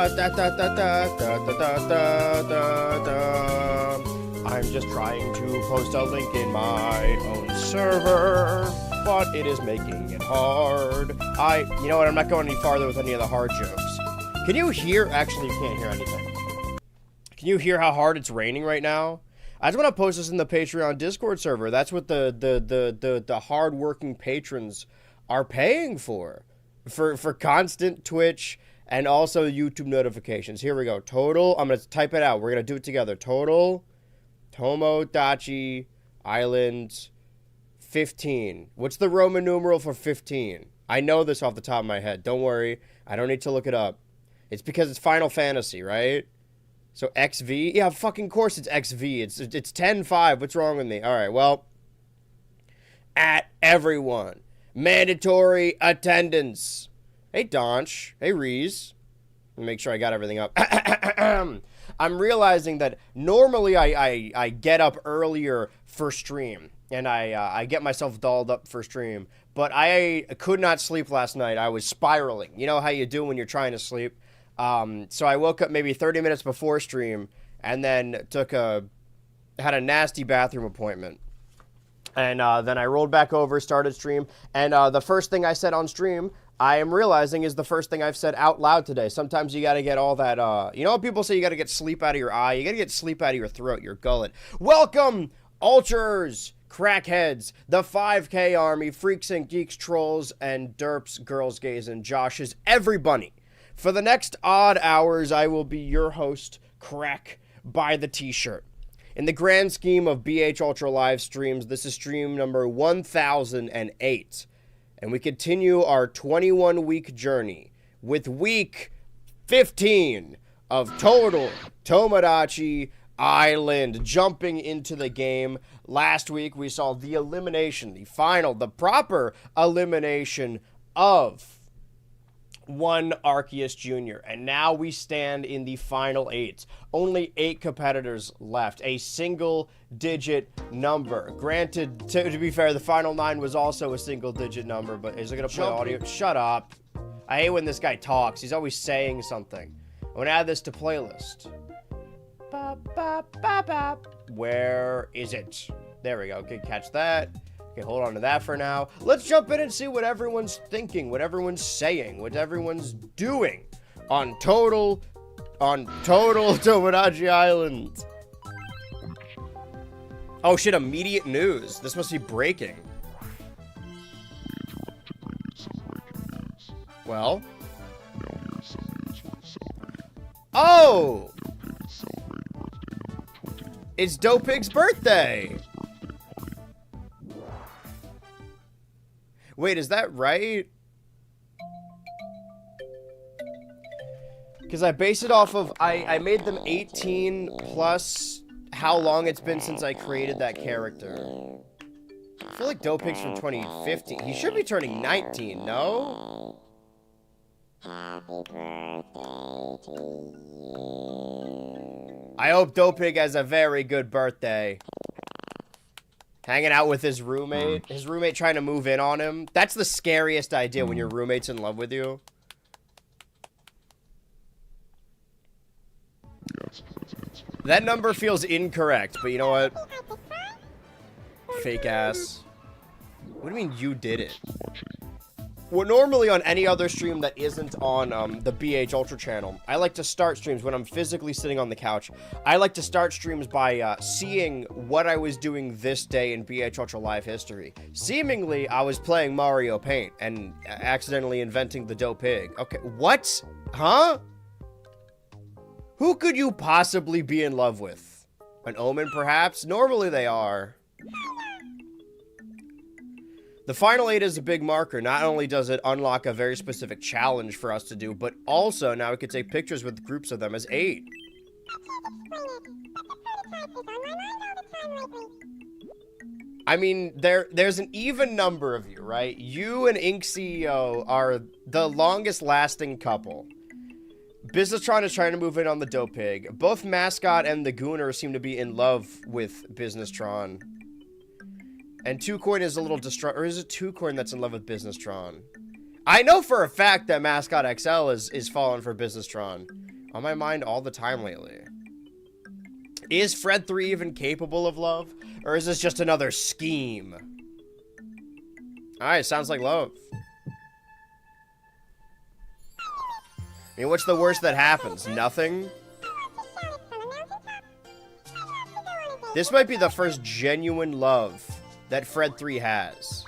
I'm just trying to post a link in my own server, but it is making it hard. You know what? I'm not going any farther with any of the hard jokes. Can you hear? Actually, you can't hear anything. Can you hear how hard it's raining right now? I just want to post this in the Patreon Discord server. That's what the hard-working patrons are paying for constant Twitch and also YouTube notifications. Here we go. Total. I'm going to type it out. We're going to do it together. Total Tomodachi Island 15. What's the Roman numeral for 15? I know this off the top of my head. Don't worry. I don't need to look it up. It's because it's Final Fantasy, right? So XV? Yeah, fucking course it's XV. It's 10-5. What's wrong with me? All right, well. At everyone. Mandatory attendance. Hey, Donch. Hey, Reese. Let me make sure I got everything up. I'm realizing that normally I get up earlier for stream. And I get myself dolled up for stream. But I could not sleep last night. I was spiraling. You know how you do when you're trying to sleep? So I woke up maybe 30 minutes before stream. And then had a nasty bathroom appointment. And then I rolled back over, started stream. And the first thing I said on stream, I am realizing is the first thing I've said out loud today. Sometimes you got to get all that, you know what people say, you got to get sleep out of your eye. You got to get sleep out of your throat, your gullet. Welcome, ultras, crackheads, the 5K army, freaks and geeks, trolls, and derps, girls, gays, and Joshes, everybody. For the next odd hours, I will be your host, Crack by the T-shirt. In the grand scheme of BHultra live streams, this is stream number 1008. And we continue our 21-week journey with week 15 of Total Tomodachi Island. Jumping into the game, last week we saw the elimination, the proper elimination of one Arceus Jr. And now we stand in the final 8. Only 8 competitors left. A single-digit number. Granted, to be fair, the final 9 was also a single-digit number, but is it going to play audio? Shut up. I hate when this guy talks. He's always saying something. I'm going to add this to playlist. Where is it? There we go. Okay, catch that. Okay, hold on to that for now. Let's jump in and see what everyone's thinking, what everyone's saying, what everyone's doing on Total Tomodachi Island. Oh shit, immediate news. This must be breaking. Well. Oh! It's Dopig's birthday! Wait, is that right? Because I base it off of, I made them 18 plus how long it's been since I created that character. I feel like Dopig's from 2015. He should be turning 19, no? Happy birthday to you. I hope Dopig has a very good birthday. Hanging out with his roommate. His roommate trying to move in on him. That's the scariest idea when your roommate's in love with you. That number feels incorrect, but you know what? Fake ass. What do you mean you did it? Well, normally on any other stream that isn't on the BHultra channel, I like to start streams when I'm physically sitting on the couch. I like to start streams by seeing what I was doing this day in BHultra live history. Seemingly, I was playing Mario Paint and accidentally inventing the Dopig. Okay, what? Huh? Who could you possibly be in love with? An Omen, perhaps? Normally they are. The final 8 is a big marker. Not only does it unlock a very specific challenge for us to do, but also now we can take pictures with groups of them as 8. I mean, there's an even number of you, right? You and Ink CEO are the longest lasting couple. Businesstron is trying to move in on the Dopig. Both Mascot and the Gooner seem to be in love with Businesstron. And 2Coin is a little or is it 2Coin that's in love with Businesstron? I know for a fact that Mascot XL is falling for Businesstron. On my mind all the time lately. Is Fred 3 even capable of love? Or is this just another scheme? Alright, sounds like love. I mean, what's the worst that happens? Nothing? This might be the first genuine love that Fred 3 has.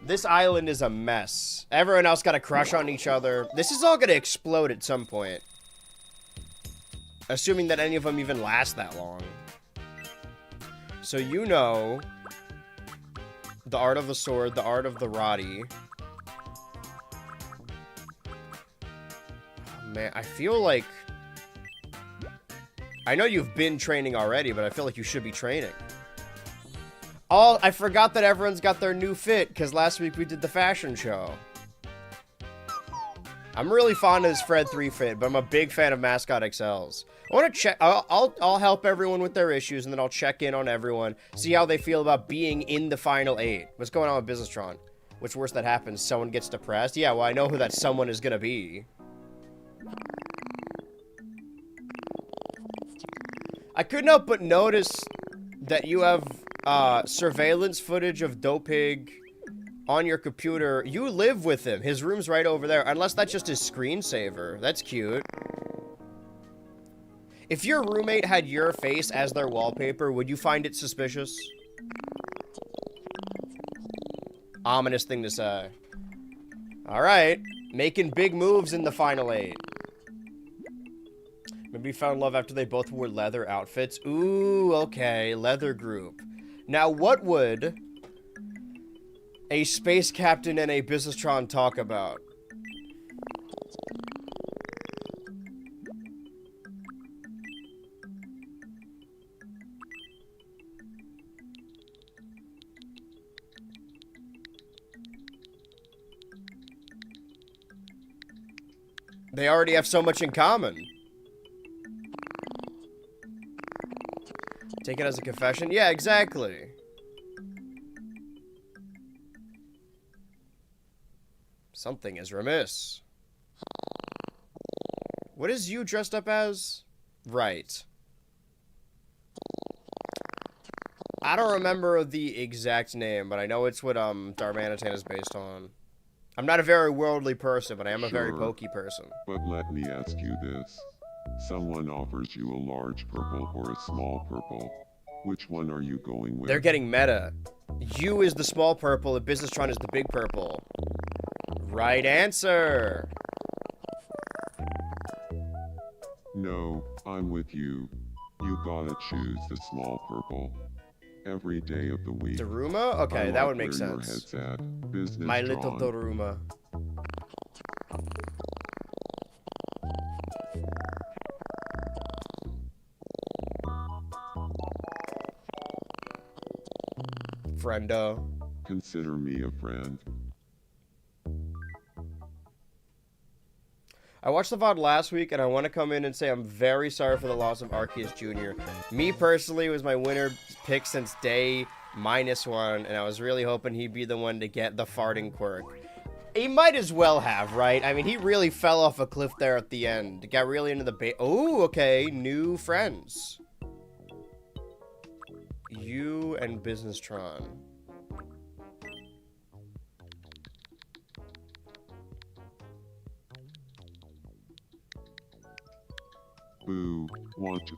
This island is a mess. Everyone else got a crush on each other. This is all gonna explode at some point. Assuming that any of them even last that long. So you know... the art of the sword, the art of the Roddy. Oh, man, I feel like... I know you've been training already, but I feel like you should be training. Oh, I forgot that everyone's got their new fit, because last week we did the fashion show. I'm really fond of this Fred 3 fit, but I'm a big fan of Mascot XLs. I want to check, I'll help everyone with their issues, and then I'll check in on everyone, see how they feel about being in the final 8. What's going on with Businesstron? What's worse that happens? Someone gets depressed? Yeah, well, I know who that someone is going to be. I couldn't help but notice that you have surveillance footage of Dopig on your computer. You live with him. His room's right over there. Unless that's just his screensaver. That's cute. If your roommate had your face as their wallpaper, would you find it suspicious? Ominous thing to say. Alright. Making big moves in the final 8. Maybe found love after they both wore leather outfits. Ooh, okay. Leather group. Now, what would a space captain and a Businesstron talk about? They already have so much in common. Take it as a confession? Yeah, exactly. Something is remiss. What is you dressed up as? Right. I don't remember the exact name, but I know it's what Darmanitan is based on. I'm not a very worldly person, but I am a very pokey person. But let me ask you this. Someone offers you a large purple or a small purple. Which one are you going with? They're getting meta. You is the small purple, and Businesstron is the big purple. Right answer. No, I'm with you. You gotta choose the small purple. Every day of the week. Daruma? Okay, that would make sense. My little Daruma. Friendo. Consider me a friend. I watched the VOD last week, and I want to come in and say I'm very sorry for the loss of Arceus Jr. Me, personally, was my winner pick since day -1, and I was really hoping he'd be the one to get the farting quirk. He might as well have, right? I mean, he really fell off a cliff there at the end. Got really into the Oh, okay. New friends. You and Businesstron. Boo, want to...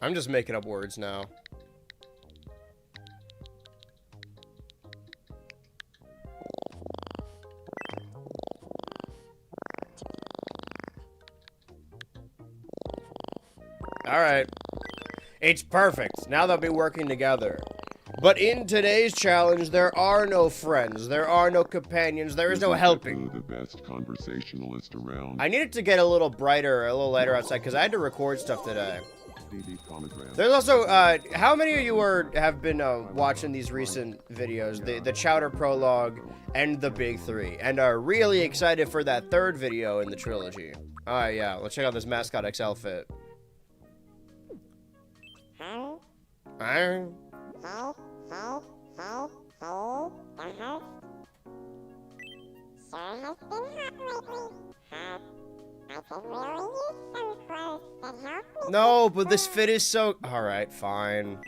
I'm just making up words now. Alright. It's perfect. Now they'll be working together. But in today's challenge, there are no friends. There are no companions. There is no helping. The best conversationalist around. I needed to get a little brighter, a little lighter outside, because I had to record stuff today. There's also, how many of you have been watching these recent videos, the Chowder Prologue and the Big Three, and are really excited for that third video in the trilogy? Alright, yeah, let's check out this Mascot X outfit. No, but this fit is so... Alright, fine.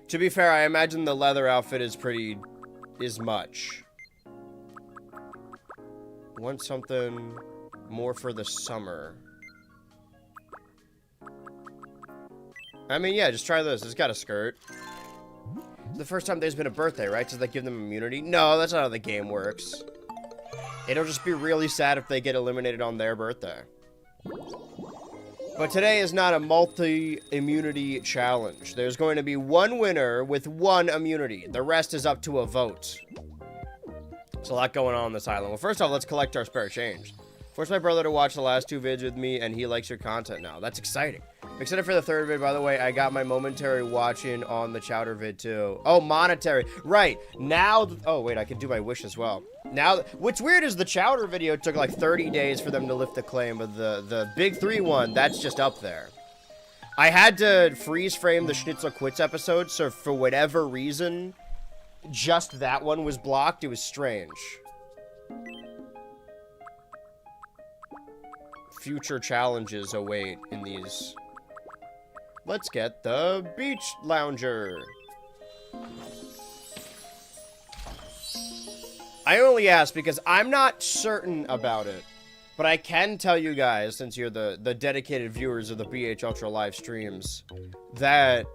To be fair, I imagine the leather outfit is much. Want something more for the summer. I mean, yeah, just try this. It's got a skirt. It's the first time there's been a birthday, right? Does that give them immunity? No, that's not how the game works. It'll just be really sad if they get eliminated on their birthday. But today is not a multi-immunity challenge. There's going to be one winner with one immunity. The rest is up to a vote. There's a lot going on this island. Well, first off, let's collect our spare change. Forced my brother to watch the last 2 vids with me, and he likes your content now. That's exciting. I'm excited for the 3rd vid, by the way. I got my momentary watching on the Chowder vid, too. Oh, monetary. Right. Now... Oh, wait, I can do my wish as well. Now, what's weird is the Chowder video took like 30 days for them to lift the claim, but the Big 3 one, that's just up there. I had to freeze frame the Schnitzel Quits episode, so for whatever reason, just that one was blocked. It was strange. Future challenges await in these. Let's get the beach lounger. I only ask because I'm not certain about it, but I can tell you guys, since you're the dedicated viewers of the BHultra live streams, that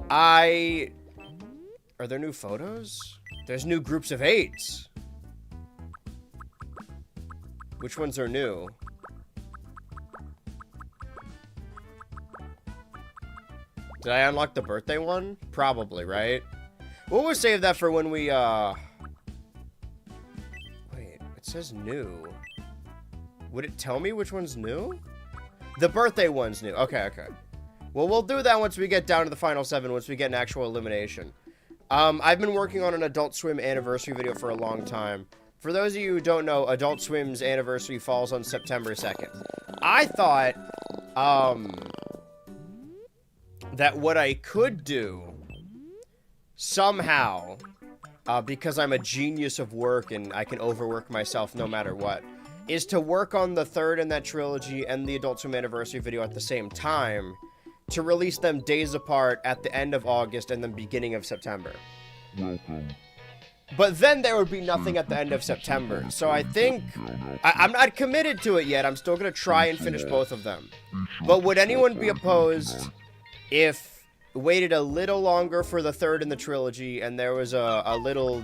are there new photos? There's new groups of 8s. Which ones are new? Did I unlock the birthday one? Probably, right? We'll save that for when we, Wait, it says new. Would it tell me which one's new? The birthday one's new. Okay, okay. Well, we'll do that once we get down to the final 7, once we get an actual elimination. I've been working on an Adult Swim anniversary video for a long time. For those of you who don't know, Adult Swim's anniversary falls on September 2nd. I thought, that what I could do, somehow, because I'm a genius of work and I can overwork myself no matter what, is to work on the 3rd in that trilogy and the Adult Swim anniversary video at the same time, to release them days apart at the end of August and the beginning of September. But then there would be nothing at the end of September, so I think, I'm not committed to it yet, I'm still going to try and finish both of them. But would anyone be opposed if waited a little longer for the 3rd in the trilogy and there was a little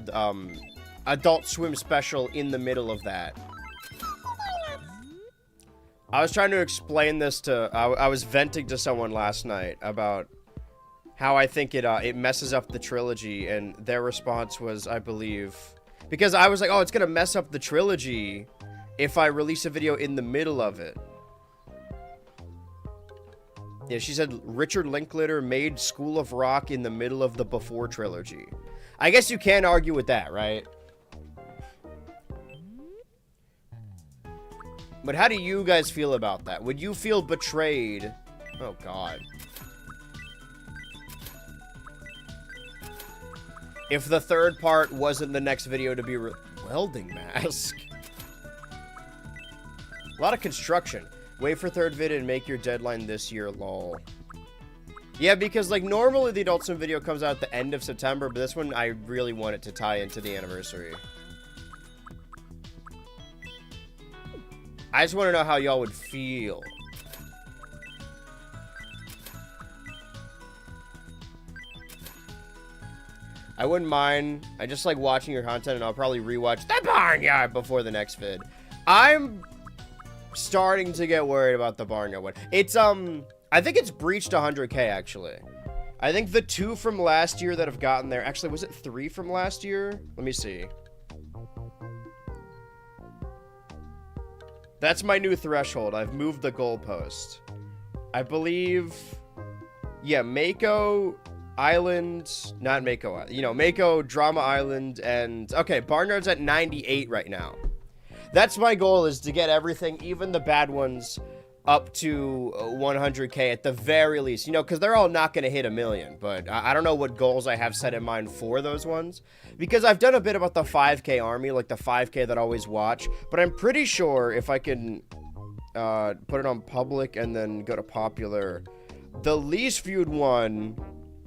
Adult Swim special in the middle of that? I was trying to explain this to... I was venting to someone last night about how I think it messes up the trilogy, and their response was, I believe... Because I was like, oh, it's gonna mess up the trilogy if I release a video in the middle of it. Yeah, she said Richard Linklater made School of Rock in the middle of the Before trilogy. I guess you can argue with that, right? But how do you guys feel about that? Would you feel betrayed? Oh, God. If the 3rd part wasn't the next video to be welding mask. A lot of construction. Wait for 3rd vid and make your deadline this year, lol. Yeah, because, like, normally the Adult Swim video comes out at the end of September, but this one, I really want it to tie into the anniversary. I just want to know how y'all would feel. I wouldn't mind. I just like watching your content, and I'll probably rewatch The Barnyard before the next vid. I'm starting to get worried about the Barnyard one. It's, I think it's breached 100K, actually. I think the 2 from last year that have gotten there... Actually, was it 3 from last year? Let me see. That's my new threshold. I've moved the goalpost. I believe, yeah, Mako Island, not Mako Island, you know, Mako, Drama Island, and, okay, Barnyard's at 98 right now. That's my goal, is to get everything, even the bad ones, up to 100K at the very least, you know, because they're all not going to hit 1 million, but I don't know what goals I have set in mind for those ones, because I've done a bit about the 5K army, like the 5K that I always watch, but I'm pretty sure if I can put it on public and then go to popular, the least viewed one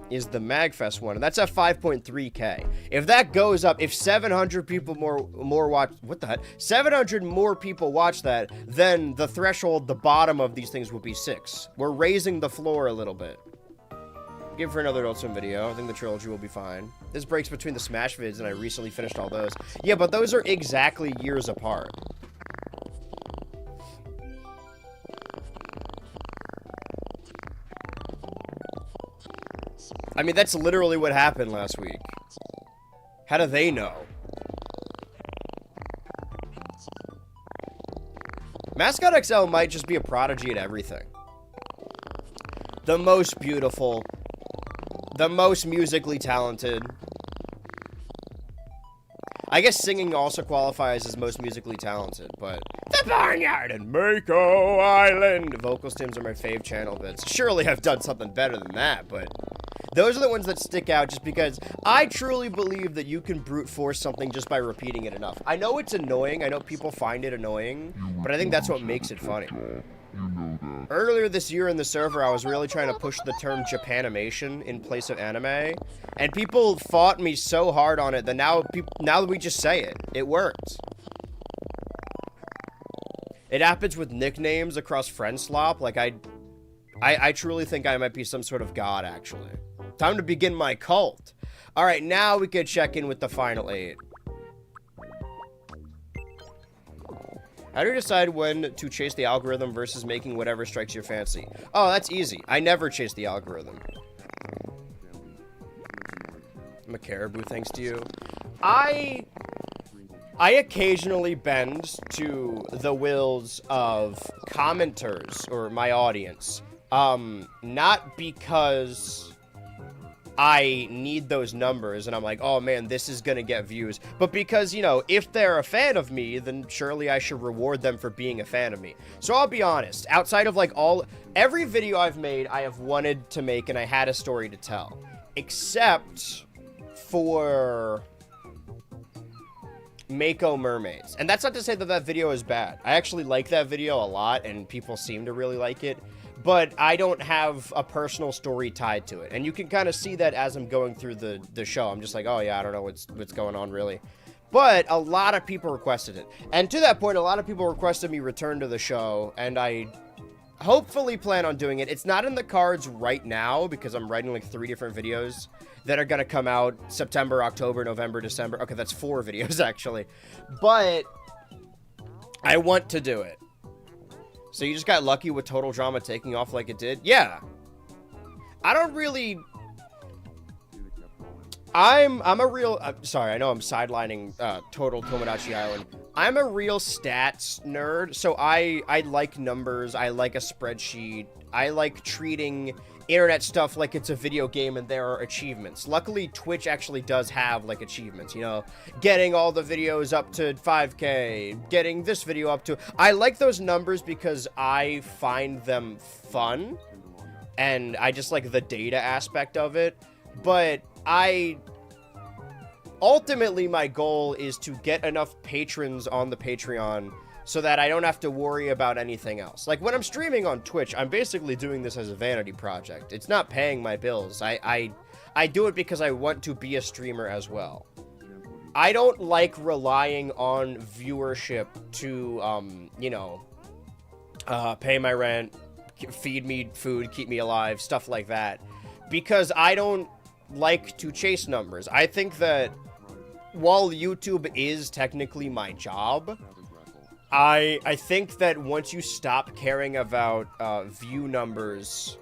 is the Magfest one, and that's at 5.3K. If that goes up, if 700 people more watch, what the heck? 700 more people watch that, then the threshold, the bottom of these things will be 6. We're raising the floor a little bit. Give for another Adult Swim video. I think the trilogy will be fine. This breaks between the Smash vids, and I recently finished all those. Yeah, but those are exactly years apart. I mean, that's literally what happened last week. How do they know? Mascot XL might just be a prodigy at everything. The most beautiful. The most musically talented. I guess singing also qualifies as most musically talented, but... The Barnyard and Mako Island! Vocal stems are my fave channel bits. Surely I've done something better than that, but... Those are the ones that stick out just because I truly believe that you can brute force something just by repeating it enough. I know it's annoying. I know people find it annoying, but I think that's what makes it funny. Earlier this year in the server, I was really trying to push the term Japanimation in place of anime, and people fought me so hard on it that now that we just say it, it works. It happens with nicknames across friend slop. Like I truly think I might be some sort of god, actually. Time to begin my cult. All right, now we could check in with the final 8. How do you decide when to chase the algorithm versus making whatever strikes your fancy? Oh, that's easy. I never chase the algorithm. I'm a caribou, thanks to you. I occasionally bend to the wills of commenters or my audience. Not because I need those numbers and I'm like, oh man, this is gonna get views, but because, you know, if they're a fan of me, then surely I should reward them for being a fan of me. So I'll be honest, outside of like every video I've made, I have wanted to make and I had a story to tell, except for Mako Mermaids. And that's not to say that that video is bad. I actually like that video a lot and people seem to really like it. But I don't have a personal story tied to it. And you can kind of see that as I'm going through the show. I'm just like, oh yeah, I don't know what's going on really. But a lot of people requested it. And to that point, a lot of people requested me return to the show. And I hopefully plan on doing it. It's not in the cards right now because I'm writing like 3 different videos that are going to come out September, October, November, December. Okay, that's 4 videos actually. But I want to do it. So you just got lucky with Total Drama taking off like it did? Yeah. I don't really... I'm a real... sorry, I know I'm sidelining Total Tomodachi Island. I'm a real stats nerd, so I like numbers, I like a spreadsheet, I like treating internet stuff like it's a video game and there are achievements. Luckily, Twitch actually does have, like, achievements, you know? Getting all the videos up to 5K, getting this video up to... I like those numbers because I find them fun, and I just like the data aspect of it, but ultimately, my goal is to get enough patrons on the Patreon so that I don't have to worry about anything else. Like, when I'm streaming on Twitch, I'm basically doing this as a vanity project. It's not paying my bills. I do it because I want to be a streamer as well. I don't like relying on viewership to, you know, pay my rent, feed me food, keep me alive, stuff like that. Because I don't like to chase numbers. I think that while YouTube is technically my job, I think that once you stop caring about view numbers,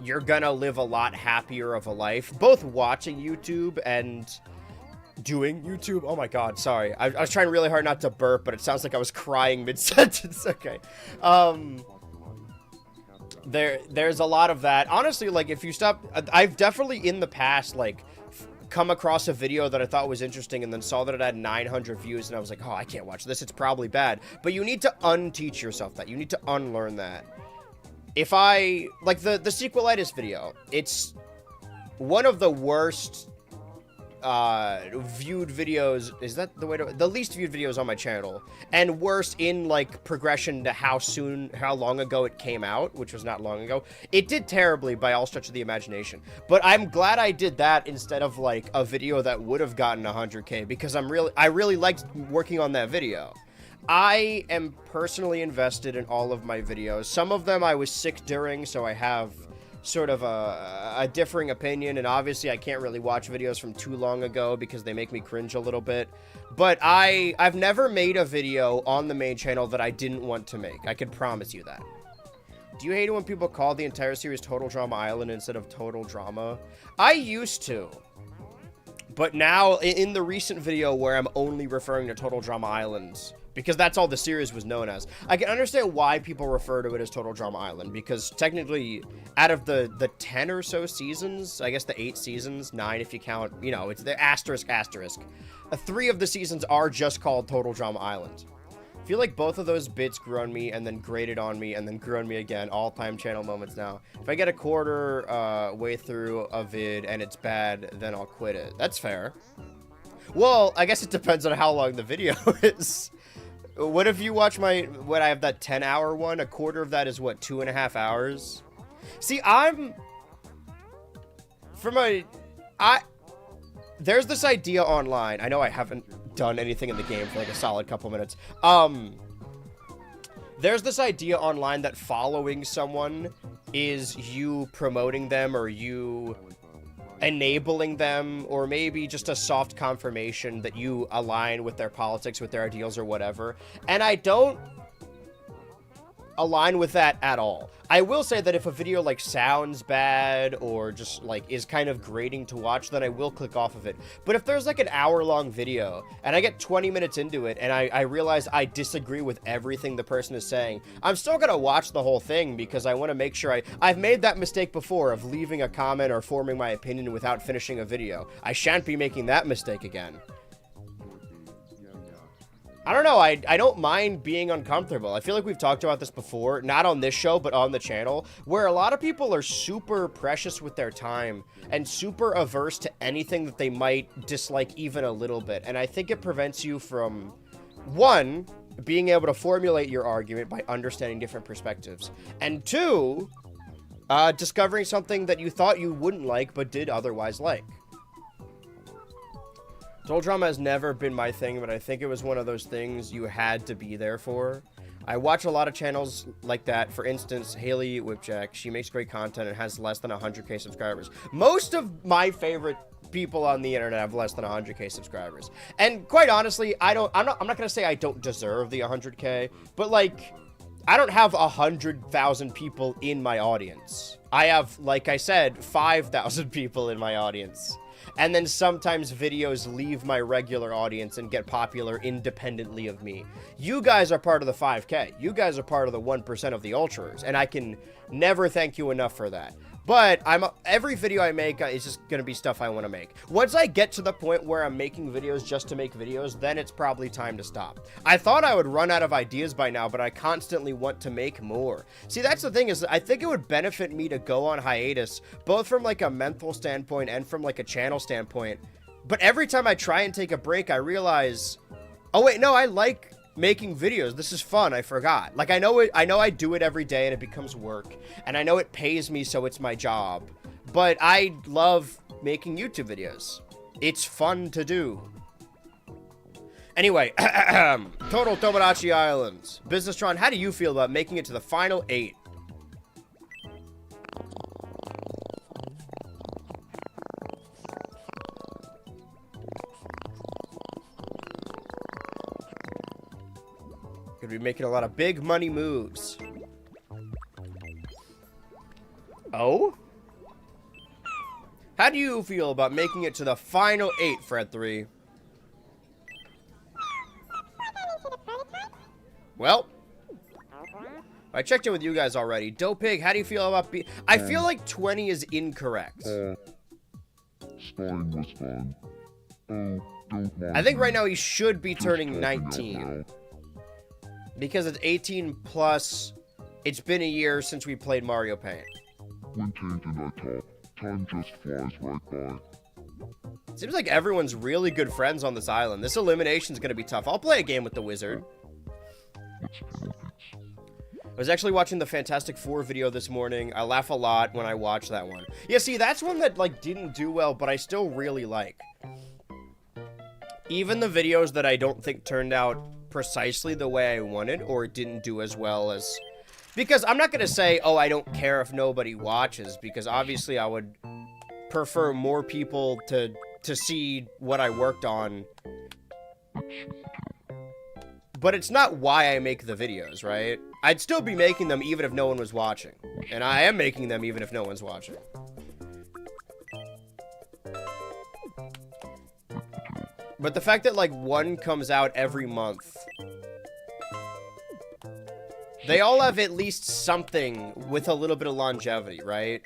you're gonna live a lot happier of a life, both watching YouTube and doing YouTube. Oh my god, sorry. I was trying really hard not to burp, but it sounds like I was crying mid-sentence. Okay. There's a lot of that. Honestly, like, if you stop... I've definitely, in the past, like, come across a video that I thought was interesting and then saw that it had 900 views, and I was like, oh, I can't watch this. It's probably bad. But you need to unteach yourself that. You need to unlearn that. If I... Like, the sequelitis video, it's one of the worst... viewed videos, is that the way to, the least viewed videos on my channel, and worse in, like, progression to how long ago it came out, which was not long ago. It did terribly by all stretch of the imagination, but I'm glad I did that instead of, like, a video that would have gotten 100K, because I really liked working on that video. I am personally invested in all of my videos. Some of them I was sick during, so I have sort of a differing opinion, and obviously I can't really watch videos from too long ago because they make me cringe a little bit. But I've never made a video on the main channel that I didn't want to make. I can promise you that. Do you hate it when people call the entire series Total Drama Island instead of Total Drama? I used to. But now, in the recent video where I'm only referring to Total Drama Island, because that's all the series was known as, I can understand why people refer to it as Total Drama Island, because technically, out of the 10 or so seasons, I guess the 8 seasons, 9 if you count, you know, it's the asterisk. 3 of the seasons are just called Total Drama Island. I feel like both of those bits grew on me, and then graded on me, and then grew on me again. All-time channel moments now. If I get a quarter way through a vid and it's bad, then I'll quit it. That's fair. Well, I guess it depends on how long the video is. What if you watch I have that 10-hour one? A quarter of that is, what, 2.5 hours? See, there's this idea online. I know I haven't done anything in the game for like a solid couple minutes. There's this idea online that following someone is you promoting them, or you enabling them, or maybe just a soft confirmation that you align with their politics, with their ideals, or whatever. And I don't align with that at all. I will say that if a video like sounds bad or just like is kind of grating to watch, then I will click off of it. But if there's like an hour-long video and I get 20 minutes into it and I realize I disagree with everything the person is saying, I'm still gonna watch the whole thing because I want to make sure I've made that mistake before of leaving a comment or forming my opinion without finishing a video. I shan't be making that mistake again. I don't know, I don't mind being uncomfortable. I feel like we've talked about this before, not on this show, but on the channel, where a lot of people are super precious with their time and super averse to anything that they might dislike even a little bit. And I think it prevents you from, one, being able to formulate your argument by understanding different perspectives, and two, discovering something that you thought you wouldn't like but did otherwise like. Total Drama has never been my thing, but I think it was one of those things you had to be there for. I watch a lot of channels like that. For instance, Haley Whipjack. She makes great content and has less than 100K subscribers. Most of my favorite people on the internet have less than 100K subscribers. And quite honestly, I'm not gonna say I don't deserve the 100K, but like, I don't have 100,000 people in my audience. I have, like I said, 5,000 people in my audience. And then sometimes videos leave my regular audience and get popular independently of me. You guys are part of the 5K. You guys are part of the 1% of the ultras, and I can never thank you enough for that. But every video I make is just gonna be stuff I want to make. Once I get to the point where I'm making videos just to make videos, then it's probably time to stop. I thought I would run out of ideas by now, but I constantly want to make more. See, that's the thing, is I think it would benefit me to go on hiatus, both from like a mental standpoint and from like a channel standpoint. But every time I try and take a break, I realize, oh wait, no, I like making videos. This is fun. I forgot. Like, I know I do it every day and it becomes work, and I know it pays me, so it's my job, but I love making YouTube videos. It's fun to do. Anyway, Total Tomodachi Island. Businesstron, how do you feel about making it to the final 8? Could be making a lot of big money moves. Oh? How do you feel about making it to the final 8, Fred3? Well, I checked in with you guys already. Dope Pig, how do you feel about I feel like 20 is incorrect. Starting was fun. I think right now he should be turning 19. Because it's 18 plus, it's been a year since we played Mario Paint. When Kate and I talk, time just flies right by. Seems like everyone's really good friends on this island. This elimination's gonna be tough. I'll play a game with the wizard. I was actually watching the Fantastic Four video this morning. I laugh a lot when I watch that one. Yeah, see, that's one that, like, didn't do well, but I still really like. Even the videos that I don't think turned out precisely the way I wanted, or didn't do as well as... Because I'm not gonna say, oh, I don't care if nobody watches, because obviously I would prefer more people to see what I worked on. But it's not why I make the videos, right? I'd still be making them even if no one was watching. And I am making them even if no one's watching. But the fact that, like, one comes out every month... They all have at least something with a little bit of longevity, right?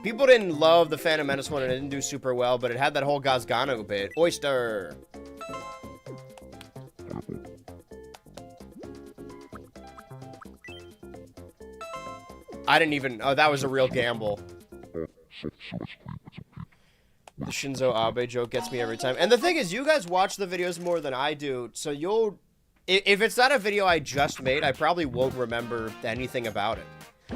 People didn't love the Phantom Menace one and it didn't do super well, but it had that whole Gazgano bit. Oyster! I didn't even... Oh, that was a real gamble. The Shinzo Abe joke gets me every time. And the thing is, you guys watch the videos more than I do, so you'll... If it's not a video I just made, I probably won't remember anything about it.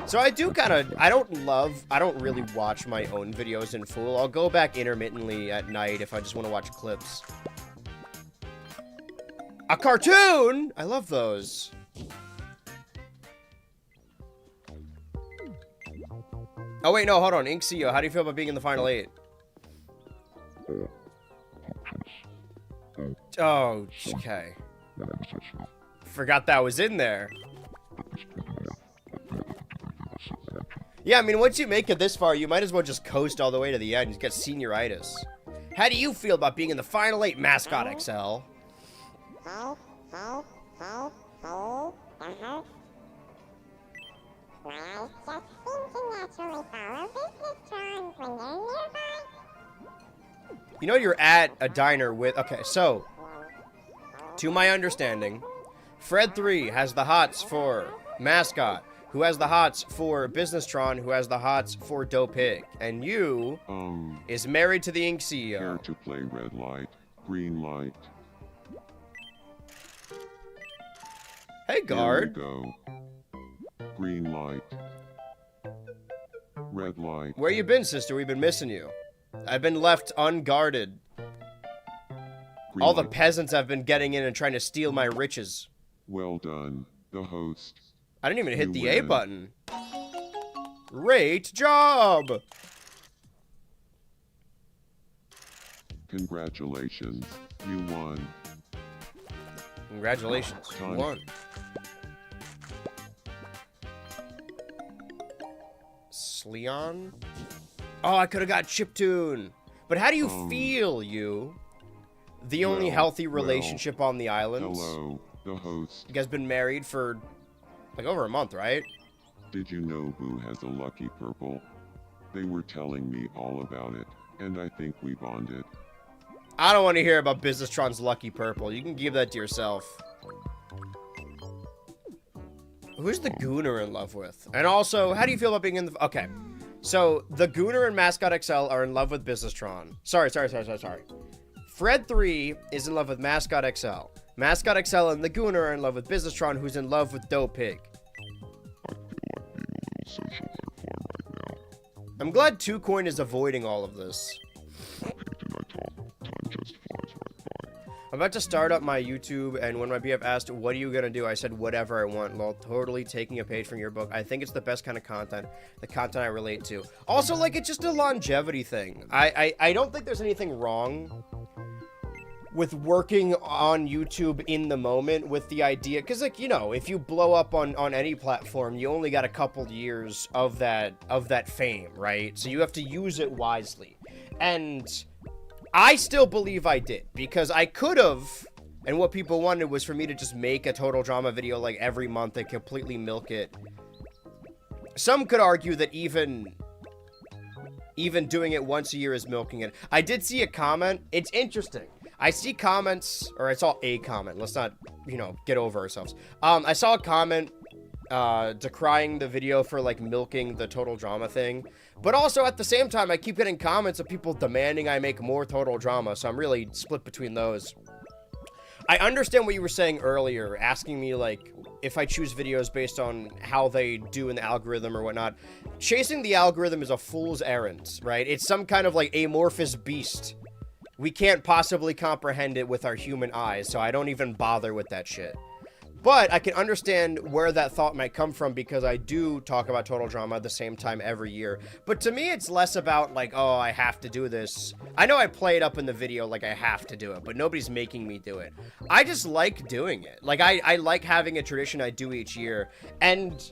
So I do kind of... I don't really watch my own videos in full. I'll go back intermittently at night if I just want to watch clips. A cartoon! I love those. Oh, wait, no, hold on. Inksio, how do you feel about being in the Final 8? Oh, okay. Forgot that was in there. Yeah, I mean, once you make it this far, you might as well just coast all the way to the end and get senioritis. How do you feel about being in the Final 8, Mascot XL? Well, just seem to naturally follow business trends when they're nearby. You know you're at a diner with... Okay, so... To my understanding, Fred3 has the hots for Mascot, who has the hots for Businesstron, who has the hots for Dope Pig. And you is married to the Ink CEO. Care to play red light, green light? Hey, guard. Here we go. Green light. Red light. Where you been, sister? We've been missing you. I've been left unguarded. Green All the light. peasants have been getting in and trying to steal my riches. Well done, the host. I didn't even hit You the A win. button. Great job! Congratulations, you won. Congratulations, you Time. won. Sleon? Oh, I could have got Chiptune. But how do you feel, you? The only well, healthy well, relationship on the islands. Hello, the host. You guys been married for, like, over a month, right? Did you know who has a lucky purple? They were telling me all about it, and I think we bonded. I don't want to hear about Businesstron's lucky purple. You can give that to yourself. Who's the Gooner in love with? And also, how do you feel about being in the... Okay. So, the Gooner and Mascot XL are in love with Businesstron. Sorry. Fred3 is in love with Mascot XL. Mascot XL and the Gooner are in love with Businesstron, who's in love with Dope Pig. I feel like being a little social butterfly right now. I'm glad 2Coin is avoiding all of this. Kate and I talk, time just flies right by. I'm about to start up my YouTube, and when my BF asked, what are you going to do? I said, whatever I want, while totally taking a page from your book. I think it's the best kind of content, the content I relate to. Also, like, it's just a longevity thing. I don't think there's anything wrong with working on YouTube in the moment with the idea, because, like, you know, if you blow up on any platform, you only got a couple years of that fame, right? So you have to use it wisely. And I still believe I did, because I could have, And what people wanted was for me to just make a Total Drama video like every month and completely milk it. Some could argue that even doing it once a year is milking it. I did see a comment. It's interesting. I see comments, or I saw a comment. Let's not, you know, get over ourselves. I saw a comment decrying the video for like milking the Total Drama thing. But also at the same time, I keep getting comments of people demanding I make more Total Drama. So I'm really split between those. I understand what you were saying earlier, asking me like if I choose videos based on how they do in the algorithm or whatnot. Chasing the algorithm is a fool's errand, right? It's some kind of like amorphous beast. We can't possibly comprehend it with our human eyes, so I don't even bother with that shit. But I can understand where that thought might come from because I do talk about Total Drama at the same time every year. But to me, it's less about like, oh, I have to do this. I know I play it up in the video like I have to do it, but nobody's making me do it. I just like doing it. Like, I like having a tradition I do each year. And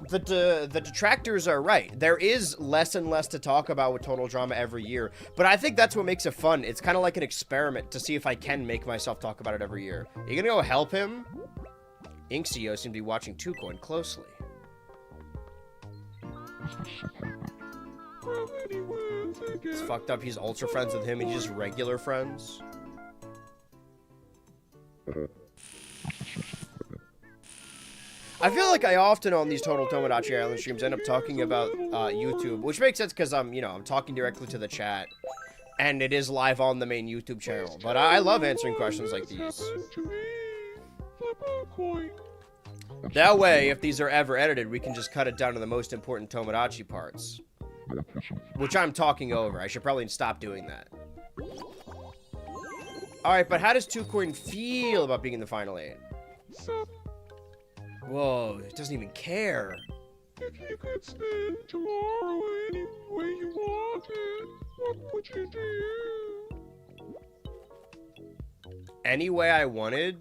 the detractors are right. There is less and less to talk about with Total Drama every year. But I think that's what makes it fun. It's kind of like an experiment to see if I can make myself talk about it every year. Are you gonna go help him? Inxio seemed to be watching Tucoin closely. It's fucked up. He's ultra friends with him and he's just regular friends. I feel like I often on these Total Tomodachi Island streams end up talking about YouTube, which makes sense because I'm talking directly to the chat. And it is live on the main YouTube channel. But I love answering questions like these. That way, if these are ever edited, we can just cut it down to the most important Tomodachi parts. Which I'm talking over. I should probably stop doing that. Alright, but how does Tucoin feel about being in the final 8? Whoa, it doesn't even care. If you could spend tomorrow any way you wanted, what would you do? Any way I wanted?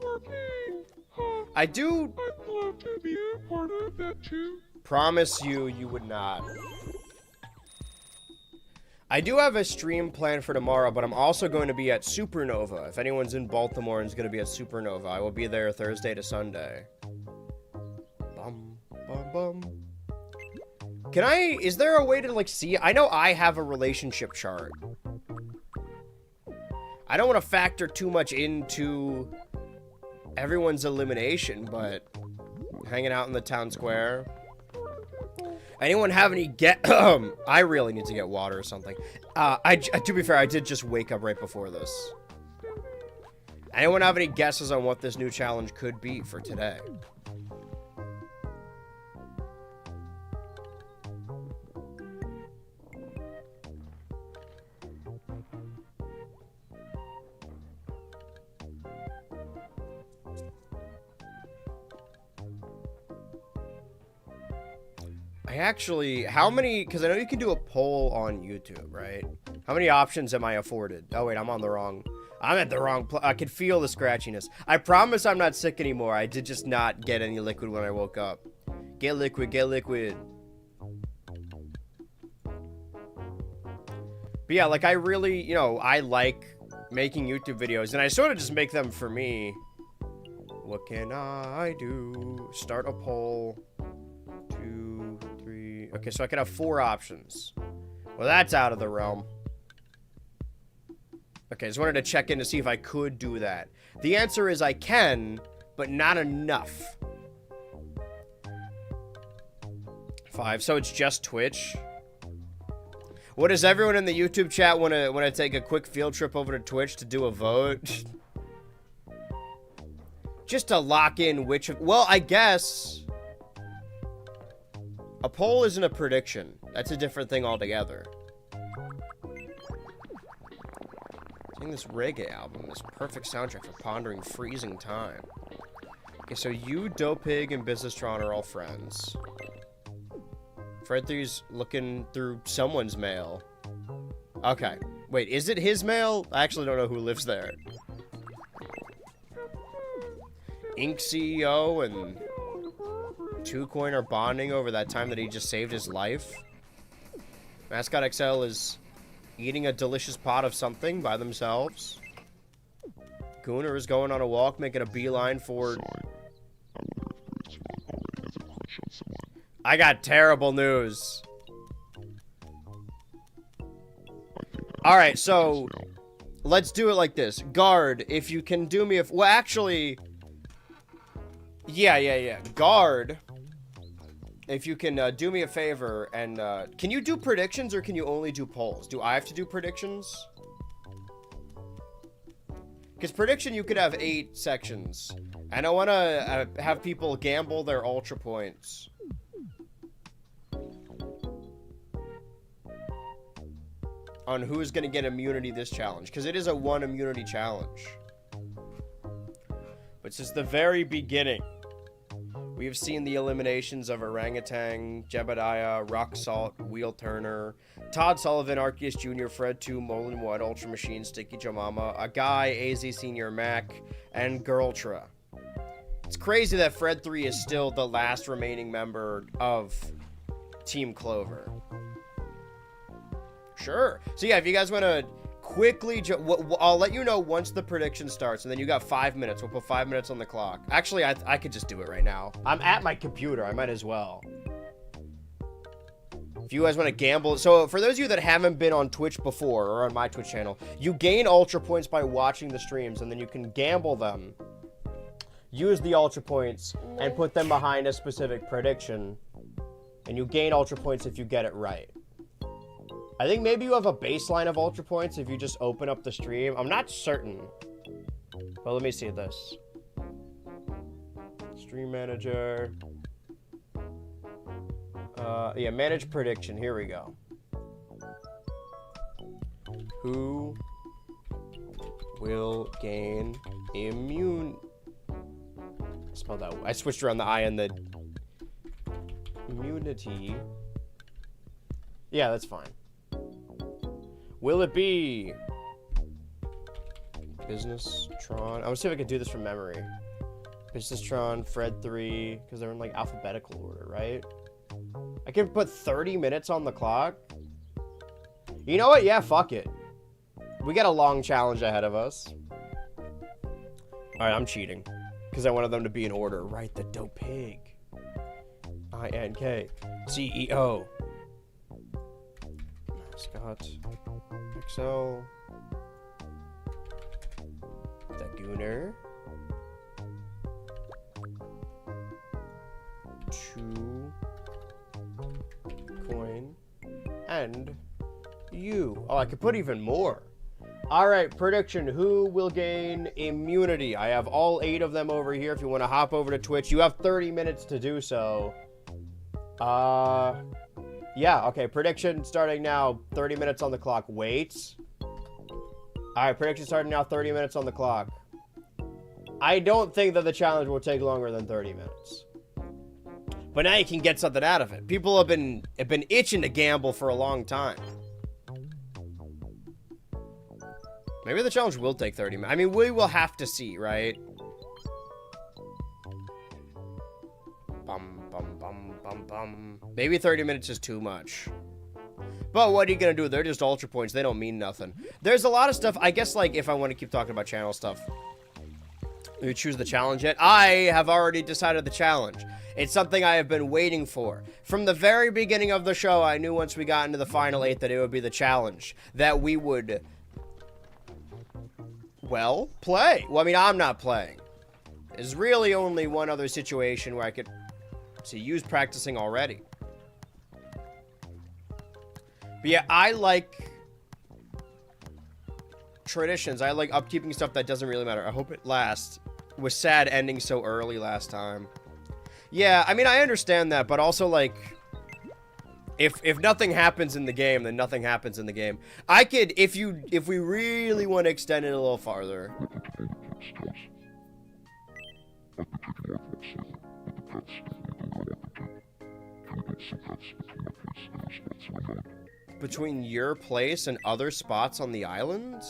Working. Huh. I do I'd love to be a part of that too. promise you would not. I do have a stream planned for tomorrow, but I'm also going to be at Supernova. If anyone's in Baltimore and is going to be at Supernova, I will be there Thursday to Sunday. Bum, bum, bum. Is there a way to, like, see? I know I have a relationship chart. I don't want to factor too much into everyone's elimination, but hanging out in the town square. Anyone have any I really need to get water or something. To be fair, I did just wake up right before this. Anyone have any guesses on what this new challenge could be for today? How many, because I know you can do a poll on YouTube, right? How many options am I afforded? Oh, wait, I'm at the wrong I can feel the scratchiness. I promise I'm not sick anymore. I did just not get any liquid when I woke up. Get liquid, get liquid. But yeah, like, I really, I like making YouTube videos, and I sort of just make them for me. What can I do? Start a poll. 2, 3. Okay, so I could have 4 options. Well, that's out of the realm. Okay, just wanted to check in to see if I could do that. The answer is I can, but not enough. 5, so it's just Twitch. What does everyone in the YouTube chat want to take a quick field trip over to Twitch to do a vote? Just to lock in which of... Well, I guess... A poll isn't a prediction. That's a different thing altogether. I think this reggae album, this perfect soundtrack for pondering freezing time. Okay, so you, Dopig, and Businesstron are all friends. Fred3's looking through someone's mail. Okay. Wait, is it his mail? I actually don't know who lives there. Inc. CEO and 2Coin are bonding over that time that he just saved his life. Mascot XL is eating a delicious pot of something by themselves. Gooner is going on a walk, making a beeline for... Sorry. I wonder if Gritzmon already has a crush on someone. I got terrible news. Alright, so... let's do it like this. Guard, if you can do me a... well, actually... Yeah. Guard, if you can do me a favor and... can you do predictions or can you only do polls? Do I have to do predictions? Because prediction, you could have 8 sections. And I want to have people gamble their Ultra points. On who's going to get immunity this challenge. Because it is a 1 immunity challenge. But since the very beginning, we have seen the eliminations of Orangutan, Jebediah, Rock Salt, Wheel Turner, Todd Sullivan, Arceus Jr., Fred 2, Molin White, Ultra Machine, Sticky Joe Mama, a guy, AZ Senior Mac, and BHultra. It's crazy that Fred 3 is still the last remaining member of Team Clover. Sure. So yeah, if you guys want to quickly, I'll let you know once the prediction starts, and then you got 5 minutes. We'll put 5 minutes on the clock. Actually, I could just do it right now. I'm at my computer. I might as well. If you guys want to gamble. So for those of you that haven't been on Twitch before, or on my Twitch channel, you gain Ultra points by watching the streams, and then you can gamble them. Use the Ultra points and put them behind a specific prediction. And you gain Ultra points if you get it right. I think maybe you have a baseline of Ultra points if you just open up the stream. I'm not certain. But let me see this. Stream manager. Yeah, manage prediction. Here we go. Who will gain immune? Spell that. I switched around the I and the immunity. Yeah, that's fine. Will it be Business Tron? I'm gonna see if I can do this from memory. Business Tron, Fred 3, because they're in like alphabetical order, right? I can put 30 minutes on the clock. You know what? Yeah, fuck it. We got a long challenge ahead of us. Alright, I'm cheating. Because I wanted them to be in order. Right, the dope pig. INK. CEO. Mascot. XL. The Gooner. 2 coin. And you. Oh, I could put even more. Alright, prediction. Who will gain immunity? I have all 8 of them over here. If you want to hop over to Twitch, you have 30 minutes to do so. Yeah, okay. Prediction starting now. 30 minutes on the clock. Wait. Alright, prediction starting now. 30 minutes on the clock. I don't think that the challenge will take longer than 30 minutes. But now you can get something out of it. People have been itching to gamble for a long time. Maybe the challenge will take 30 minutes. I mean, we will have to see, right? Bum, bum, bum, bum, bum. Maybe 30 minutes is too much. But what are you going to do? They're just Ultra points. They don't mean nothing. There's a lot of stuff. I guess, like, if I want to keep talking about channel stuff, you choose the challenge yet? I have already decided the challenge. It's something I have been waiting for. From the very beginning of the show, I knew once we got into the final 8 that it would be the challenge. That we would... well, play. Well, I mean, I'm not playing. There's really only one other situation where I could use practicing already. But yeah, I like traditions. I like upkeeping stuff that doesn't really matter. I hope it lasts. It was sad ending so early last time. Yeah, I mean, I understand that, but also, like, if nothing happens in the game, then nothing happens in the game. I could, if we really want to extend it a little farther. Between your place and other spots on the island?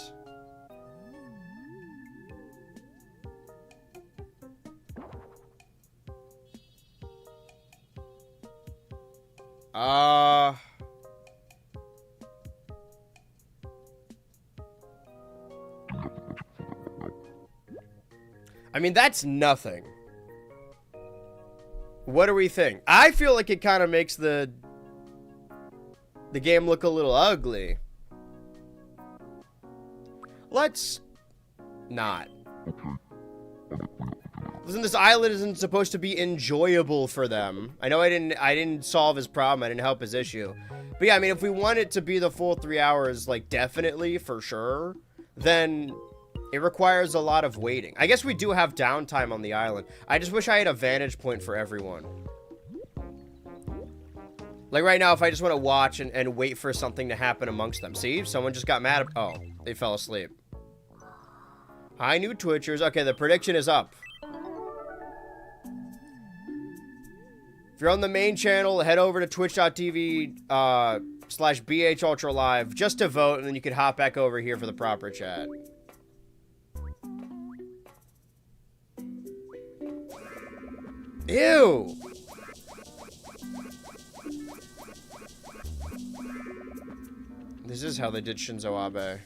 I mean, that's nothing. What do we think? I feel like it kind of makes the game look a little ugly. Let's not. Listen, this island isn't supposed to be enjoyable for them. I know I didn't solve his problem. I didn't help his issue. But yeah, I mean, if we want it to be the full 3 hours, like, definitely, for sure, then it requires a lot of waiting. I guess we do have downtime on the island. I just wish I had a vantage point for everyone. Like, right now, if I just want to watch and wait for something to happen amongst them. See? Someone just got mad. Oh, they fell asleep. Hi, new Twitchers. Okay, the prediction is up. If you're on the main channel, head over to twitch.tv /BHultra Live just to vote, and then you can hop back over here for the proper chat. Ew! This is how they did Shinzo Abe.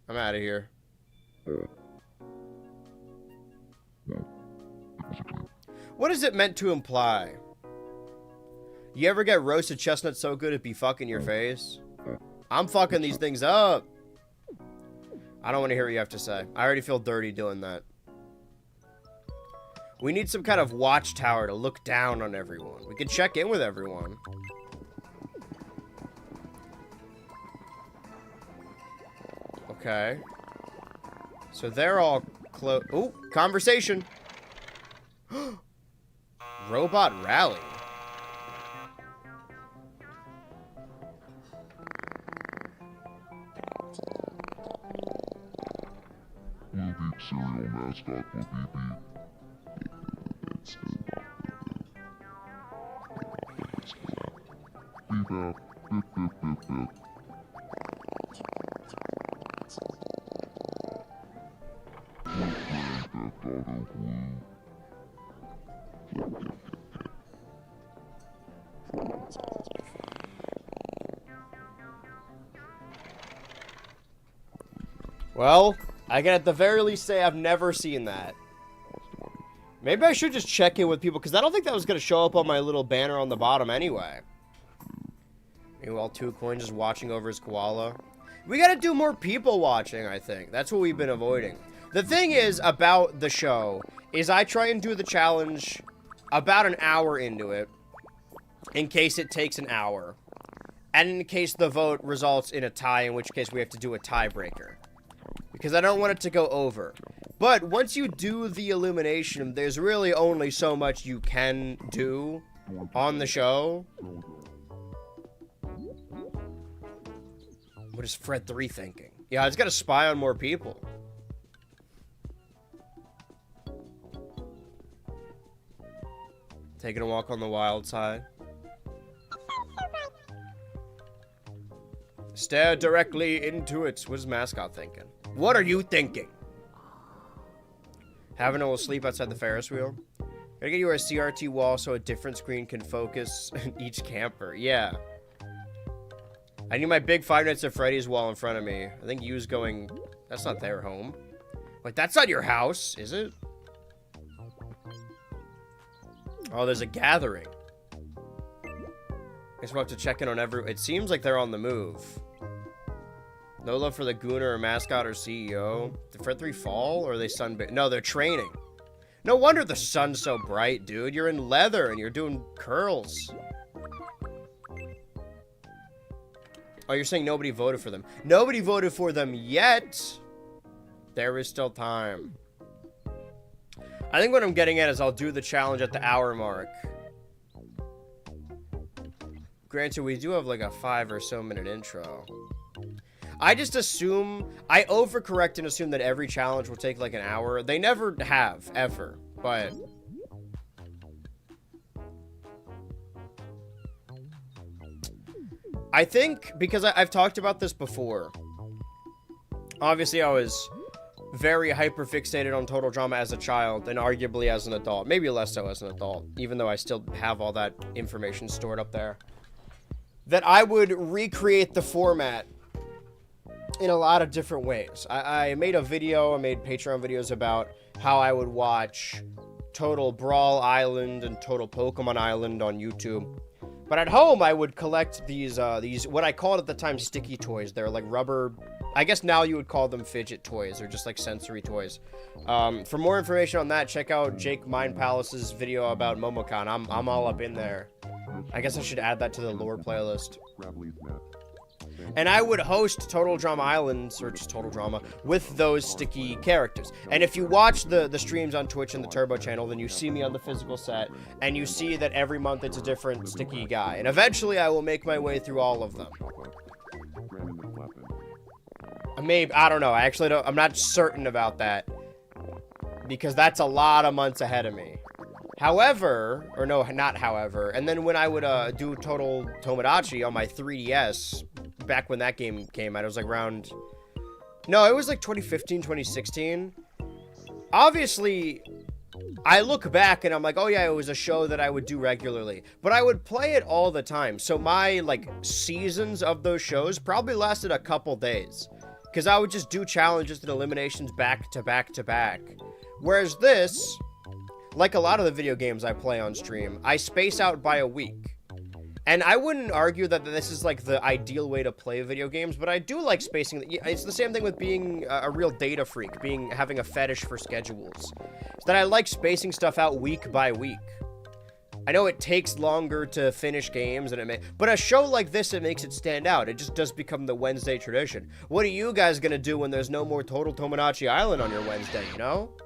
I'm out of here. What is it meant to imply? You ever get roasted chestnut so good it'd be fucking your face? I'm fucking these things up. I don't want to hear what you have to say. I already feel dirty doing that. We need some kind of watchtower to look down on everyone. We can check in with everyone. Okay. So they're all close. Ooh, conversation. Robot rally. Will the cereal mascot will be Beep out. Bip, bip, bip, bip. Well, I can at the very least say I've never seen that. Maybe I should just check in with people, because I don't think that was going to show up on my little banner on the bottom anyway. Meanwhile, 2Coin just watching over his koala. We got to do more people watching, I think. That's what we've been avoiding. The thing is about the show is I try and do the challenge about an hour into it, in case it takes an hour. And in case the vote results in a tie, in which case we have to do a tiebreaker. Because I don't want it to go over. But once you do the elimination, there's really only so much you can do on the show. What is Fred 3 thinking? Yeah, it's got to spy on more people. Taking a walk on the wild side. Stare directly into it. What is Mascot thinking? What are you thinking? Having a little sleep outside the Ferris wheel. Gotta get you a CRT wall so a different screen can focus each camper. Yeah. I need my big Five Nights at Freddy's wall in front of me. I think Yu's going... That's not their home. Like, that's not your house, is it? Oh, there's a gathering. Guess we'll have to check in on every... It seems like they're on the move. No love for the Gooner or Mascot or CEO. Did Fred 3 fall, or are they sunbaked? No, they're training. No wonder the sun's so bright, dude. You're in leather and you're doing curls. Oh, you're saying nobody voted for them. Nobody voted for them yet. There is still time. I think what I'm getting at is I'll do the challenge at the hour mark. Granted, we do have like a 5 or so minute intro. I just assume, I overcorrect and assume that every challenge will take like an hour. They never have, ever, but... I think, because I've talked about this before, obviously I was very hyper-fixated on Total Drama as a child, and arguably as an adult. Maybe less so as an adult, even though I still have all that information stored up there. That I would recreate the format in a lot of different ways. I made a video, I made Patreon videos about how I would watch Total Brawl Island and Total Pokemon Island on YouTube. But at home, I would collect these what I called at the time sticky toys. They're like rubber, I guess now you would call them fidget toys. They're just like sensory toys. For more information on that, check out Jake Mind Palace's video about Momocon. I'm all up in there. I guess I should add that to the lore playlist. And I would host Total Drama Islands, or just Total Drama, with those sticky characters. And if you watch the streams on Twitch and the Turbo channel, then you see me on the physical set, and you see that every month it's a different sticky guy. And eventually I will make my way through all of them. Maybe, I don't know, I'm not certain about that. Because that's a lot of months ahead of me. However, or no, not however, and then when I would do Total Tomodachi on my 3DS, back when that game came out, it was like around, no, it was like 2015, 2016. Obviously, I look back and I'm like, oh yeah, it was a show that I would do regularly, but I would play it all the time. So my like seasons of those shows probably lasted a couple days, because I would just do challenges and eliminations back to back to back. Whereas this, like a lot of the video games I play on stream, I space out by a week. And I wouldn't argue that this is like the ideal way to play video games, but I do like spacing. It's the same thing with being a real data freak, having a fetish for schedules. It's that I like spacing stuff out week by week. I know it takes longer to finish games, but a show like this, it makes it stand out. It just does become the Wednesday tradition. What are you guys gonna do when there's no more Total Tomodachi Island on your Wednesday, you know?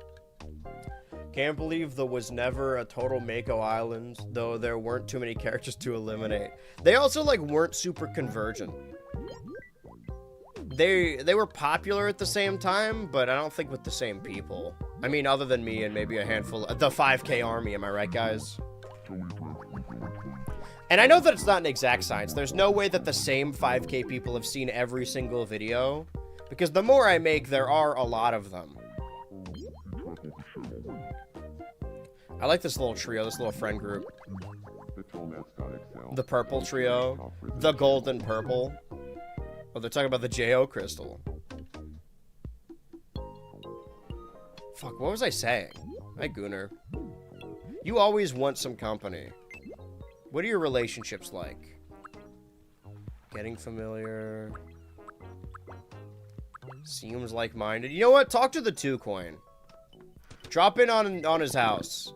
Can't believe there was never a Total Mako Island, though there weren't too many characters to eliminate. They also, like, weren't super convergent. They were popular at the same time, but I don't think with the same people. I mean, other than me and maybe a handful, the 5K army, am I right, guys? And I know that it's not an exact science. There's no way that the same 5K people have seen every single video, because the more I make, there are a lot of them. I like this little trio, this little friend group. The purple trio. The golden purple. Oh, they're talking about the JO crystal. Fuck, what was I saying? Hi, Gunnar. You always want some company. What are your relationships like? Getting familiar. Seems like-minded. You know what? Talk to the 2-coin. Drop in on his house.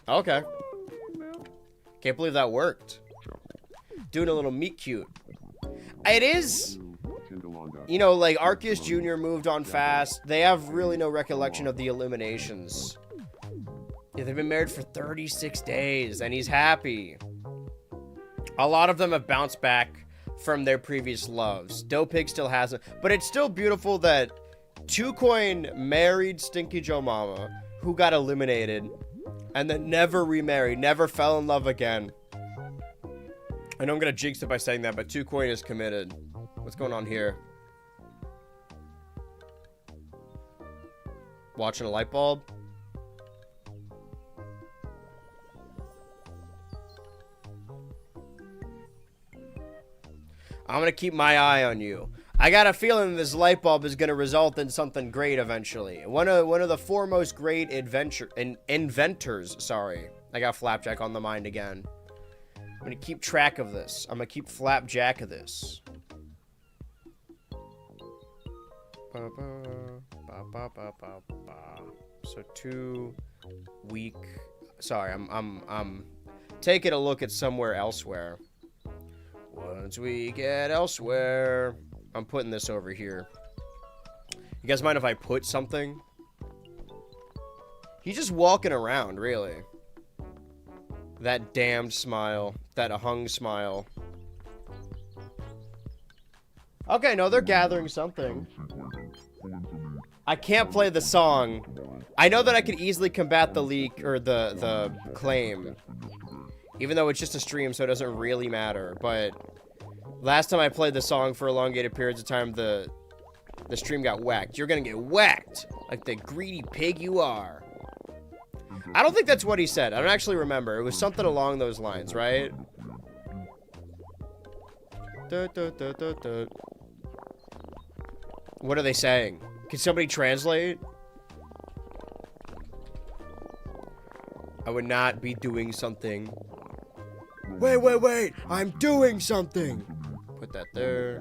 Okay. Can't believe that worked. Doing a little meet cute. It is, you know, like Arceus Jr. moved on fast. They have really no recollection of the eliminations. Yeah, they've been married for 36 days, and he's happy. A lot of them have bounced back from their previous loves. Dopig still hasn't, but it's still beautiful that 2-coin married Stinky Joe Mama, who got eliminated, and then never remarried, never fell in love again. I know I'm gonna jinx it by saying that, but 2-coin is committed. What's going on here? Watching a light bulb? I'm gonna keep my eye on you. I got a feeling this light bulb is gonna result in something great eventually. One of the foremost great inventors. Sorry, I got Flapjack on the mind again. I'm gonna keep track of this. I'm gonna keep Flapjack of this. So 2 week. Sorry, I'm taking a look at somewhere elsewhere. Once we get elsewhere, I'm putting this over here. You guys mind if I put something? He's just walking around, really. That damned smile. That hung smile. Okay, no, they're gathering something. I can't play the song. I know that I could easily combat the leak, or the claim. Even though it's just a stream, so it doesn't really matter. But last time I played the song for elongated periods of time, the stream got whacked. You're gonna get whacked, like the greedy pig you are. I don't think that's what he said. I don't actually remember. It was something along those lines, right? What are they saying? Can somebody translate? I would not be doing something. Wait, wait, wait! I'm doing something! Put that there.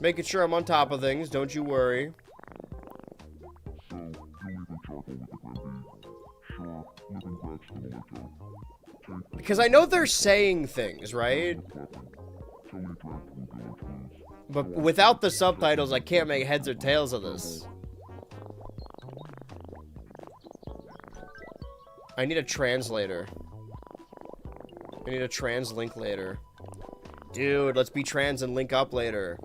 Making sure I'm on top of things, don't you worry. Because I know they're saying things, right? But without the subtitles, I can't make heads or tails of this. I need a translator. I need a trans-link later. Dude, let's be trans and link up later.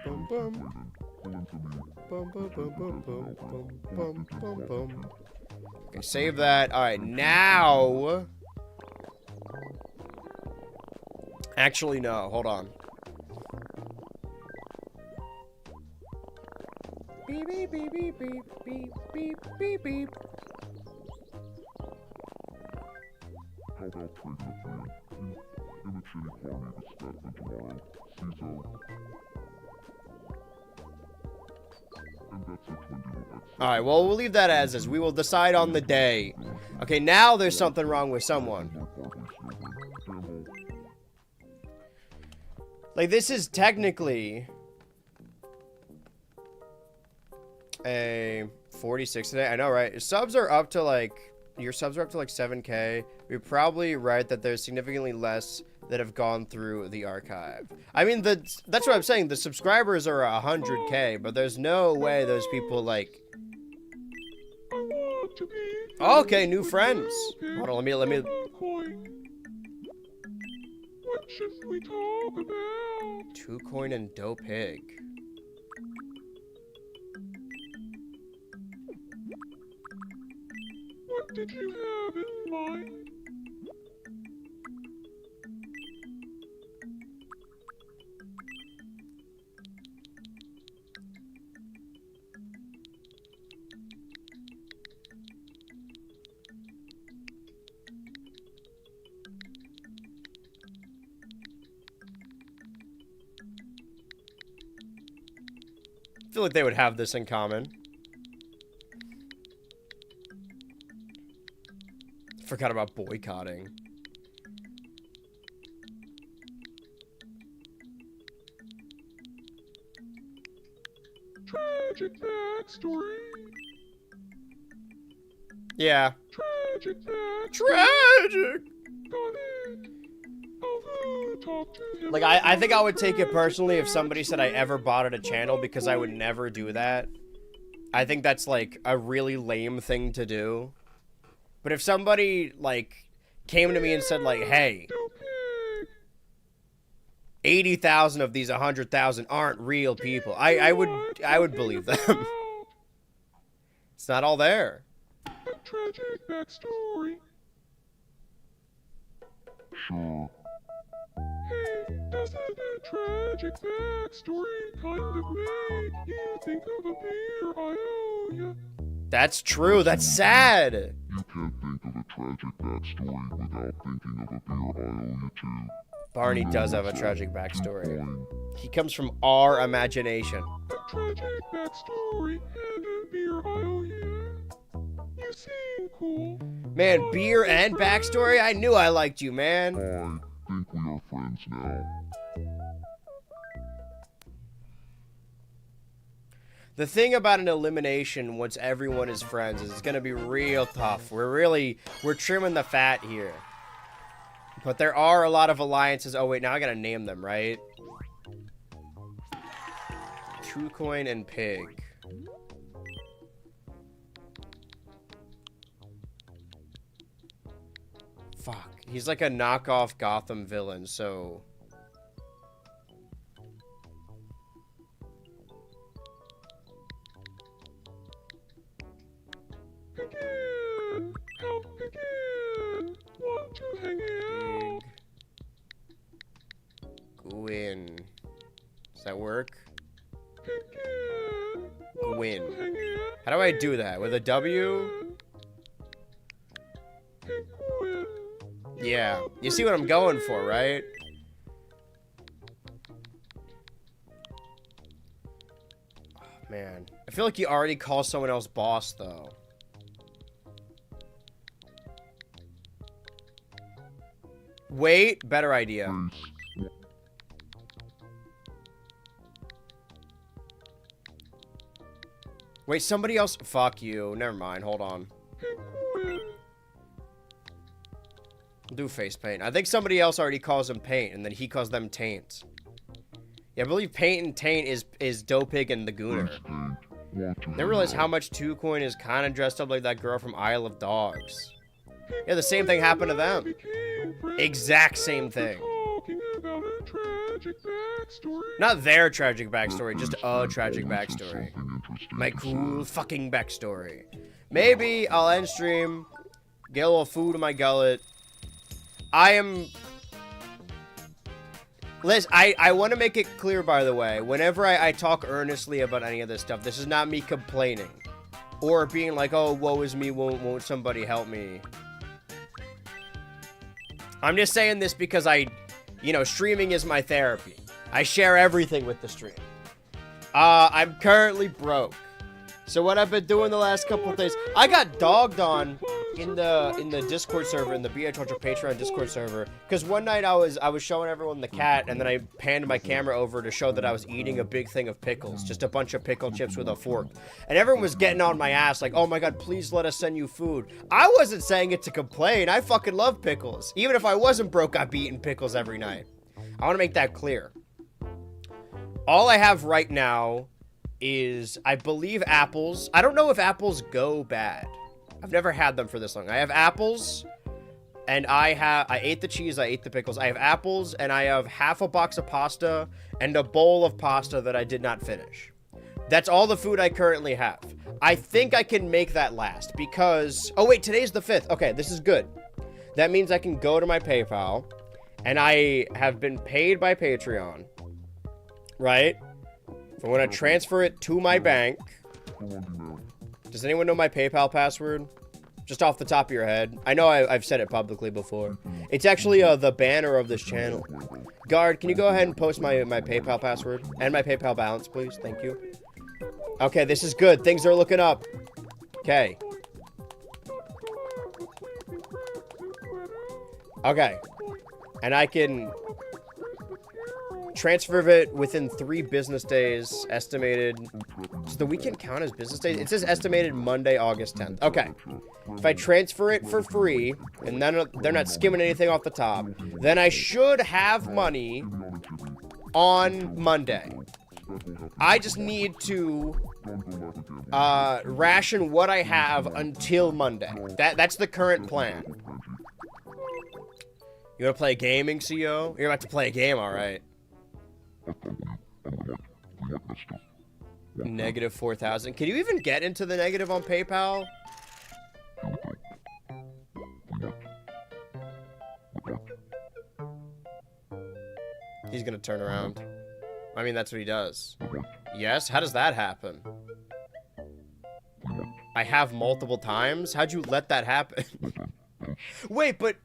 Bum, bum. Bum, bum, bum, bum, bum, bum, bum, bum. Okay, save that. Alright, now... Actually, no. Hold on. Beep, beep, beep, beep, beep, beep, beep, beep, beep. Alright, well, we'll leave that as is. We will decide on the day. Okay, now there's something wrong with someone. Like, this is technically a 46 today. I know, right? Subs are up to, like... Your subs are up to, like, 7K. You're probably right that there's significantly less that have gone through the archive. I mean, that's what I'm saying. The subscribers are 100K, but there's no way those people, like... Okay, new friends. Hold on, let me... What should we talk about? 2Coin and Dope Pig. What did you have in mind? I feel like they would have this in common. Forgot about boycotting. Tragic backstory. Yeah. Tragic backstory. Tragic! Got it. I'll talk to him. Like, I think I would take it personally if somebody said I ever bought at a channel, because I would never do that. I think that's, like, a really lame thing to do. But if somebody, like, came to me and said, like, hey, 80,000 of these 100,000 aren't real people, I would believe them. It's not all there. A tragic backstory. Sure. Hey, doesn't a tragic backstory kind of make you think of a beer I owe ya? That's true. That's sad. You can't think of a tragic backstory without thinking of a beer I owe you too. Barney does have a tragic backstory. He comes from our imagination. A tragic backstory and a beer I owe you. You seem cool. Man, beer and backstory? I knew I liked you, man. I think we are friends now. The thing about an elimination once everyone is friends is it's gonna be real tough. We're trimming the fat here. But there are a lot of alliances. Oh wait, now I gotta name them, right? 2Coin and Pig. Fuck. He's like a knockoff Gotham villain, so... Again! Help again! Want to hang out? How do I do that? With a W? Penguin. Yeah. You see what I'm going for, right? Oh, man. I feel like you already call someone else boss, though. Wait, better idea. Wait, somebody else. Fuck you. Never mind. Hold on. Penguin. Do face paint. I think somebody else already calls him paint, and then he calls them taint. Yeah, I believe paint and taint is Dopig and the Gooner. Never realized how much 2Coin is kind of dressed up like that girl from Isle of Dogs. Yeah, the same thing happened to them. Became friends Exact same thing. talking about a tragic backstory. Not their tragic backstory, just a tragic backstory. My cool fucking backstory. Maybe I'll end stream, get a little food in my gullet. Liz, I want to make it clear, by the way, whenever I talk earnestly about any of this stuff, this is not me complaining. Or being like, oh, woe is me, won't somebody help me? I'm just saying this because streaming is my therapy. I share everything with the stream. I'm currently broke. So what I've been doing the last couple of days, I got dogged on in the Discord server, in the BHultra Patreon Discord server, because one night I was showing everyone the cat, and then I panned my camera over to show that I was eating a big thing of pickles, just a bunch of pickle chips with a fork, and everyone was getting on my ass like, oh my god, please let us send you food. I wasn't saying it to complain. I fucking love pickles. Even if I wasn't broke, I'd be eating pickles every night. I want to make that clear. All I have right now is, I believe, apples. I don't know if apples go bad. I've never had them for this long. I have apples, and I ate the cheese, I ate the pickles. I have apples, and I have half a box of pasta and a bowl of pasta that I did not finish. That's all the food I currently have. I think I can make that last because... Oh, wait, today's the 5th. Okay, this is good. That means I can go to my PayPal, and I have been paid by Patreon, right? If I want to transfer it to my bank... Does anyone know my PayPal password? Just off the top of your head. I know I've said it publicly before. It's actually the banner of this channel. Guard, can you go ahead and post my PayPal password? And my PayPal balance, please? Thank you. Okay, this is good. Things are looking up. Okay. Okay. And I can transfer it within 3 business days, estimated. Does the weekend count as business days? It says estimated Monday, August 10th. Okay. If I transfer it for free, and then they're not skimming anything off the top, then I should have money on Monday. I just need to ration what I have until Monday. That's the current plan. You wanna play gaming, CO? You're about to play a game, alright. Negative 4,000. Can you even get into the negative on PayPal? He's gonna turn around. I mean, that's what he does. Yes? How does that happen? I have multiple times? How'd you let that happen? Wait, but...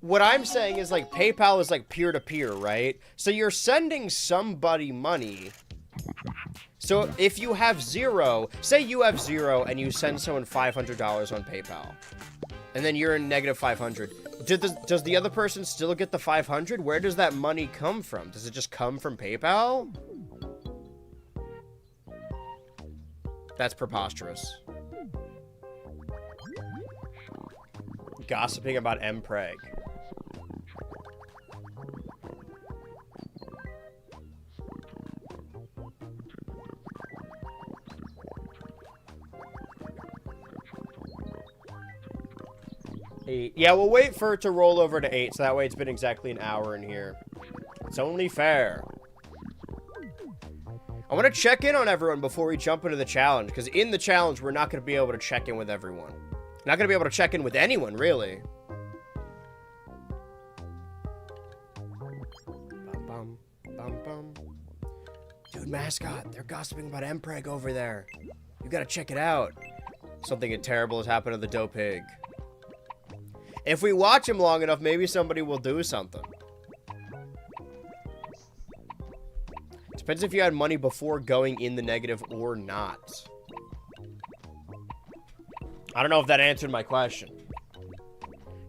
What I'm saying is, like, PayPal is, like, peer-to-peer, right? So you're sending somebody money. So if you have 0, say you have 0 and you send someone $500 on PayPal, and then you're in negative 500. Does the other person still get the 500? Where does that money come from? Does it just come from PayPal? That's preposterous. Gossiping about Mpreg. Yeah, we'll wait for it to roll over to 8, so that way it's been exactly an hour in here. It's only fair. I want to check in on everyone before we jump into the challenge, because in the challenge, we're not going to be able to check in with everyone. Not going to be able to check in with anyone, really. Bum, bum, bum, bum. Dude, mascot, they're gossiping about Mpreg over there. You gotta check it out. Something terrible has happened to the dope pig. If we watch him long enough, maybe somebody will do something. Depends if you had money before going in the negative or not. I don't know if that answered my question.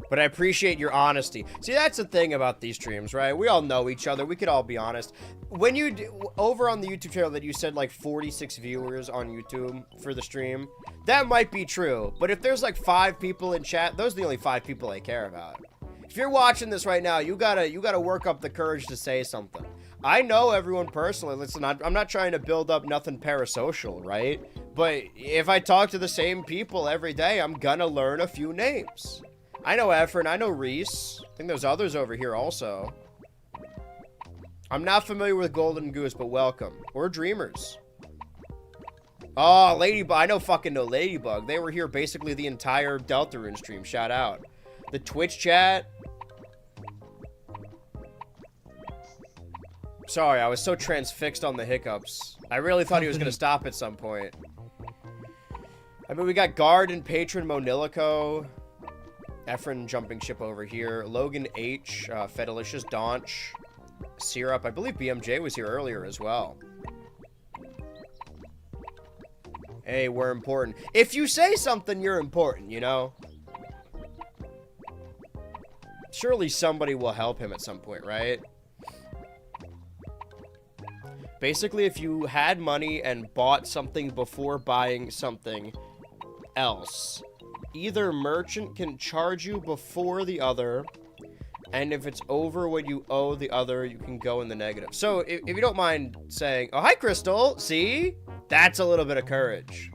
But I appreciate your honesty. See, that's the thing about these streams, right? We all know each other. We could all be honest. When you... over on the YouTube channel that you said, like, 46 viewers on YouTube for the stream, that might be true. But if there's, like, 5 people in chat, those are the only 5 people I care about. If you're watching this right now, you gotta work up the courage to say something. I know everyone personally. Listen, I'm not trying to build up nothing parasocial, right? But if I talk to the same people every day, I'm gonna learn a few names. I know Efren, I know Reese. I think there's others over here also. I'm not familiar with Golden Goose, but welcome. Or Dreamers. Oh, Ladybug. I know fucking no Ladybug. They were here basically the entire Deltarune stream. Shout out. The Twitch chat. Sorry, I was so transfixed on the hiccups. I really thought he was going to stop at some point. I mean, we got Guard and Patron Monilico. Efren jumping ship over here. Logan H. Fedalicious Daunch. Syrup. I believe BMJ was here earlier as well. Hey, we're important. If you say something, you're important, you know? Surely somebody will help him at some point, right? Basically, if you had money and bought something before buying something else, either merchant can charge you before the other, and if it's over what you owe the other, you can go in the negative. So, if you don't mind saying, oh, hi, Crystal, see? That's a little bit of courage.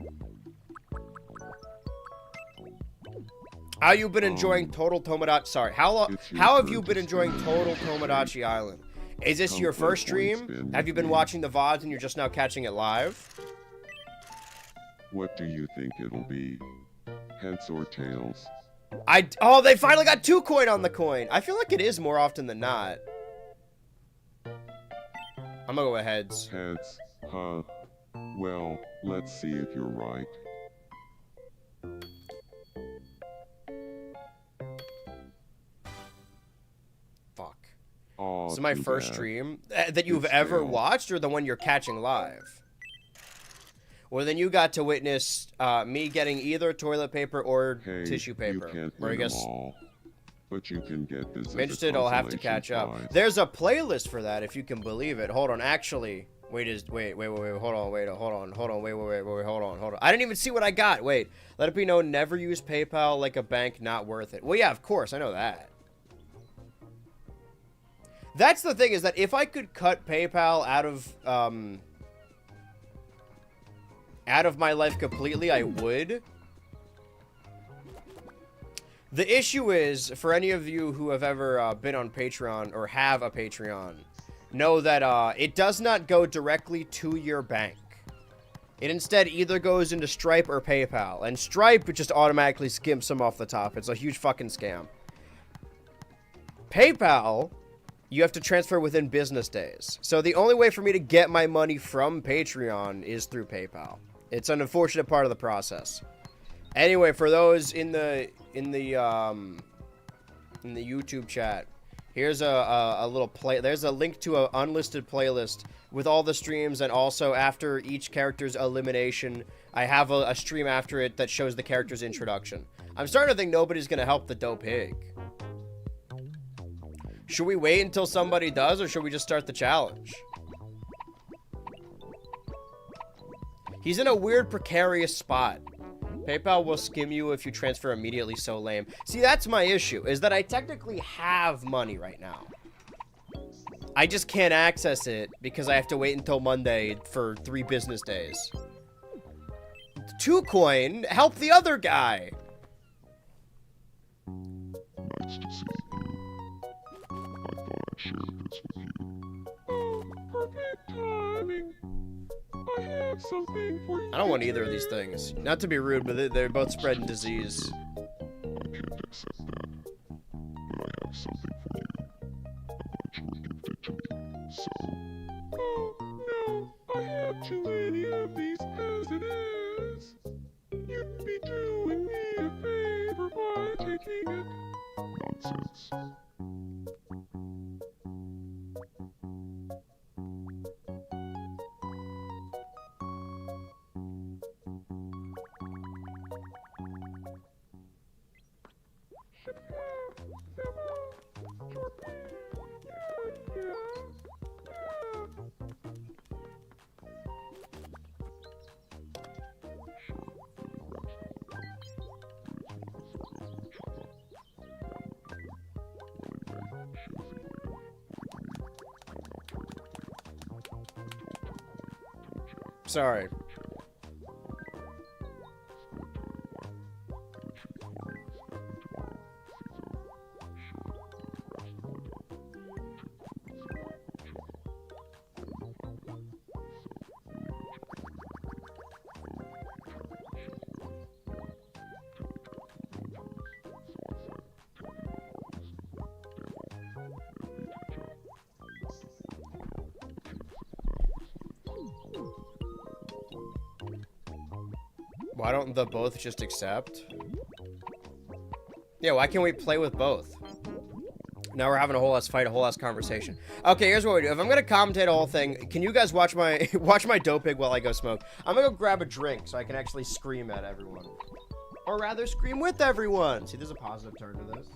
How you been enjoying Total Tomodachi? Sorry, how have you been enjoying Total Tomodachi Island? Is this your first stream? Have you been watching the VODs and you're just now catching it live? What do you think it'll be? Heads or tails? Oh, they finally got 2 coin on the coin. I feel like it is more often than not. I'm gonna go with heads. Heads, huh? Well, let's see if you're right. Fuck. Aw, This is my too first bad. stream that you've It's ever failed. watched, or the one you're catching live? Well, then you got to witness me getting either toilet paper or Hey, tissue paper. you can't Or I win guess them all, but you can get this. I'm interested. I'll have to catch up. There's a playlist for that, if you can believe it. Hold on, actually, wait, hold on, hold on. I didn't even see what I got. Wait, let it be known, never use PayPal like a bank, not worth it. Well, yeah, of course, I know that. That's the thing, is that if I could cut PayPal out of my life completely, I would. The issue is, for any of you who have ever been on Patreon or have a Patreon, know that it does not go directly to your bank. It instead either goes into Stripe or PayPal. And Stripe just automatically skims them off the top. It's a huge fucking scam. PayPal, you have to transfer within business days. So the only way for me to get my money from Patreon is through PayPal. It's an unfortunate part of the process. Anyway, for those in the YouTube chat, here's a little play. There's a link to an unlisted playlist with all the streams, and also after each character's elimination, I have a stream after it that shows the character's introduction. I'm starting to think nobody's gonna help the dope pig. Should we wait until somebody does, or should we just start the challenge? He's in a weird, precarious spot. PayPal will skim you if you transfer immediately, so lame. See, that's my issue, is that I technically have money right now. I just can't access it because I have to wait until Monday for 3 business days. 2 coin, help the other guy. Nice to see you. I thought I'd share this with you. Perfect timing. I have something for you. I don't want either of these things. Not to be rude, but they're both spreading disease. I can't accept that. But I have something for you. A bunch were gifted to me, so... Oh, no. I have too many of these as it is. sense. Sorry. Why don't the both just accept? Yeah, why can't we play with both? Now we're having a whole ass fight, a whole ass conversation. Okay, here's what we do. If I'm gonna commentate a whole thing, can you guys watch my my dope pig while I go smoke? I'm gonna go grab a drink so I can actually scream at everyone. Or rather, scream with everyone. See, there's a positive turn to this.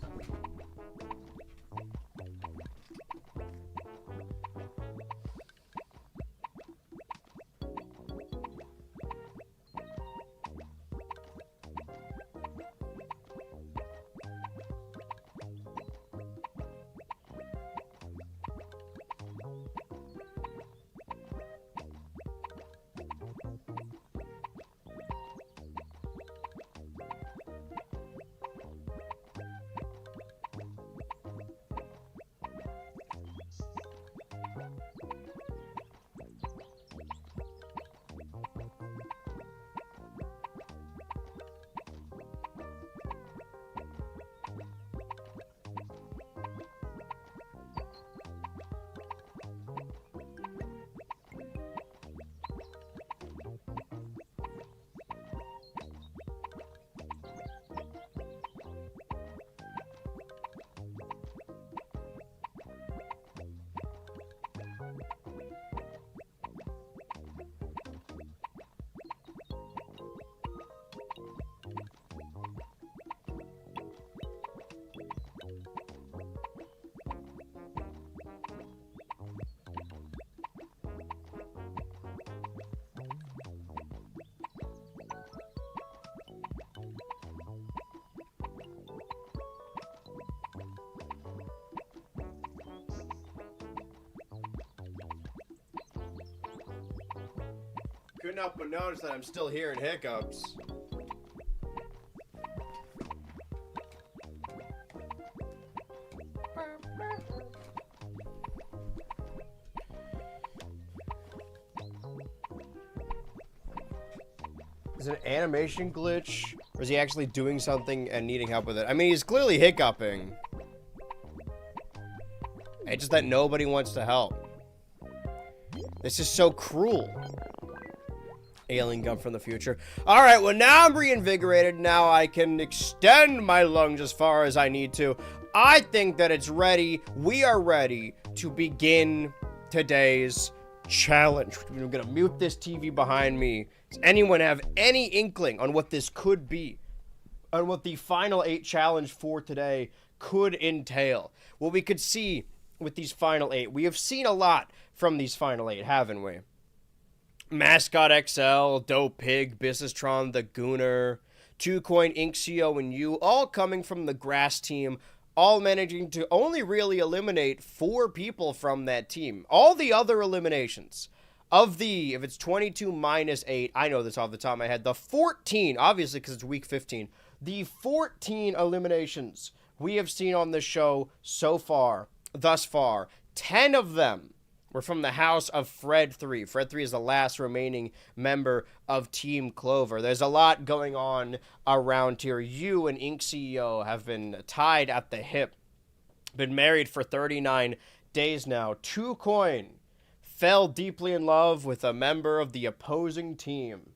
Couldn't help but notice that I'm still hearing hiccups. Is it an animation glitch? Or is he actually doing something and needing help with it? I mean, he's clearly hiccuping. It's just that nobody wants to help. This is so cruel. Alien gum from the future. Alright, well now I'm reinvigorated. Now I can extend my lungs as far as I need to. I think that it's ready. We are ready to begin today's challenge. I'm gonna mute this TV behind me. Does anyone have any inkling on what this could be? On what the final 8 challenge for today could entail? What we could see with these final 8. We have seen a lot from these final 8, haven't we? Mascot XL, Dope Pig, Businessstron, the Gooner, 2Coin, Inxio, and you, all coming from the grass team, all managing to only really eliminate 4 people from that team. All the other eliminations of the, if it's 22 minus 8, I know this off the top of my head, the 14, obviously because it's week 15, the 14 eliminations we have seen on this show so far, thus far, 10 of them were from the house of Fred 3. Fred 3 is the last remaining member of Team Clover. There's a lot going on around here. You and Ink CEO have been tied at the hip. Been married for 39 days now. 2Coin fell deeply in love with a member of the opposing team.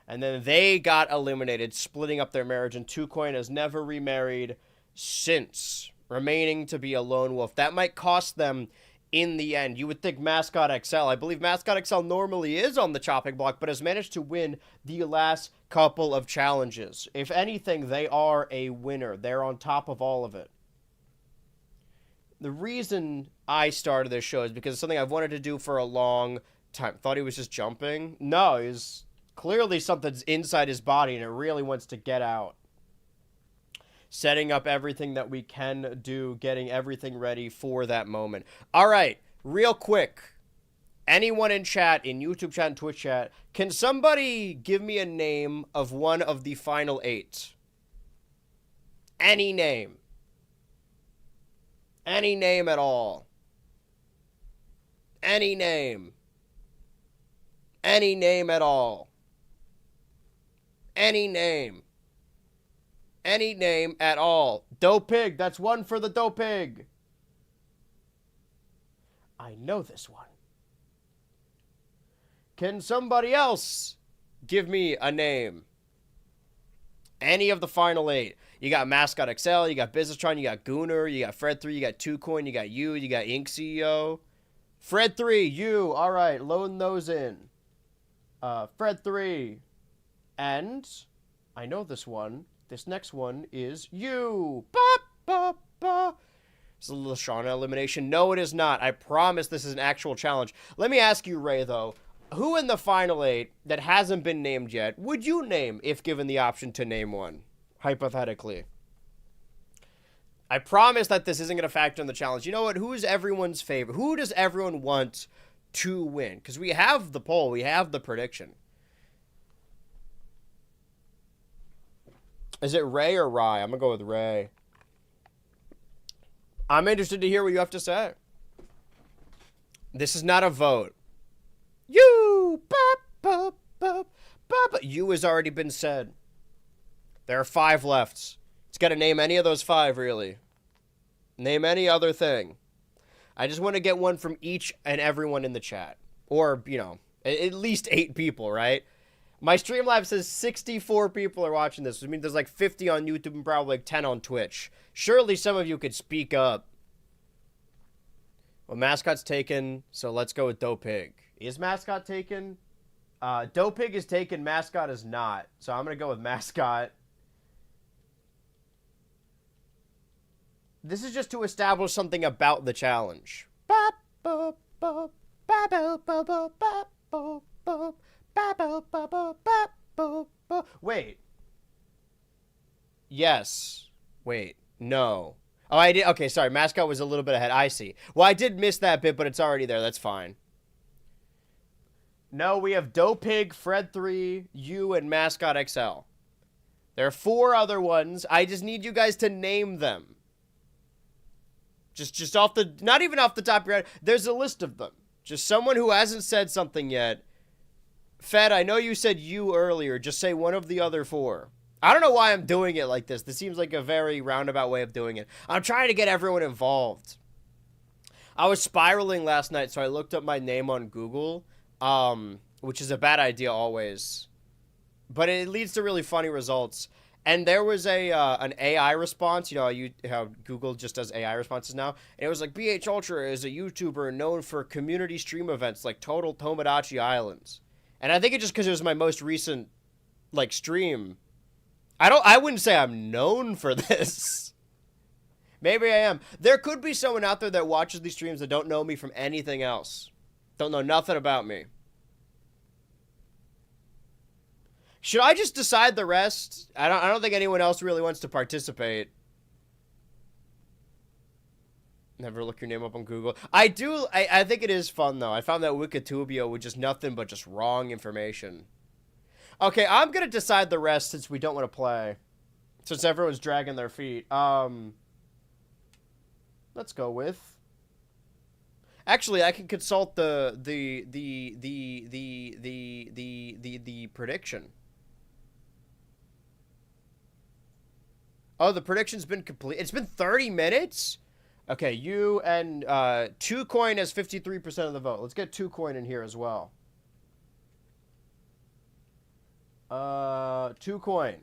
And then they got eliminated, splitting up their marriage, and Two Coin has never remarried since, remaining to be a lone wolf. That might cost them in the end. You would think Mascot XL. I believe Mascot XL normally is on the chopping block, but has managed to win the last couple of challenges. If anything, they are a winner. They're on top of all of it. The reason I started this show is because it's something I've wanted to do for a long time. Thought he was just jumping. No, he's clearly something's inside his body and it really wants to get out. Setting up everything that we can do, getting everything ready for that moment. All right, real quick. Anyone in chat, in YouTube chat and Twitch chat, can somebody give me a name of one of the final 8? Any name. Any name at all. Any name. Any name at all. Any name. Any name at all. Dope Pig. That's one for the Dope Pig. I know this one. Can somebody else give me a name? Any of the final 8. You got Mascot XL, you got Businesstron, you got Gooner, you got Fred3, you got 2Coin, you got you got Ink CEO. Fred3, you. All right, loading those in. Fred3. And I know this one. This next one is you. Ba, ba, ba. It's a little Shauna elimination. No, it is not. I promise this is an actual challenge. Let me ask you, Ray, though. Who in the final 8 that hasn't been named yet would you name if given the option to name one? Hypothetically. I promise that this isn't going to factor in the challenge. You know what? Who is everyone's favorite? Who does everyone want to win? Because we have the poll. We have the prediction. Is it Ray or Rye? I'm going to go with Ray. I'm interested to hear what you have to say. This is not a vote. You! Bop, bop, bop, bop. You has already been said. There are 5 left. It's got to name any of those 5, really. Name any other thing. I just want to get one from each and everyone in the chat. Or, you know, at least 8 people, right? My Streamlabs says 64 people are watching this. I mean, there's like 50 on YouTube and probably like 10 on Twitch. Surely some of you could speak up. Well, Mascot's taken, so let's go with Dope Pig. Is Mascot taken? Dope Pig is taken, Mascot is not. So I'm going to go with Mascot. This is just to establish something about the challenge. Wait. Yes. Wait. No. Oh, I did. Okay, sorry. Mascot was a little bit ahead. I see. Well, I did miss that bit, but it's already there. That's fine. No, we have Dope Pig, Fred3, you, and Mascot XL. There are 4 other ones. I just need you guys to name them. Just off the, not even off the top of your head. There's a list of them. Just someone who hasn't said something yet. Fed, I know you said you earlier. Just say one of the other 4. I don't know why I'm doing it like this. This seems like a very roundabout way of doing it. I'm trying to get everyone involved. I was spiraling last night, so I looked up my name on Google, which is a bad idea always. But it leads to really funny results. And there was an AI response, you know, how Google just does AI responses now. And it was like, BHultra is a YouTuber known for community stream events like Total Tomodachi Islands. And I think it's just because it was my most recent, like, stream. I wouldn't say I'm known for this. Maybe I am. There could be someone out there that watches these streams that don't know me from anything else. Don't know nothing about me. Should I just decide the rest? I don't think anyone else really wants to participate. Never look your name up on Google. I do. I think it is fun, though. I found that Wikitubio with just nothing but just wrong information. Okay, I'm going to decide the rest since we don't want to play. Since everyone's dragging their feet. Let's go with... Actually, I can consult the prediction. Oh, the prediction's been complete. It's been 30 minutes? Okay, you and 2Coin has 53% of the vote. Let's get 2Coin in here as well. 2 coin.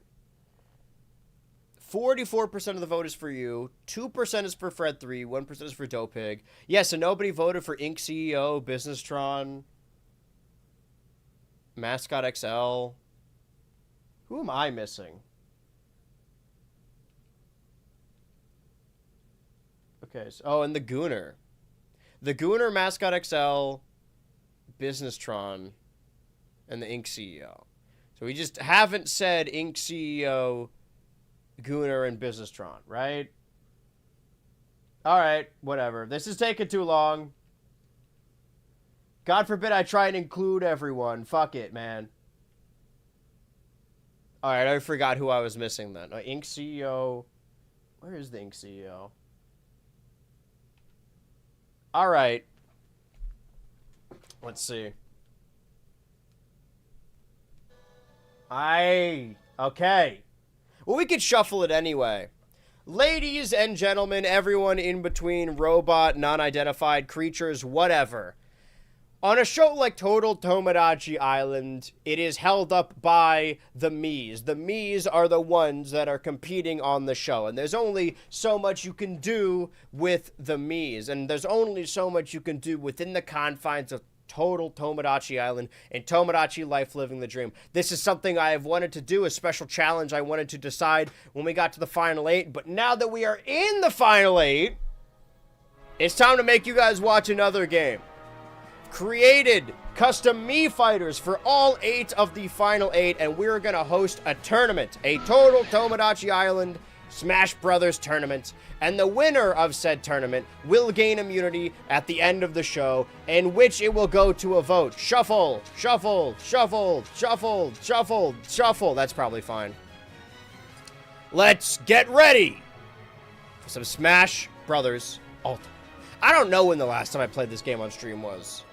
44% of the vote is for you. 2% is for Fred3. 1% is for Dopig. Yeah, so nobody voted for Ink CEO, Businesstron, Mascot XL. Who am I missing? Okay, so, oh, and the Gooner. The Gooner, Mascot XL, Businesstron, and the Ink CEO. So we just haven't said Ink CEO, Gooner, and Businesstron, right? All right, whatever. This is taking too long. God forbid I try and include everyone. Fuck it, man. All right, I forgot who I was missing then. Ink CEO. Where is the Ink CEO? All right. Let's see. Okay. Well, we could shuffle it anyway. Ladies and gentlemen, everyone in between, robot, non-identified creatures, whatever. On a show like Total Tomodachi Island, it is held up by the Miis. The Miis are the ones that are competing on the show, and there's only so much you can do with the Miis, and there's only so much you can do within the confines of Total Tomodachi Island and Tomodachi Life Living the Dream. This is something I have wanted to do, a special challenge I wanted to decide when we got to the Final 8, but now that we are in the Final 8, it's time to make you guys watch another game. Created custom Mii fighters for all 8 of the Final 8, and we're going to host a tournament, a Total Tomodachi Island Smash Brothers tournament, and the winner of said tournament will gain immunity at the end of the show, in which it will go to a vote. Shuffle, shuffle, shuffle, shuffle, shuffle, shuffle. That's probably fine. Let's get ready for some Smash Brothers Ultimate. I don't know when the last time I played this game on stream was.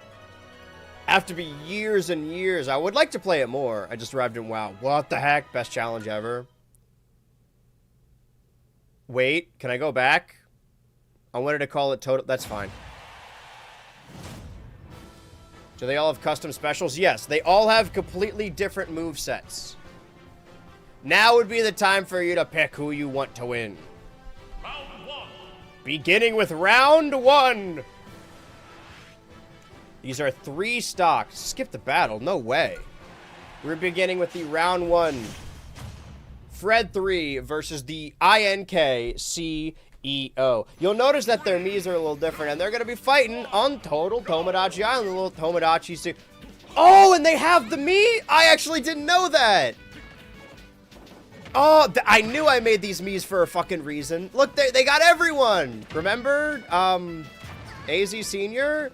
Have to be years and years. I would like to play it more. I just arrived in WoW. What the heck? Best challenge ever. Wait, can I go back? I wanted to call it Total. That's fine. Do they all have custom specials? Yes, they all have completely different movesets. Now would be the time for you to pick who you want to win. Round 1. Beginning with round 1. These are 3 stocks. Skip the battle. No way. We're beginning with the round 1. Fred3 versus the INK CEO. You'll notice that their Miis are a little different, and they're going to be fighting on Total Tomodachi Island. The little Tomodachi. Oh, and they have the Mii? I actually didn't know that. Oh, I knew I made these Miis for a fucking reason. Look, they got everyone. Remember? AZ Senior?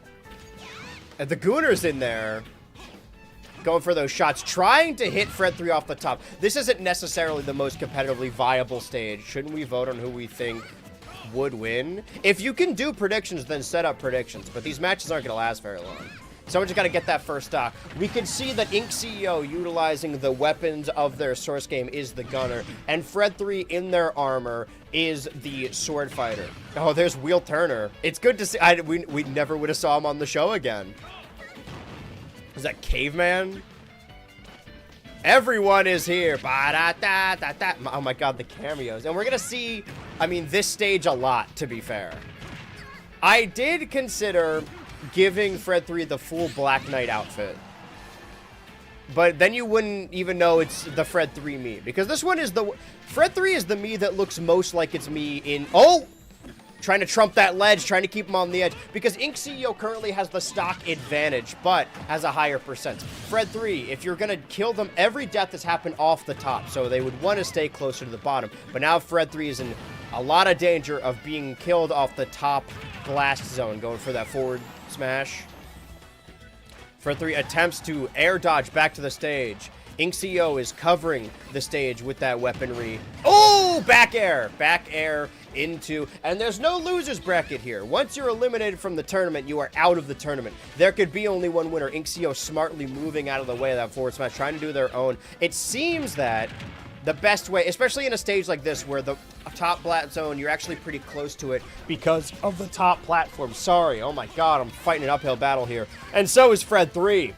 And the Gooner's in there. Going for those shots. Trying to hit Fred3 off the top. This isn't necessarily the most competitively viable stage. Shouldn't we vote on who we think would win? If you can do predictions, then set up predictions. But these matches aren't going to last very long. Someone just got to get that first stock. We can see that Ink CEO utilizing the weapons of their source game is the gunner, and Fred3 in their armor is the sword fighter. Oh, there's Wheel Turner. It's good to see. We never would have saw him on the show again. Is that Caveman? Everyone is here. Ba-da-da-da-da. Oh my god, the cameos. And we're going to see, I mean, this stage a lot, to be fair. I did consider giving Fred3 the full Black Knight outfit. But then you wouldn't even know it's the Fred3 Mii. Because this one is the... Fred3 is the Mii that looks most like it's Mii in... Oh! Trying to trump that ledge, trying to keep him on the edge. Because Ink CEO currently has the stock advantage, but has a higher percent. Fred3, if you're going to kill them, every death has happened off the top. So they would want to stay closer to the bottom. But now Fred3 is in a lot of danger of being killed off the top blast zone. Going for that forward smash. Fred3 attempts to air dodge back to the stage. Ink CEO is covering the stage with that weaponry. Oh, back air into, and there's no losers bracket here. Once you're eliminated from the tournament, you are out of the tournament. There could be only one winner. Ink CEO smartly moving out of the way of that forward smash, trying to do their own. It seems that the best way, especially in a stage like this where the top plat zone, you're actually pretty close to it because of the top platform. Sorry, oh my god, I'm fighting an uphill battle here. And so is Fred3.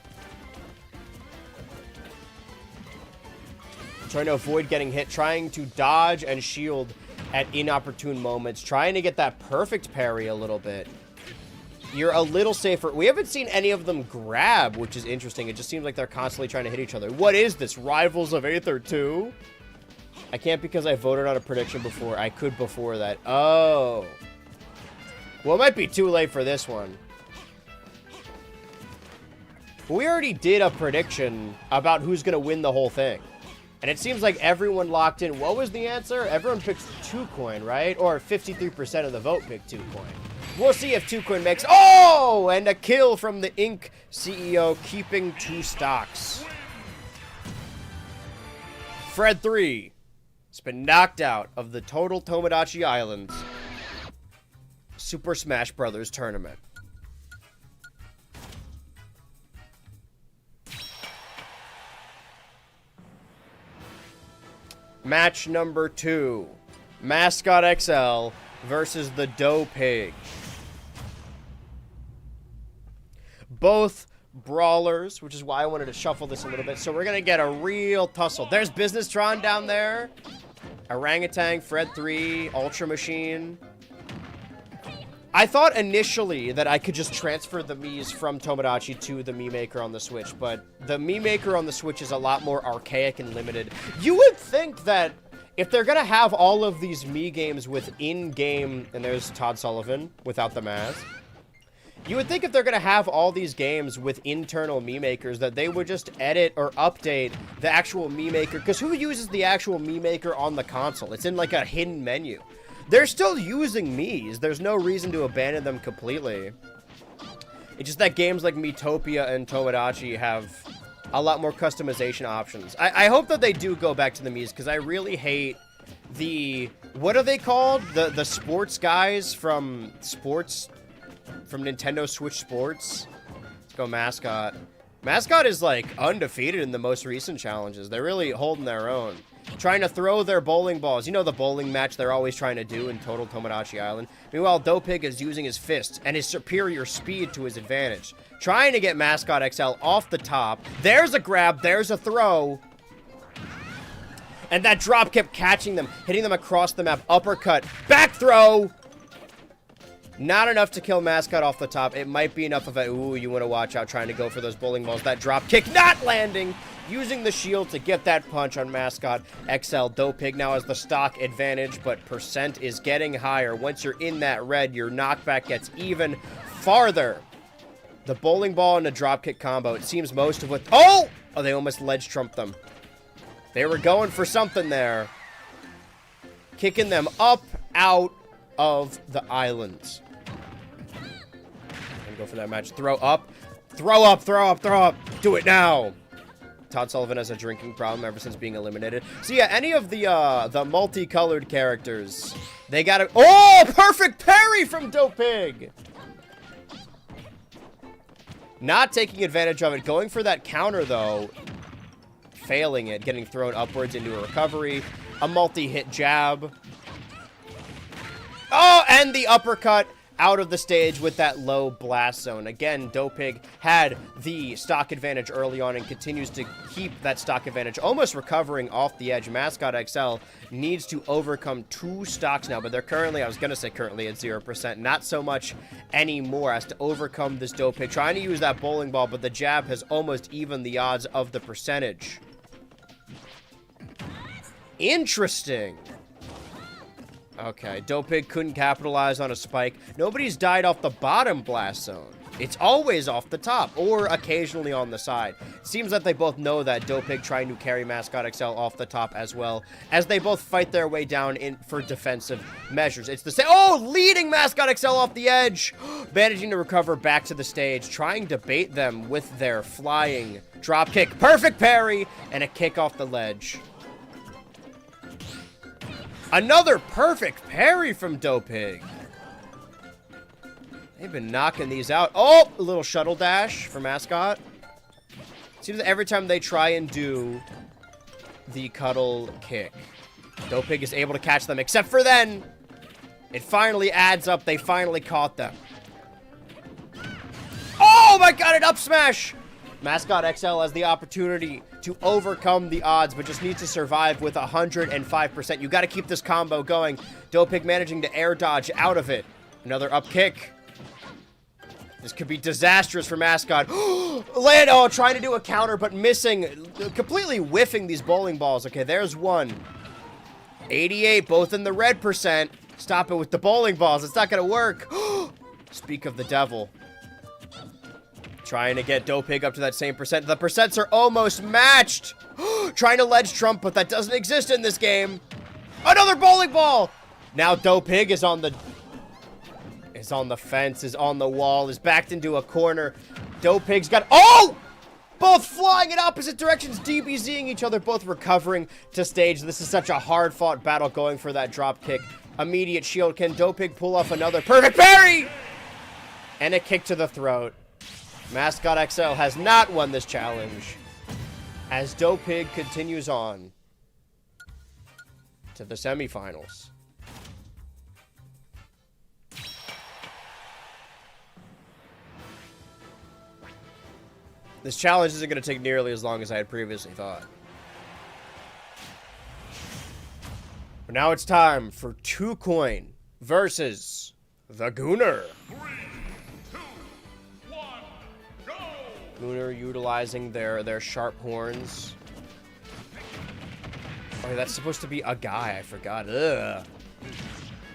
Trying to avoid getting hit, trying to dodge and shield at inopportune moments, trying to get that perfect parry a little bit. You're a little safer. We haven't seen any of them grab, which is interesting. It just seems like they're constantly trying to hit each other. What is this? Rivals of Aether 2? I can't because I voted on a prediction before. I could before that. Oh. Well, it might be too late for this one. We already did a prediction about who's going to win the whole thing. And it seems like everyone locked in. What was the answer? Everyone picked 2-coin, right? Or 53% of the vote picked 2-coin. We'll see if 2-coin makes... Oh! And a kill from the Inc. CEO, keeping 2 stocks. Fred 3 has been knocked out of the Total Tomodachi Islands Super Smash Bros. Tournament. Match number 2. Mascot XL versus the Dough Pig. Both brawlers, which is why I wanted to shuffle this a little bit. So we're going to get a real tussle. There's Business Tron down there. Orangutan, Fred 3, Ultra Machine. I thought initially that I could just transfer the Miis from Tomodachi to the Mii Maker on the Switch, but the Mii Maker on the Switch is a lot more archaic and limited. You would think that if they're going to have all of these Mii games with in-game... And there's Todd Sullivan without the mask. You would think if they're going to have all these games with internal Mii Makers that they would just edit or update the actual Mii Maker. Because who uses the actual Mii Maker on the console? It's in like a hidden menu. They're still using Miis. There's no reason to abandon them completely. It's just that games like Miitopia and Tomodachi have a lot more customization options. I hope that they do go back to the Miis, because I really hate the... What are they called? The sports guys from Nintendo Switch Sports? Let's go Mascot. Mascot is, like, undefeated in the most recent challenges. They're really holding their own. Trying to throw their bowling balls. You know the bowling match they're always trying to do in Total Tomodachi Island? Meanwhile, Dough Pig is using his fists and his superior speed to his advantage. Trying to get Mascot XL off the top. There's a grab. There's a throw. And that drop kept catching them, hitting them across the map. Uppercut. Back throw. Not enough to kill Mascot off the top. It might be enough of a, ooh, you want to watch out trying to go for those bowling balls. That drop kick not landing. Using the shield to get that punch on Mascot XL. Dough Pig now has the stock advantage, but percent is getting higher. Once you're in that red, your knockback gets even farther. The bowling ball and the dropkick combo. It seems most of what... Oh! Oh, they almost ledge trumped them. They were going for something there. Kicking them up out of the islands. Go for that match. Throw up. Throw up, throw up, throw up. Do it now. Todd Sullivan has a drinking problem ever since being eliminated. So yeah, any of the multicolored characters, they got a... Oh, perfect parry from Dough Pig. Not taking advantage of it. Going for that counter, though. Failing it. Getting thrown upwards into a recovery. A multi-hit jab. Oh, and the uppercut out of the stage with that low blast zone. Again, Dough Pig had the stock advantage early on and continues to keep that stock advantage, almost recovering off the edge. Mascot XL needs to overcome 2 stocks now, but they're currently, I was going to say currently at 0%, not so much anymore. Has to overcome this Dough Pig, trying to use that bowling ball, but the jab has almost evened the odds of the percentage. Interesting. Okay, Dough Pig couldn't capitalize on a spike. Nobody's died off the bottom blast zone. It's always off the top, or occasionally on the side. Seems that they both know that. Dough Pig trying to carry Mascot XL off the top as well, as they both fight their way down in for defensive measures. It's the same. Oh, leading Mascot XL off the edge. Managing to recover back to the stage, trying to bait them with their flying drop kick. Perfect parry, and a kick off the ledge. Another perfect parry from Dough Pig. They've been knocking these out. Oh, a little shuttle dash for Mascot. Seems that every time they try and do the cuddle kick, Dough Pig is able to catch them, except for then. It finally adds up. They finally caught them. Oh my god, an up smash! Mascot XL has the opportunity to overcome the odds, but just needs to survive with 105%. You got to keep this combo going. Dopig managing to air dodge out of it. Another up kick. This could be disastrous for Mascot. Land, oh, trying to do a counter, but missing. Completely whiffing these bowling balls. Okay, there's one. 88, both in the red percent. Stop it with the bowling balls. It's not going to work. Speak of the devil. Trying to get Dopig up to that same percent. The percents are almost matched. Trying to ledge Trump, but that doesn't exist in this game. Another bowling ball. Now Dopig is on the fence, is on the wall, is backed into a corner. Dopig's got, oh! Both flying in opposite directions, DBZing each other, both recovering to stage. This is such a hard-fought battle going for that drop kick. Immediate shield. Can Dopig pull off another perfect parry? And a kick to the throat. Mascot XL has not won this challenge, as Dopig continues on to the semifinals. This challenge isn't going to take nearly as long as I had previously thought. But now it's time for 2Coin versus the Gooner. 3, 2, 1, go! Gooner utilizing their sharp horns. Oh, that's supposed to be a guy. I forgot. Ugh.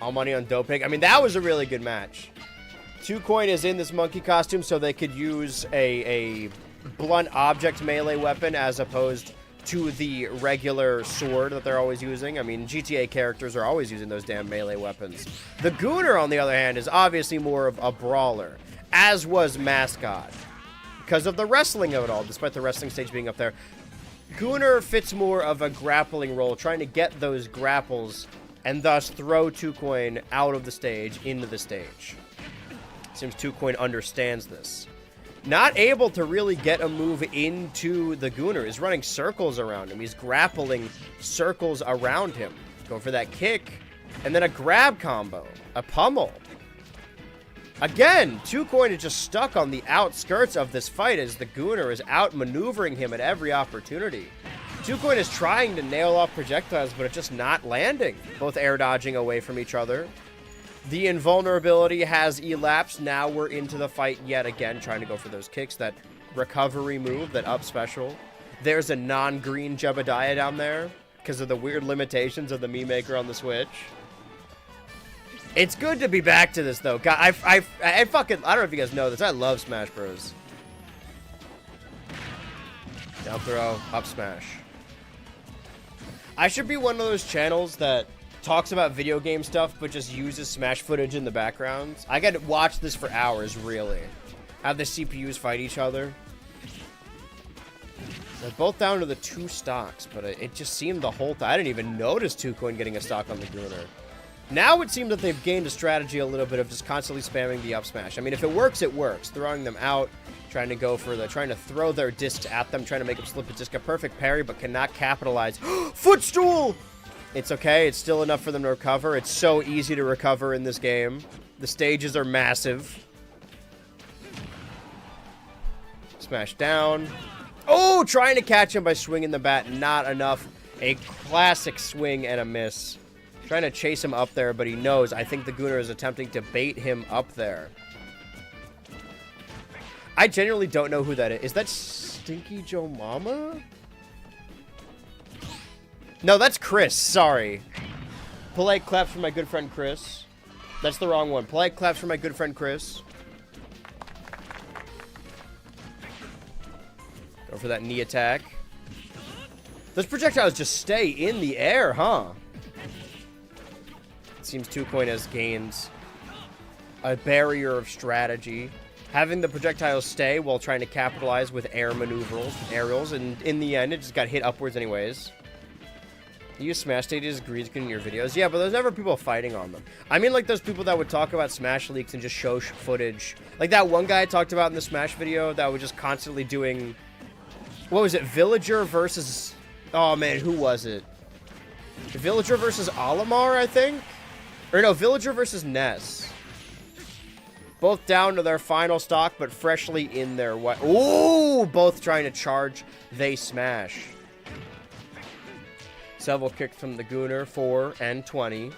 All money on Dopig. I mean, that was a really good match. 2Coin is in this monkey costume, so they could use a blunt object melee weapon as opposed to the regular sword that they're always using. I mean, GTA characters are always using those damn melee weapons. The Gooner, on the other hand, is obviously more of a brawler, as was Mascot, because of the wrestling of it all, despite the wrestling stage being up there. Gooner fits more of a grappling role, trying to get those grapples and thus throw 2Coin out of the stage into the stage. Seems 2Coin understands this. Not able to really get a move into the Gooner. He's running circles around him. He's grappling circles around him. Going for that kick. And then a grab combo. A pummel. Again, 2Coin is just stuck on the outskirts of this fight as the Gooner is outmaneuvering him at every opportunity. 2Coin is trying to nail off projectiles, but it's just not landing. Both air dodging away from each other. The invulnerability has elapsed. Now we're into the fight yet again, trying to go for those kicks. That recovery move, that up special. There's a non-green Jebediah down there because of the weird limitations of the Mii Maker on the Switch. It's good to be back to this, though. God, I don't know if you guys know this. I love Smash Bros. Down throw, up smash. I should be one of those channels that talks about video game stuff, but just uses Smash footage in the background. I got to watch this for hours, really. Have the CPUs fight each other. They're both down to the 2 stocks, but it just seemed the whole time. I didn't even notice 2Coin getting a stock on the Gooner. Now it seems that they've gained a strategy a little bit of just constantly spamming the up smash. I mean, if it works, it works. Throwing them out, trying to throw their discs at them, trying to make them slip a disc. A perfect parry, but cannot capitalize. Footstool! It's okay. It's still enough for them to recover. It's so easy to recover in this game. The stages are massive. Smash down. Oh, trying to catch him by swinging the bat. Not enough. A classic swing and a miss. Trying to chase him up there, but he knows. I think the Gooner is attempting to bait him up there. I genuinely don't know who that is. Is that Stinky Joe Mama? No, that's Chris. Sorry. Polite claps for my good friend Chris. That's the wrong one. Polite claps for my good friend Chris. Go for that knee attack. Those projectiles just stay in the air, huh? It seems 2Coin has gained a barrier of strategy. Having the projectiles stay while trying to capitalize with aerials, and in the end, it just got hit upwards anyways. You use Smash stages as green screen in your videos? Yeah, but there's never people fighting on them. I mean, like those people that would talk about Smash leaks and just show footage. Like that one guy I talked about in the Smash video that was just constantly doing... What was it? Villager versus... Oh, man, who was it? Villager versus Olimar, I think? Or no, Villager versus Ness. Both down to their final stock, but freshly in their way. Ooh, both trying to charge. They smash. Several kicks from the Gooner, 4 and 20.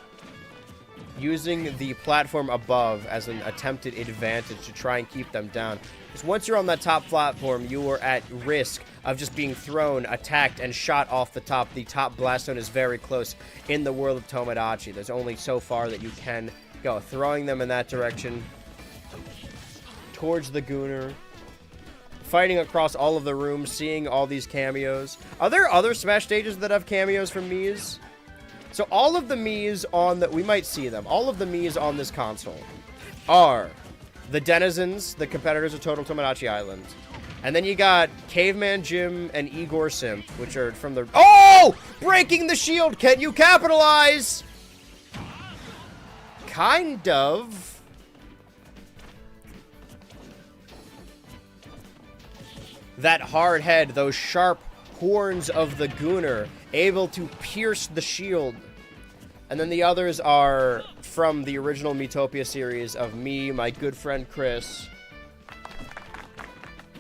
Using the platform above as an attempted advantage to try and keep them down. Because once you're on that top platform, you are at risk of just being thrown, attacked, and shot off the top. The top blast zone is very close in the world of Tomodachi. There's only so far that you can go. Throwing them in that direction towards the Gooner. Fighting across all of the rooms, seeing all these cameos. Are there other Smash stages that have cameos from Mii's? So all of the Mii's on the... We might see them. All of the Mii's on this console are the denizens, the competitors of Total Tomodachi Island. And then you got Caveman Jim and Igor Simp, which are from the... Oh! Breaking the shield! Can you capitalize? Kind of. That hard head, those sharp horns of the Gooner, able to pierce the shield. And then the others are from the original Miitopia series of me, my good friend Chris,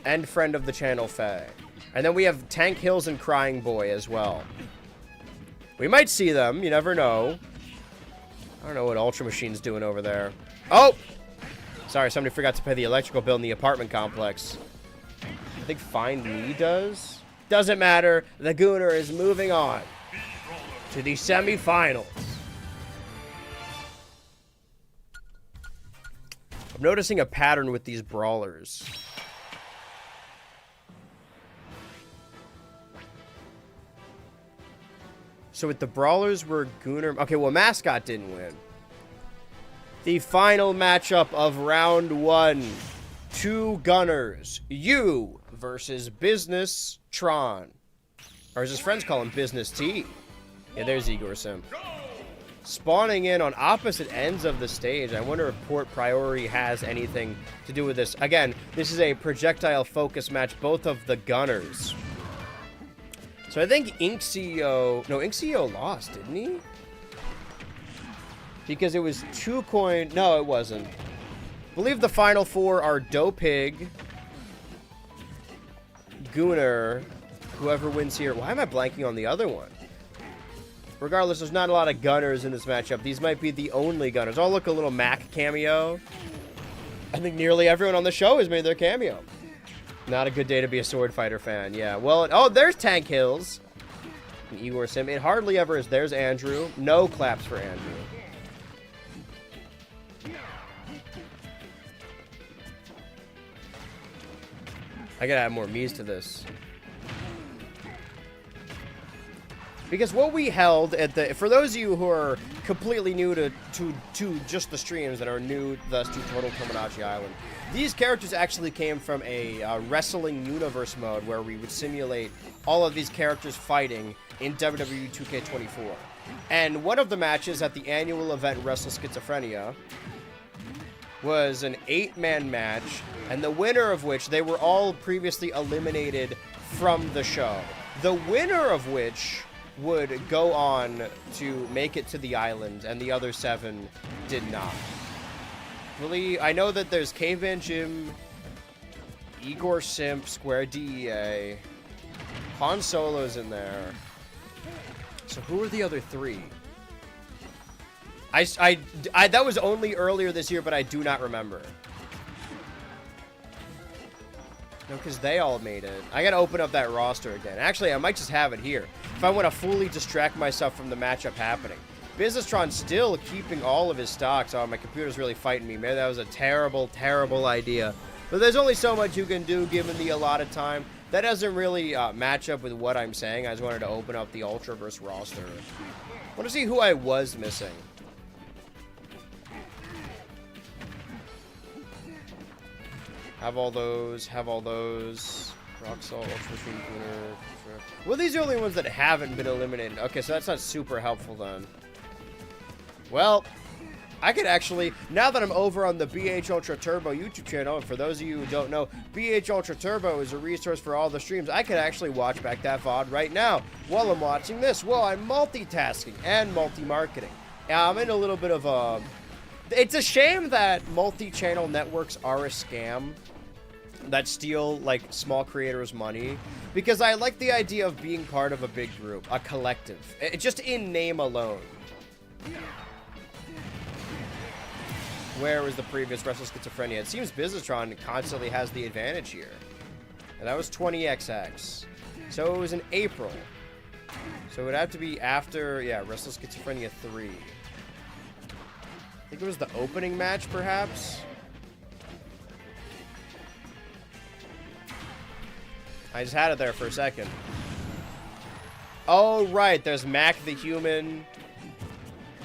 and friend of the channel, Faye. And then we have Tank Hills and Crying Boy as well. We might see them, you never know. I don't know what Ultra Machine's doing over there. Oh! Sorry, somebody forgot to pay the electrical bill in the apartment complex. I think Find Me does. Doesn't matter. The Gooner is moving on to the semifinals. I'm noticing a pattern with these brawlers. So with the brawlers were Gooner... Okay, well, Mascot didn't win. The final matchup of round 1. 2 Gunners. You versus Business Tron. Or as his friends call him, Business T. Yeah, there's Igor Sim. Spawning in on opposite ends of the stage. I wonder if Port Priority has anything to do with this. Again, this is a projectile focus match, both of the Gunners. So I think Ink CEO... No, Ink CEO lost, didn't he? Because it was 2 coin... No, it wasn't. I believe the final 4 are Dopig, Gooner, whoever wins here. Why am I blanking on the other one? Regardless, there's not a lot of Gunners in this matchup. These might be the only Gunners. Oh, look, a little Mac cameo. I think nearly everyone on the show has made their cameo. Not a good day to be a Sword Fighter fan, yeah. Well, oh, there's Tank Hills. And Igor Sim. It hardly ever is. There's Andrew. No claps for Andrew. I gotta add more Mii's to this. Because what we held at the... For those of you who are completely new to just the streams and are new thus to Total Tomodachi Island, these characters actually came from a wrestling universe mode where we would simulate all of these characters fighting in WWE 2K24. And one of the matches at the annual event Wrestle Schizophrenia was an 8-man match, and the winner of which, they were all previously eliminated from the show. The winner of which would go on to make it to the island, and the other 7 did not. Really, I know that there's Caveman Jim, Igor Simp, Square DEA, Han Solo's in there. So who are the other 3? I that was only earlier this year, but I do not remember. No, because they all made it. I gotta open up that roster again. Actually, I might just have it here if I want to fully distract myself from the matchup happening. Businesstron's still keeping all of his stocks. Oh, my computer's really fighting me. Maybe that was a terrible, terrible idea. But there's only so much you can do given the allotted time. That doesn't really match up with what I'm saying. I just wanted to open up the Ultraverse roster. I want to see who I was missing. Have all those. Rock Salt, Ultra Machine Cleaner. Well, these are the only ones that haven't been eliminated. Okay, so that's not super helpful then. Well, I could actually, now that I'm over on the BHultra Turbo YouTube channel, and for those of you who don't know, BHultra Turbo is a resource for all the streams. I could actually watch back that VOD right now while I'm watching this. Well, I'm multitasking and multi-marketing. I'm in a little bit of a It's a shame that multi-channel networks are a scam that steal, like, small creators' money, because I like the idea of being part of a big group, a collective. Just in name alone. Where was the previous Restless Schizophrenia? It seems Businessron constantly has the advantage here. And that was 20XX. So it was in April. So it would have to be after, yeah, Restless Schizophrenia 3. I think it was the opening match, perhaps? I just had it there for a second. Oh, right. There's Mac the Human.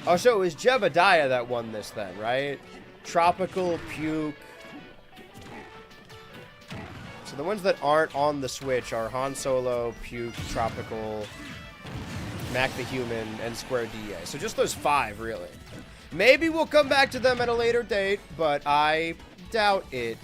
Oh, so it was Jebediah that won this then, right? Tropical, Puke. So the ones that aren't on the Switch are Han Solo, Puke, Tropical, Mac the Human, and Square DA. So just those 5, really. Maybe we'll come back to them at a later date, but I doubt it.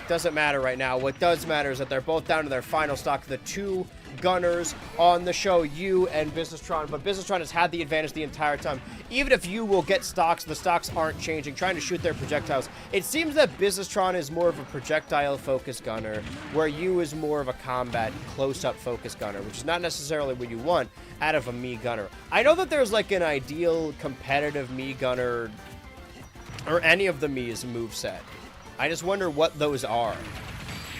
Doesn't matter right now. What does matter is that they're both down to their final stock. The 2 gunners on the show, you and Businessron, but Businessron has had the advantage the entire time. Even if you will get stocks, the stocks aren't changing, trying to shoot their projectiles. It seems that Businessron is more of a projectile-focused gunner, where you is more of a combat, close-up focused gunner, which is not necessarily what you want out of a Mii gunner. I know that there's like an ideal competitive Mii gunner, or any of the Mii's moveset. I just wonder what those are.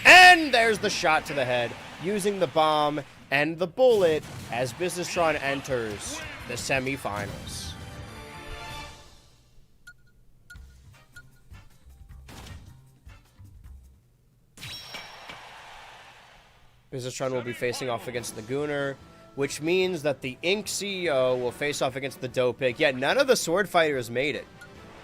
And there's the shot to the head, using the bomb and the bullet as Businessron enters the semifinals. Businessron will be facing off against the Gooner, which means that the Inc. CEO will face off against the Dopig. Yet none of the Sword Fighters made it.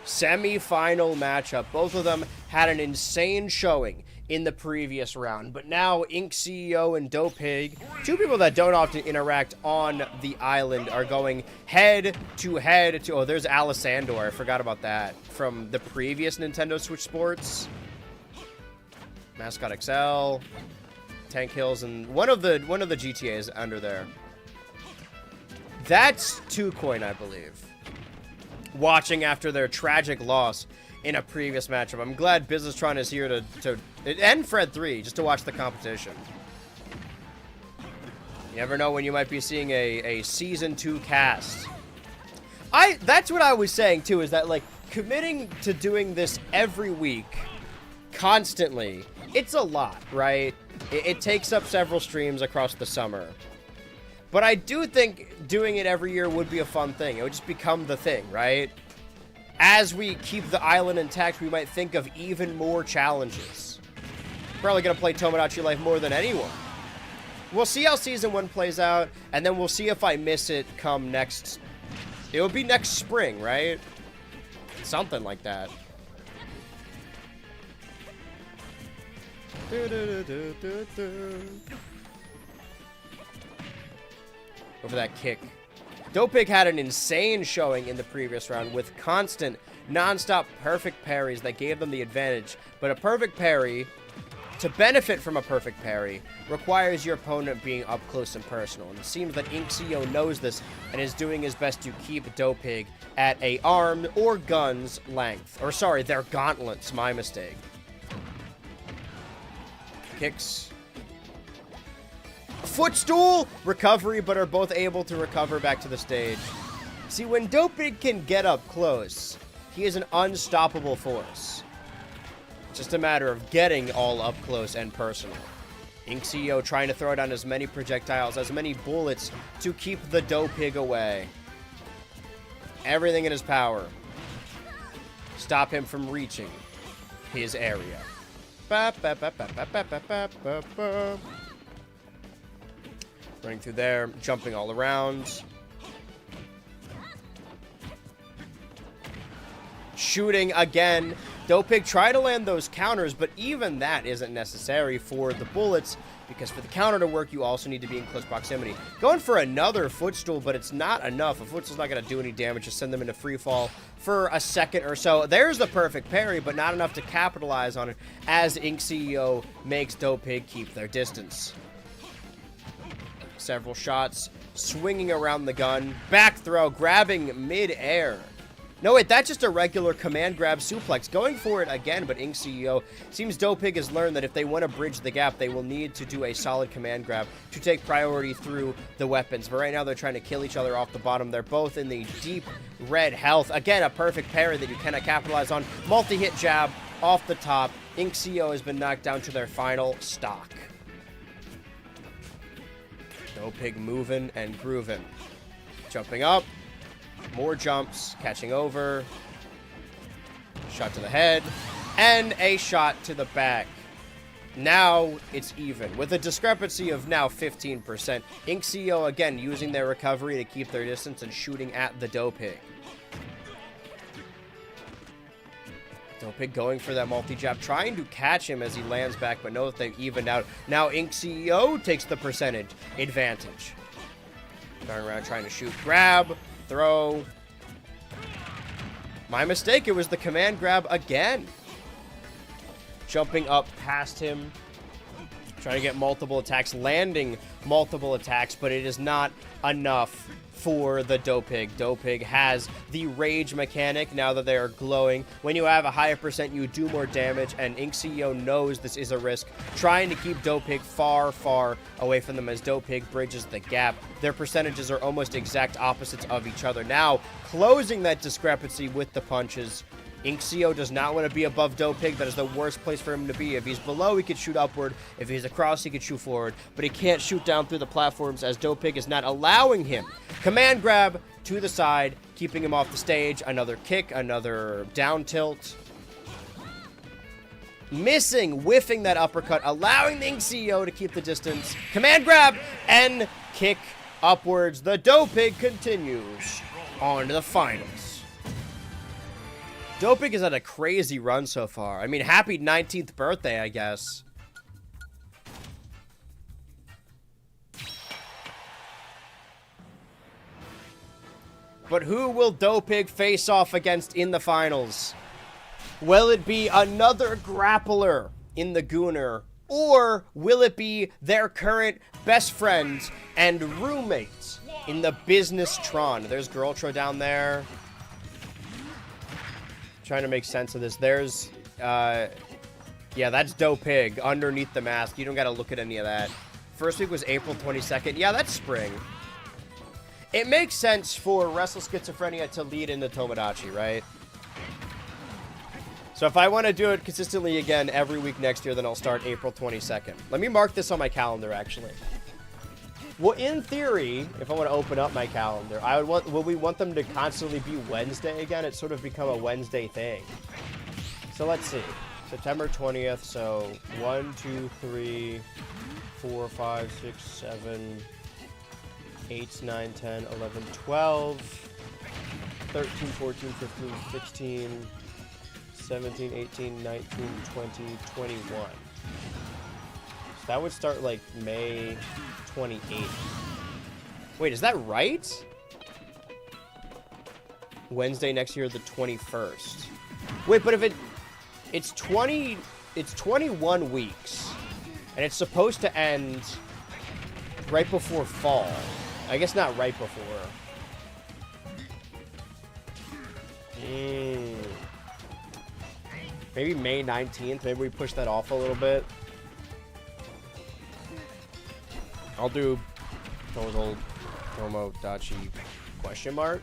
Semi-final matchup. Both of them had an insane showing in the previous round, but now Inc. CEO and Dopig, 2 people that don't often interact on the island, are going head to head to, oh, there's Alessandro, I forgot about that, from the previous Nintendo Switch Sports. Mascot XL, Tank Hills, and one of the GTAs under there. That's 2Coin, I believe. Watching after their tragic loss in a previous matchup. I'm glad Businessron is here to and Fred 3 just to watch the competition. You never know when you might be seeing a Season 2 cast. That's what I was saying too, is that like committing to doing this every week, constantly, it's a lot, right? It takes up several streams across the summer. But I do think doing it every year would be a fun thing. It would just become the thing, right? As we keep the island intact, we might think of even more challenges. Probably going to play Tomodachi Life more than anyone. We'll see how Season 1 plays out, and then we'll see if I miss it come next... It would be next spring, right? Something like that. Over that kick. Dopig had an insane showing in the previous round with constant, non-stop perfect parries that gave them the advantage. But a perfect parry, to benefit from a perfect parry, requires your opponent being up close and personal. And it seems that Inc. CEO knows this and is doing his best to keep Dopig at a armed or guns length. Or sorry, their gauntlets, my mistake. Kicks. Footstool! Recovery, but are both able to recover back to the stage. See, when Dopig can get up close, he is an unstoppable force. It's just a matter of getting all up close and personal. Inc. CEO trying to throw down as many projectiles, as many bullets to keep the Dopig away. Everything in his power. Stop him from reaching his area. Ba, ba, ba, ba, ba, ba, ba, ba, ba, ba. Running through there, jumping all around. Shooting again. Dopig try to land those counters, but even that isn't necessary for the bullets, because for the counter to work, you also need to be in close proximity. Going for another footstool, but it's not enough. A footstool's not going to do any damage, just send them into free fall for a second or so. There's the perfect parry, but not enough to capitalize on it, as Inc. CEO makes Dopig keep their distance. Several shots, swinging around the gun, back throw, grabbing mid-air. No, wait, that's just a regular command grab suplex. Going for it again, but Ink CEO seems Dopig has learned that if they want to bridge the gap, they will need to do a solid command grab to take priority through the weapons. But right now, they're trying to kill each other off the bottom. They're both in the deep red health. Again, a perfect parry that you cannot capitalize on. Multi-hit jab off the top. Ink CEO has been knocked down to their final stock. Dopig moving and grooving. Jumping up. More jumps, catching over, shot to the head, and a shot to the back. Now it's even, with a discrepancy of now 15%. Ink CEO again using their recovery to keep their distance and shooting at the Dopig. Dopig going for that multi-jab, trying to catch him as he lands back, but know that they've evened out. Now Ink CEO takes the percentage advantage. Turn around, trying to shoot, grab, throw. My mistake, it was the command grab again. Jumping up past him. Trying to get multiple attacks, landing multiple attacks, but it is not enough for the Dopig. Dopig has the rage mechanic now that they are glowing. When you have a higher percent, you do more damage, and Ink CEO knows this is a risk, trying to keep Dopig far, far away from them as Dopig bridges the gap. Their percentages are almost exact opposites of each other. Now, closing that discrepancy with the punches. Ink CEO does not want to be above Dopig. That is the worst place for him to be. If he's below, he could shoot upward. If he's across, he could shoot forward. But he can't shoot down through the platforms as Dopig is not allowing him. Command grab to the side, keeping him off the stage. Another kick, another down tilt. Missing, whiffing that uppercut, allowing the Ink CEO to keep the distance. Command grab and kick upwards. The Dopig continues on to the finals. Dopig has had a crazy run so far. I mean, happy 19th birthday, I guess. But who will Dopig face off against in the finals? Will it be another grappler in the Gooner? Or will it be their current best friends and roommates in the Business Tron? There's BHultra down there. Trying to make sense of this. There's, yeah, that's Dopig underneath the mask. You don't got to look at any of that. First week was April 22nd. Yeah, that's spring. It makes sense for Wrestle Schizophrenia to lead into Tomodachi, right? So if I want to do it consistently again every week next year, then I'll start April 22nd. Let me mark this on my calendar, actually. Well, in theory, if I want to open up my calendar, will we want them to constantly be Wednesday again? It's sort of become a Wednesday thing. So let's see. September 20th, so 1, 2, 3, 4, 5, 6, 7, 8, 9, 10, 11, 12, 13, 14, 15, 16, 17, 18, 19, 20, 21. So that would start like May 28th. Wait, is that right? Wednesday next year, the 21st. Wait, but if it's 21 weeks, and it's supposed to end right before fall. I guess not right before. Maybe May 19th. Maybe we push that off a little bit. I'll do Tomodachi question mark.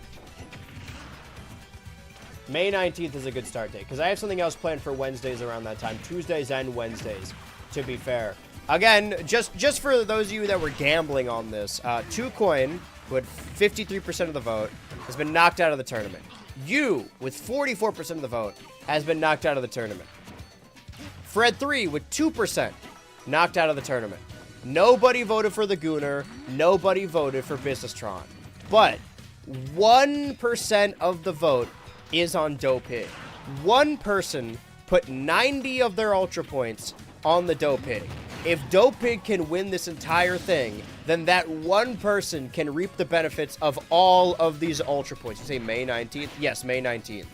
May 19th is a good start date, because I have something else planned for Wednesdays around that time. Tuesdays and Wednesdays, to be fair. Again, just for those of you that were gambling on this, 2Coin, who had 53% of the vote, has been knocked out of the tournament. You, with 44% of the vote, has been knocked out of the tournament. Fred3, with 2%, knocked out of the tournament. Nobody voted for the Gooner. Nobody voted for Business-tron. But 1% of the vote is on Dopig. One person put 90 of their Ultra points on the Dopig. If Dopig can win this entire thing, then that one person can reap the benefits of all of these Ultra points. You say May 19th? Yes, May 19th.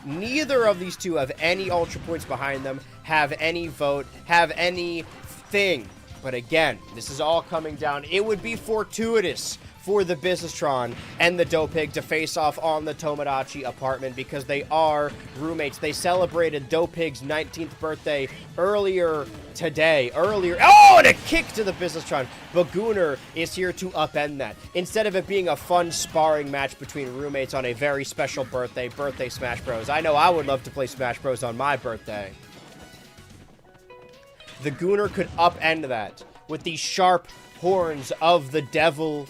Neither of these two have any Ultra points behind them, have any vote, have anything. But again, this is all coming down. It would be fortuitous for the Businesstron and the Dopig to face off on the Tomodachi apartment because they are roommates. They celebrated Dopig's 19th birthday earlier today. Oh, and a kick to the Businesstron. But Gunnar is here to upend that. Instead of it being a fun sparring match between roommates on a very special birthday Smash Bros. I know I would love to play Smash Bros. On my birthday. The Gunnar could upend that with the sharp horns of the devil,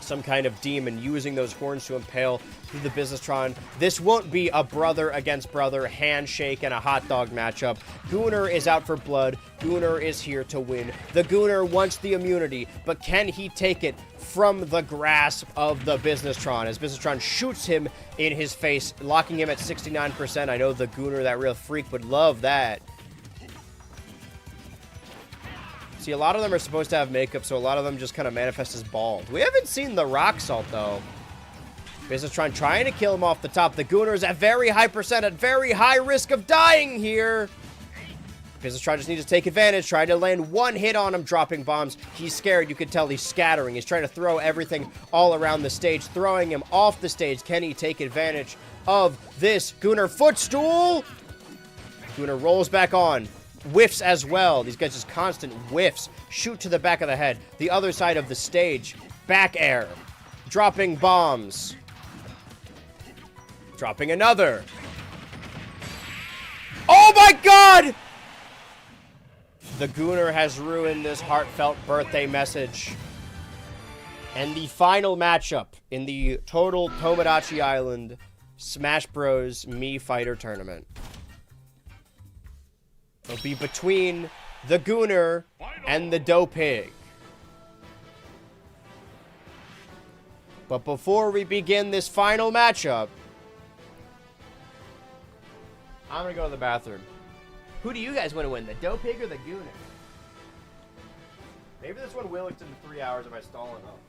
some kind of demon, using those horns to impale through the Businesstron. This won't be a brother against brother handshake and a hot dog matchup. Gunnar is out for blood. Gunnar is here to win. The Gunnar wants the immunity, but can he take it from the grasp of the Businesstron as Businesstron shoots him in his face, locking him at 69%. I know the Gunnar, that real freak, would love that. See, a lot of them are supposed to have makeup, so a lot of them just kind of manifest as bald. We haven't seen the rock salt, though. Businesstron trying to kill him off the top. The Gunnar's at very high percent, at very high risk of dying here. Businesstron just needs to take advantage, trying to land one hit on him, dropping bombs. He's scared. You can tell he's scattering. He's trying to throw everything all around the stage, throwing him off the stage. Can he take advantage of this Gunnar footstool? Gunnar rolls back on. Whiffs as well. These guys just constant whiffs. Shoot to the back of the head. The other side of the stage. Back air. Dropping bombs. Dropping another. Oh my god! The Gunnar has ruined this heartfelt birthday message. And the final matchup in the total Tomodachi Island Smash Bros. Mii Fighter Tournament. It'll be between the Gunnar and the Dopig. But before we begin this final matchup, I'm gonna go to the bathroom. Who do you guys want to win, the Dopig or the Gunnar? Maybe this one will extend to 3 hours if I stall enough.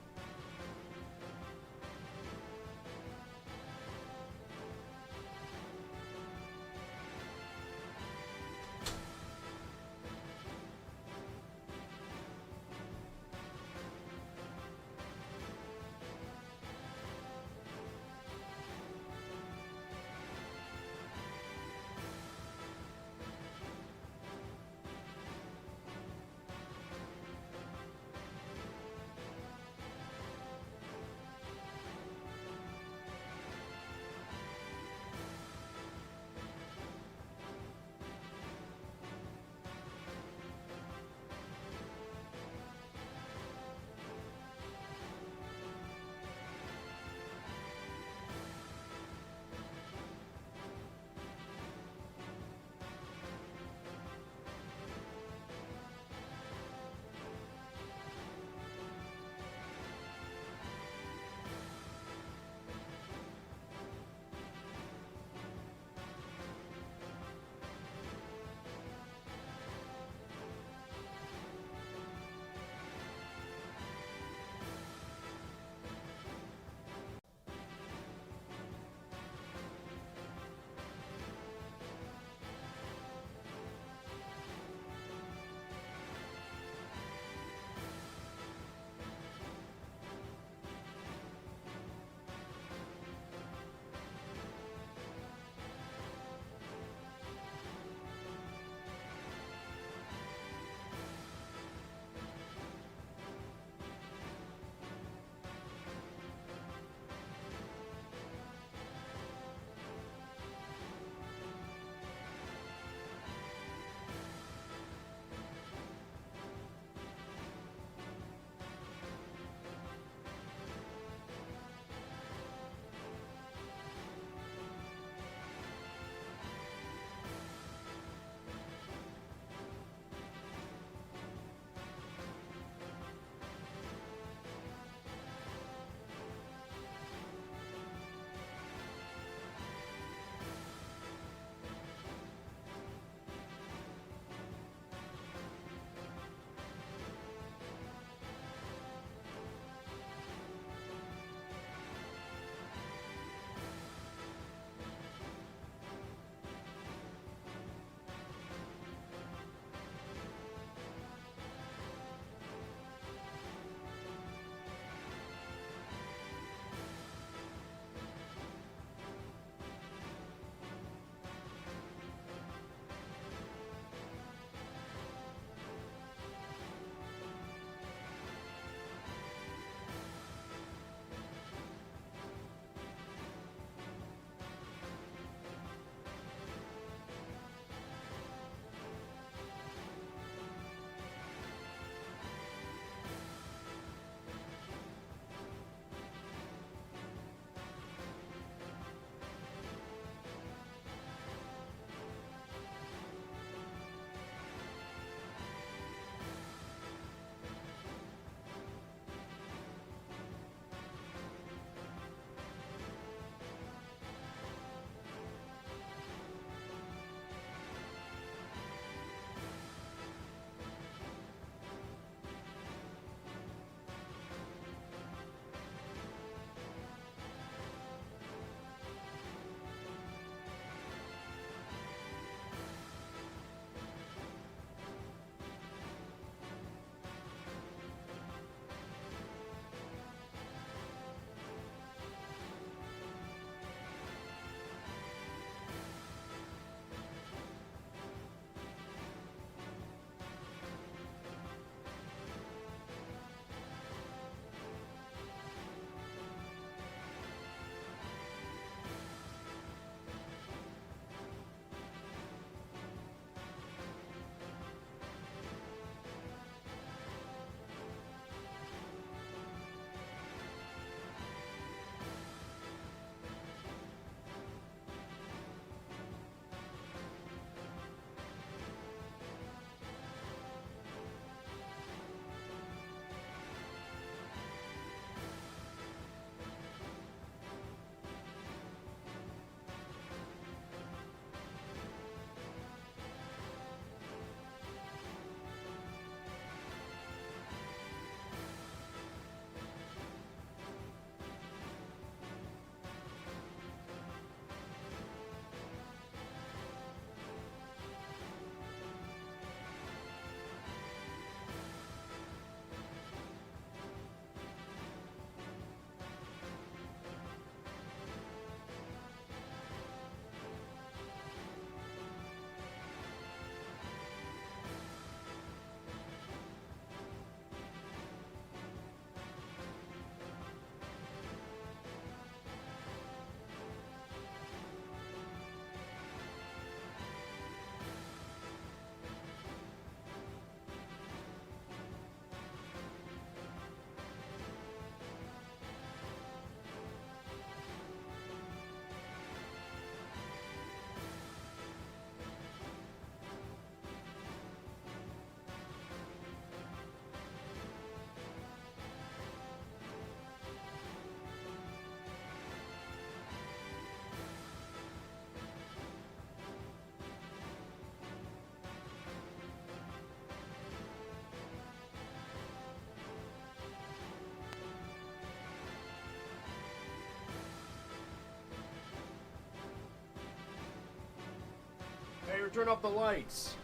turn off the lights?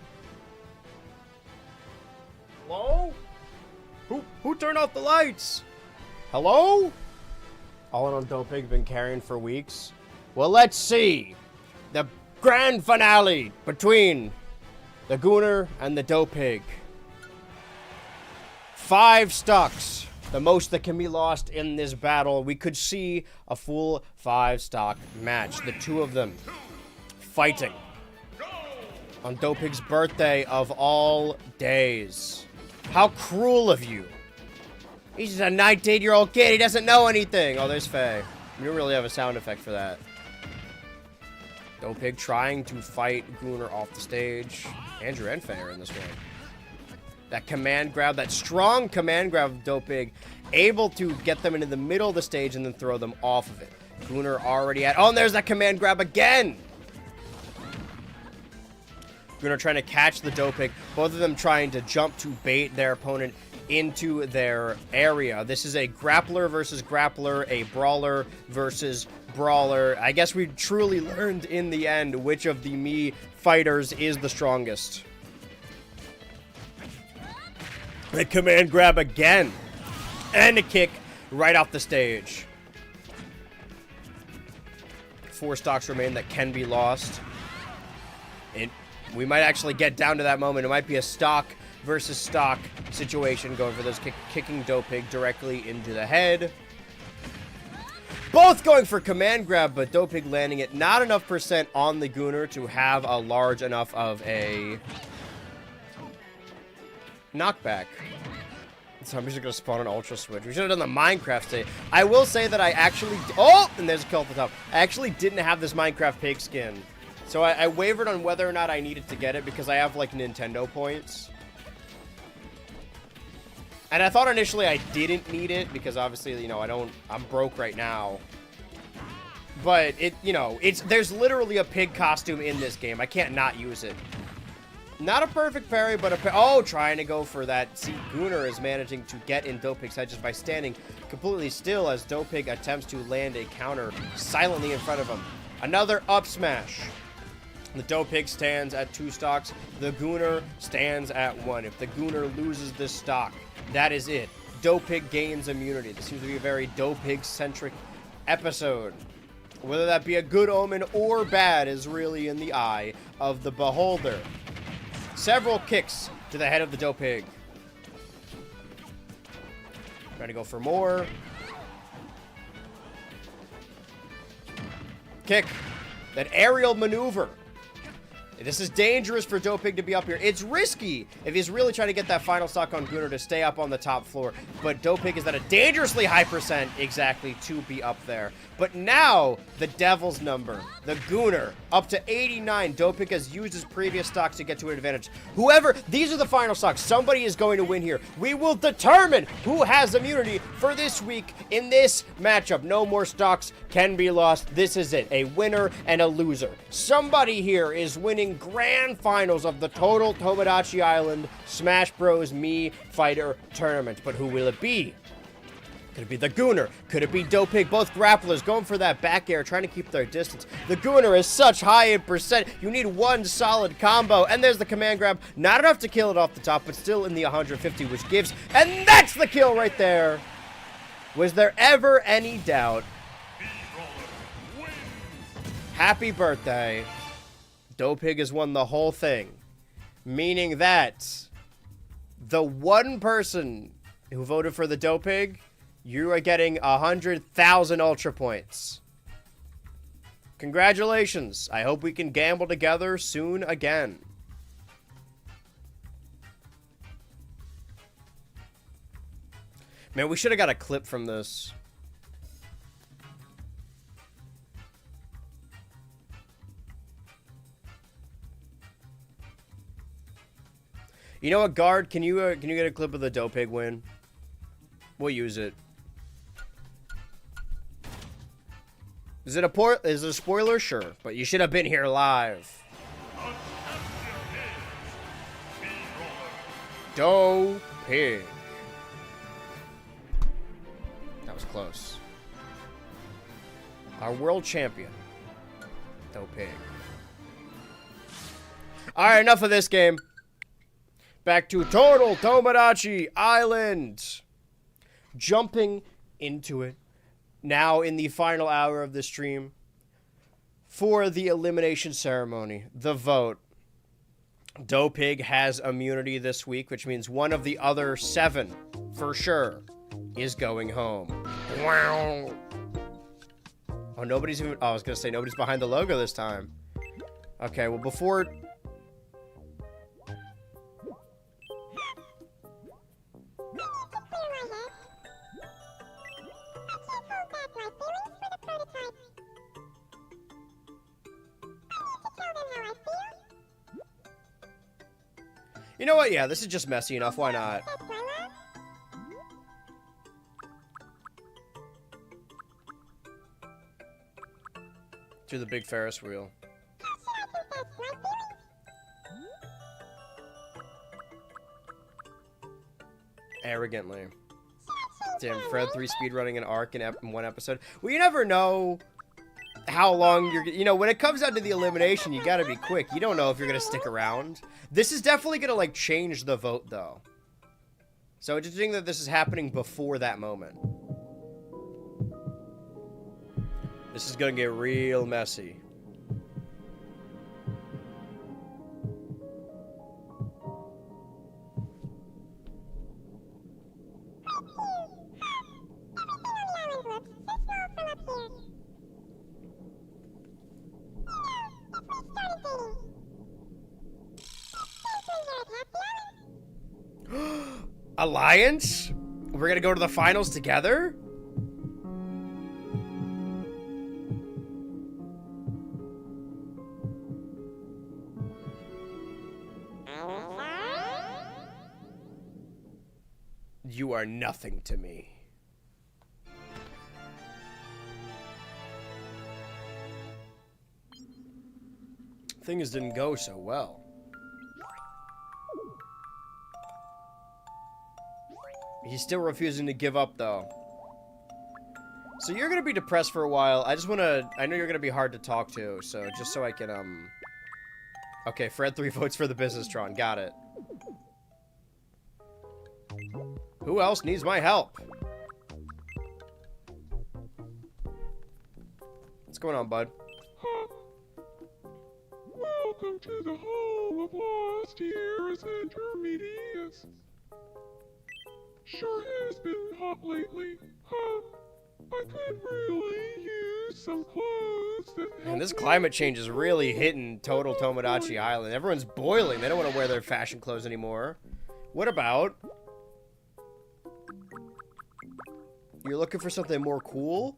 Hello? Who turned off the lights? Hello? All in on Dopig been carrying for weeks. Well, let's see. The grand finale between the Gooner and the Dopig. 5 stocks. The most that can be lost in this battle. We could see a full 5-stock match. The two of them fighting on Dopig's birthday of all days. How cruel of you. He's just a 19-year-old kid. He doesn't know anything. Oh, there's Faye. You don't really have a sound effect for that. Dopig trying to fight Gooner off the stage. Andrew and Faye are in this one. That command grab, that strong command grab of Dopig, able to get them into the middle of the stage and then throw them off of it. Gooner already at... Oh, and there's that command grab again! Gooner trying to catch the Dopig. Both of them trying to jump to bait their opponent into their area. This is a grappler versus grappler, a brawler versus brawler. I guess we truly learned in the end which of the Mii fighters is the strongest. The command grab again. And a kick right off the stage. 4 stocks remain that can be lost. We might actually get down to that moment. It might be a stock versus stock situation going for those kicking Dopig directly into the head. Both going for command grab, but Dopig landing it not enough percent on the Gooner to have a large enough of a knockback. Somebody's going to spawn an Ultra Switch. We should have done the Minecraft state. I will say that I actually... Oh! And there's a kill at the top. I actually didn't have this Minecraft pig skin. So I wavered on whether or not I needed to get it because I have, like, Nintendo points. And I thought initially I didn't need it because obviously, you know, I'm broke right now. But there's literally a pig costume in this game. I can't not use it. Not a perfect parry, but trying to go for that. See, Gooner is managing to get in Dopig's head just by standing completely still as Dopig attempts to land a counter silently in front of him. Another up smash. The Dopig stands at 2 stocks. The Gooner stands at 1. If the Gooner loses this stock, that is it. Dopig gains immunity. This seems to be a very Dopig-centric episode. Whether that be a good omen or bad is really in the eye of the beholder. Several kicks to the head of the Dopig. Trying to go for more. Kick. That aerial maneuver. This is dangerous for Dopig to be up here. It's risky if he's really trying to get that final stock on Gooner to stay up on the top floor. But Dopig is at a dangerously high percent exactly to be up there. But now, the devil's number, the Gooner, up to 89. Dopig has used his previous stocks to get to an advantage. These are the final stocks. Somebody is going to win here. We will determine who has immunity for this week in this matchup. No more stocks can be lost. This is it. A winner and a loser. Somebody here is winning grand finals of the Total Tomodachi Island Smash Bros. Mii Fighter Tournament. But who will it be? Could it be the Gooner? Could it be Dopig? Both grapplers going for that back air, trying to keep their distance. The Gooner is such high in percent. You need one solid combo. And there's the command grab. Not enough to kill it off the top, but still in the 150, which gives... And that's the kill right there! Was there ever any doubt? Happy birthday. Dopig has won the whole thing. Meaning that the one person who voted for the Dopig, you are getting 100,000 Ultra points. Congratulations. I hope we can gamble together soon again. Man, we should have got a clip from this. You know what, guard? Can you get a clip of the Dopig win? We'll use it. Is it a spoiler? Sure, but you should have been here live. Dopig. That was close. Our world champion, Dopig. Alright, enough of this game. Back to Total Tomodachi Island. Jumping into it. Now in the final hour of the stream. For the elimination ceremony. The vote. Dopig has immunity this week, which means one of the other 7, for sure, is going home. Wow. Oh, nobody's even... Oh, I was going to say nobody's behind the logo this time. Okay, well, before... You know what? Yeah, this is just messy enough. Why not? To the big Ferris wheel. Arrogantly. Damn, Fred 3 speedrunning an arc in one episode. Well, you never know how long you're... You know, when it comes down to the elimination, you gotta be quick. You don't know if you're gonna stick around. This is definitely gonna, like, change the vote, though. So it's interesting that this is happening before that moment. This is gonna get real messy. Alliance? We're gonna go to the finals together? You are nothing to me. Things didn't go so well. He's still refusing to give up, though. So you're gonna be depressed for a while. I just wanna... I know you're gonna be hard to talk to, so just so I can, Okay, Fred 3 votes for the Business-tron. Got it. Who else needs my help? What's going on, bud? Welcome to the home of lost years intermediates. Sure has been hot lately, huh? I could really use some clothes that help. And this climate change is really hitting Total Tomodachi Island. Everyone's boiling. They don't want to wear their fashion clothes anymore. What about... You're looking for something more cool?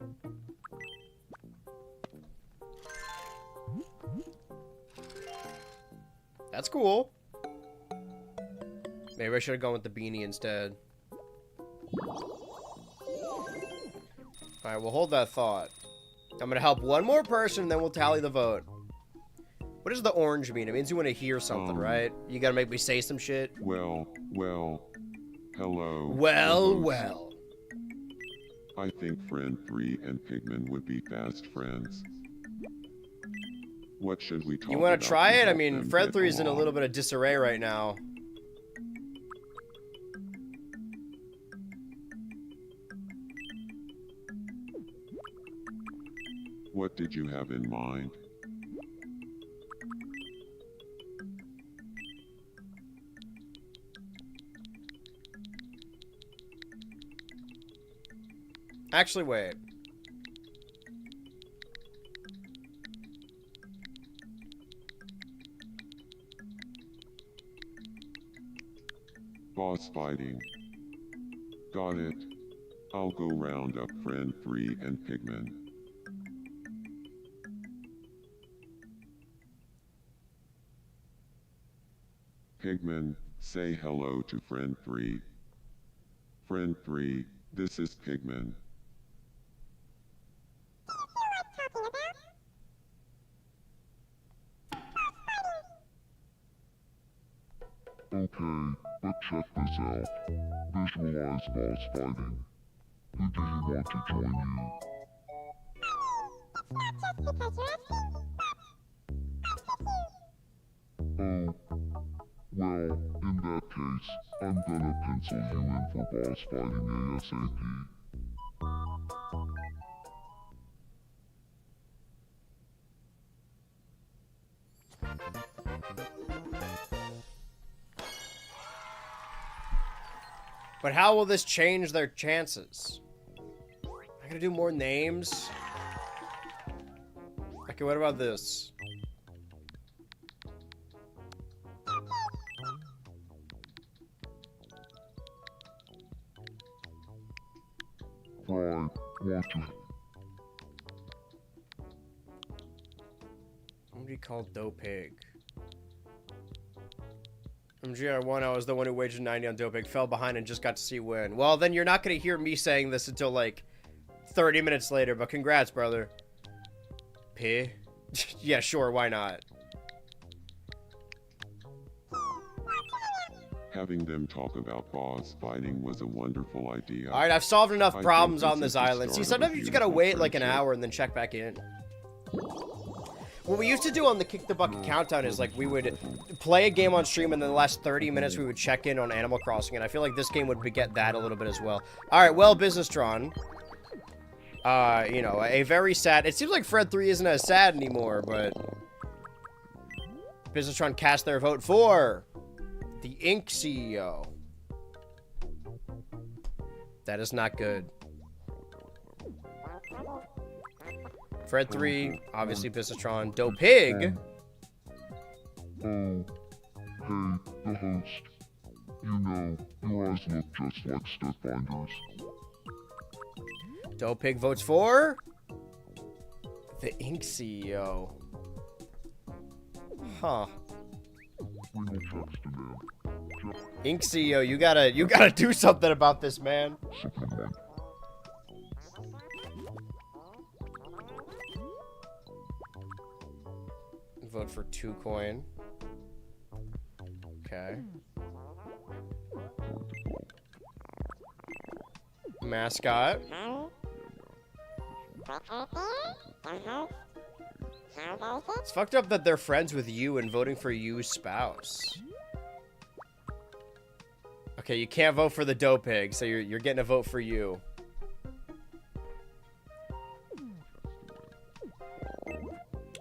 That's cool. Maybe I should have gone with the beanie instead. Alright, we'll hold that thought. I'm gonna help one more person, then we'll tally the vote. What does the orange mean? It means you want to hear something, right? You gotta make me say some shit. Well, hello. Well. I think Friend 3 and Pigman would be fast friends. What should we talk about? You want to try it? I mean, them Fred get 3 is in a along? little bit of disarray right now. What did you have in mind? Actually, wait. Boss fighting. Got it. I'll go round up Friend 3 and Pigman. Pigman, say hello to Friend 3. Friend 3, this is Pigman. Okay, but check this out. Visualize boss fighting. Who do you want to join you? Oh, well, in that case, I'm gonna pencil you in for boss fighting ASAP. But how will this change their chances? I gotta do more names? Okay, what about this? Right, watch it. What do you call Dope Pig? MGR1, I was the one who wagered 90 on Dope Pig, fell behind and just got to see win. Well, then you're not going to hear me saying this until, like, 30 minutes later, but congrats, brother. P? Yeah, sure, why not? Having them talk about boss fighting was a wonderful idea. Alright, I've solved enough I problems think on this this is the island. See, start of a sometimes you just gotta beautiful wait like an friendship. hour and then check back in. What we used to do on the Kick the Bucket Countdown is, like, we would play a game on stream and then the last 30 minutes we would check in on Animal Crossing, and I feel like this game would beget that a little bit as well. Alright, well, Business-tron. You know, a very sad... It seems like Fred 3 isn't as sad anymore, but... Business-tron cast their vote for... the Inc. CEO. That is not good. Fred 3, obviously Business-tron. Dope Pig. Oh, hey, the host. You know, your eyes look just like Stepfinders. Dope Pig votes for... the Inc. CEO. Huh. We will text him in. Inc. CEO, you gotta do something about this, man. Supplement. Vote for 2 coin. Okay. Mascot. It's fucked up that they're friends with you and voting for you's spouse. Okay, you can't vote for the Dope Pig, so you're getting a vote for you.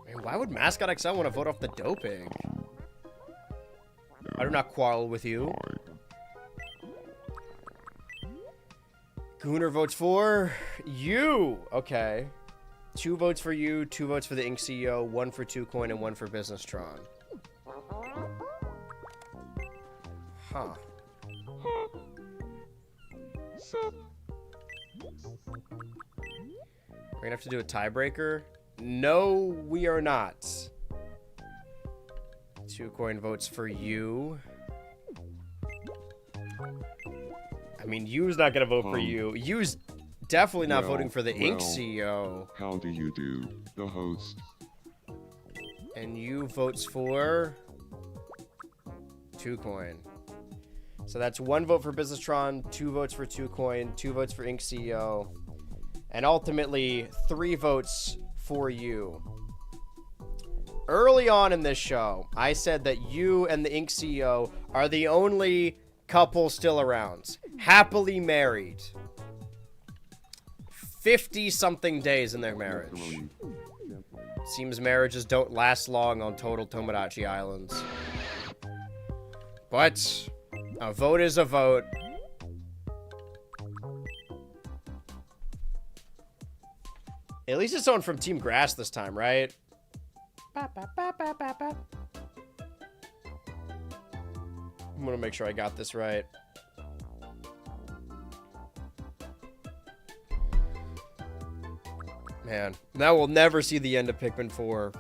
Man, why would Mascot XL want to vote off the Dope Pig? I do not quarrel with you. Gooner votes for you. Okay. 2 votes for you, 2 votes for the Inc. CEO, 1 for 2 coin, and 1 for Business-tron. Huh. Sup? We're gonna have to do a tiebreaker. No, we are not. 2 coin votes for you. I mean, you's not gonna vote for you. You's definitely not voting for the Inc. CEO. How do you do, the host? And you votes for 2 coin. So that's 1 vote for Business-tron, 2 votes for 2 coin, 2 votes for Inc. CEO, and ultimately 3 votes for you. Early on in this show, I said that you and the Inc. CEO are the only couple still around. Happily married. 50-something days in their marriage. Seems marriages don't last long on total Tomodachi Islands. But a vote is a vote. At least it's someone from Team Grass this time, right? I'm gonna make sure I got this right. Man, now we'll never see the end of Pikmin 4.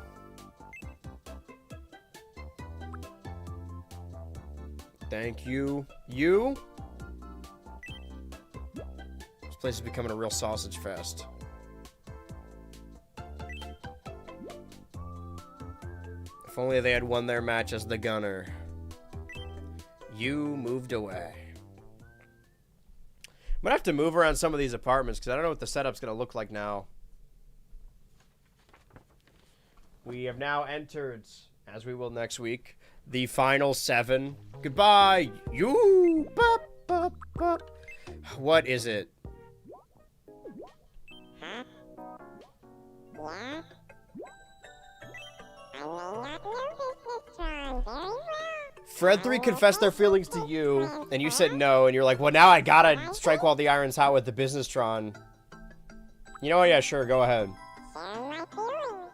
Thank you. You? This place is becoming a real sausage fest. If only they had won their match as the gunner. You moved away. I'm gonna have to move around some of these apartments because I don't know what the setup's gonna look like now. We have now entered, as we will next week, The final 7. Goodbye, you. Bop, bop, bop. What is it? Huh? Yeah? I may not know this Tron very well. Fred 3 confessed their feelings to you, and you said no, and you're like, well, now I gotta strike while the iron's hot with the business Tron. You know what? Yeah, sure, go ahead. Share my feelings.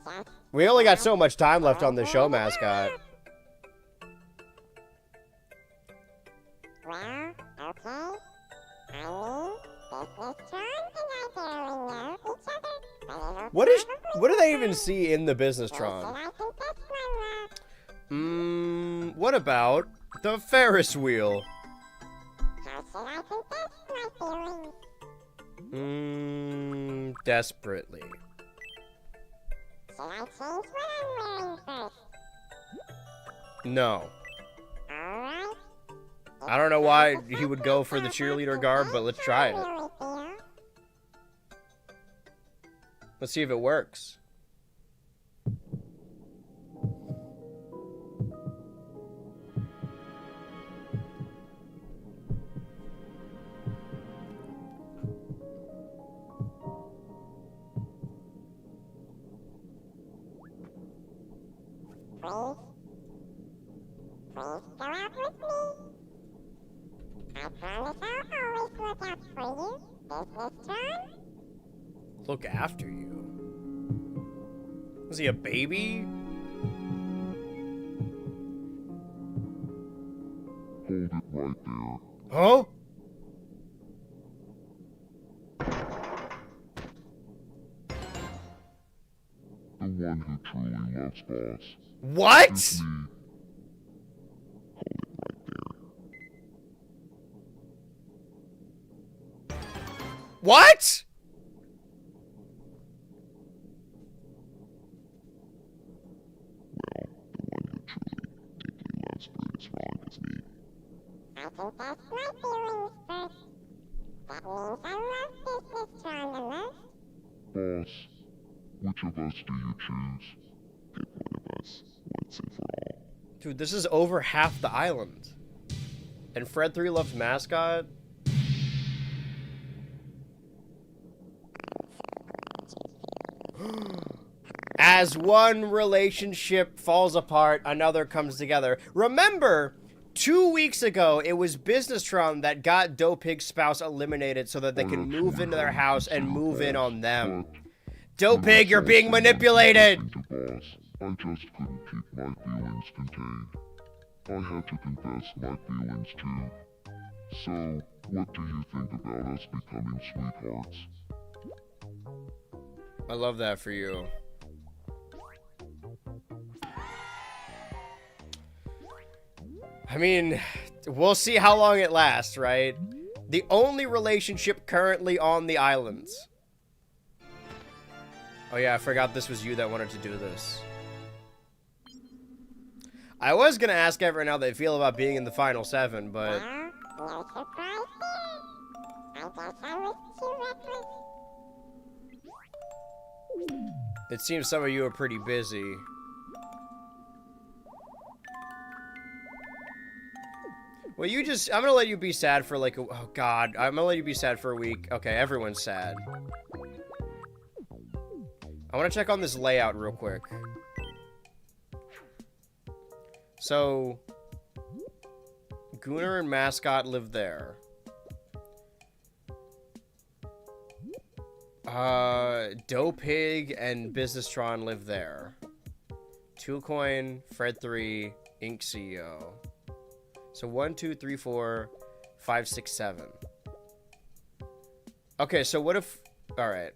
Just We only got so much time left on the show, mascot. well, okay. I mean, business Tron and I barely know each other, but it'll What is? probably What do they work even out. see in the business They Tron? said I confess my love. What about the Ferris wheel? How should I confess my feelings? Desperately. Should I change what I'm wearing first? No. Alright. I don't know why he would go for the cheerleader garb, but let's try it. Really feel. Let's see if it works. Please? Please go out with me. I promise I'll always look out for you, business Tron. Look after you. Was he a baby? Hold it right there. Huh? The one who truly loves boss. What? It's me. Hold it right there. What? Well, the one who truly, deeply loves Brutus Ron is me. I confess my feelings first. That means I love business Tron the most. Boss, which of us do you choose? Pick one of us, once and for all. Dude, this is over half the island. And Fred 3 loves mascot? As one relationship falls apart, another comes together. Remember, 2 weeks ago, it was Business-tron that got Dough Pig's spouse eliminated so that they can move into their house and move in on them. Dough Pig, you're being manipulated! I just couldn't keep my feelings contained. I had to confess my feelings too. So, what do you think about us becoming sweethearts? I love that for you. I mean, we'll see how long it lasts, right? The only relationship currently on the islands. Oh yeah, I forgot this was you that wanted to do this. I was gonna ask everyone how they feel about being in the final 7, but... Well, no surprise there. I guess I was too reckless. It seems some of you are pretty busy. Well, you just... I'm gonna let you be sad for like a... Oh, God. I'm gonna let you be sad for a week. Okay, everyone's sad. I want to check on this layout real quick. So... Gunnar and Mascot live there. Dough Pig and Business-tron live there. Two Coin, Fred 3, Ink CEO. So 1, 2, 3, 4, 5, 6, 7. Okay, so what if... Alright.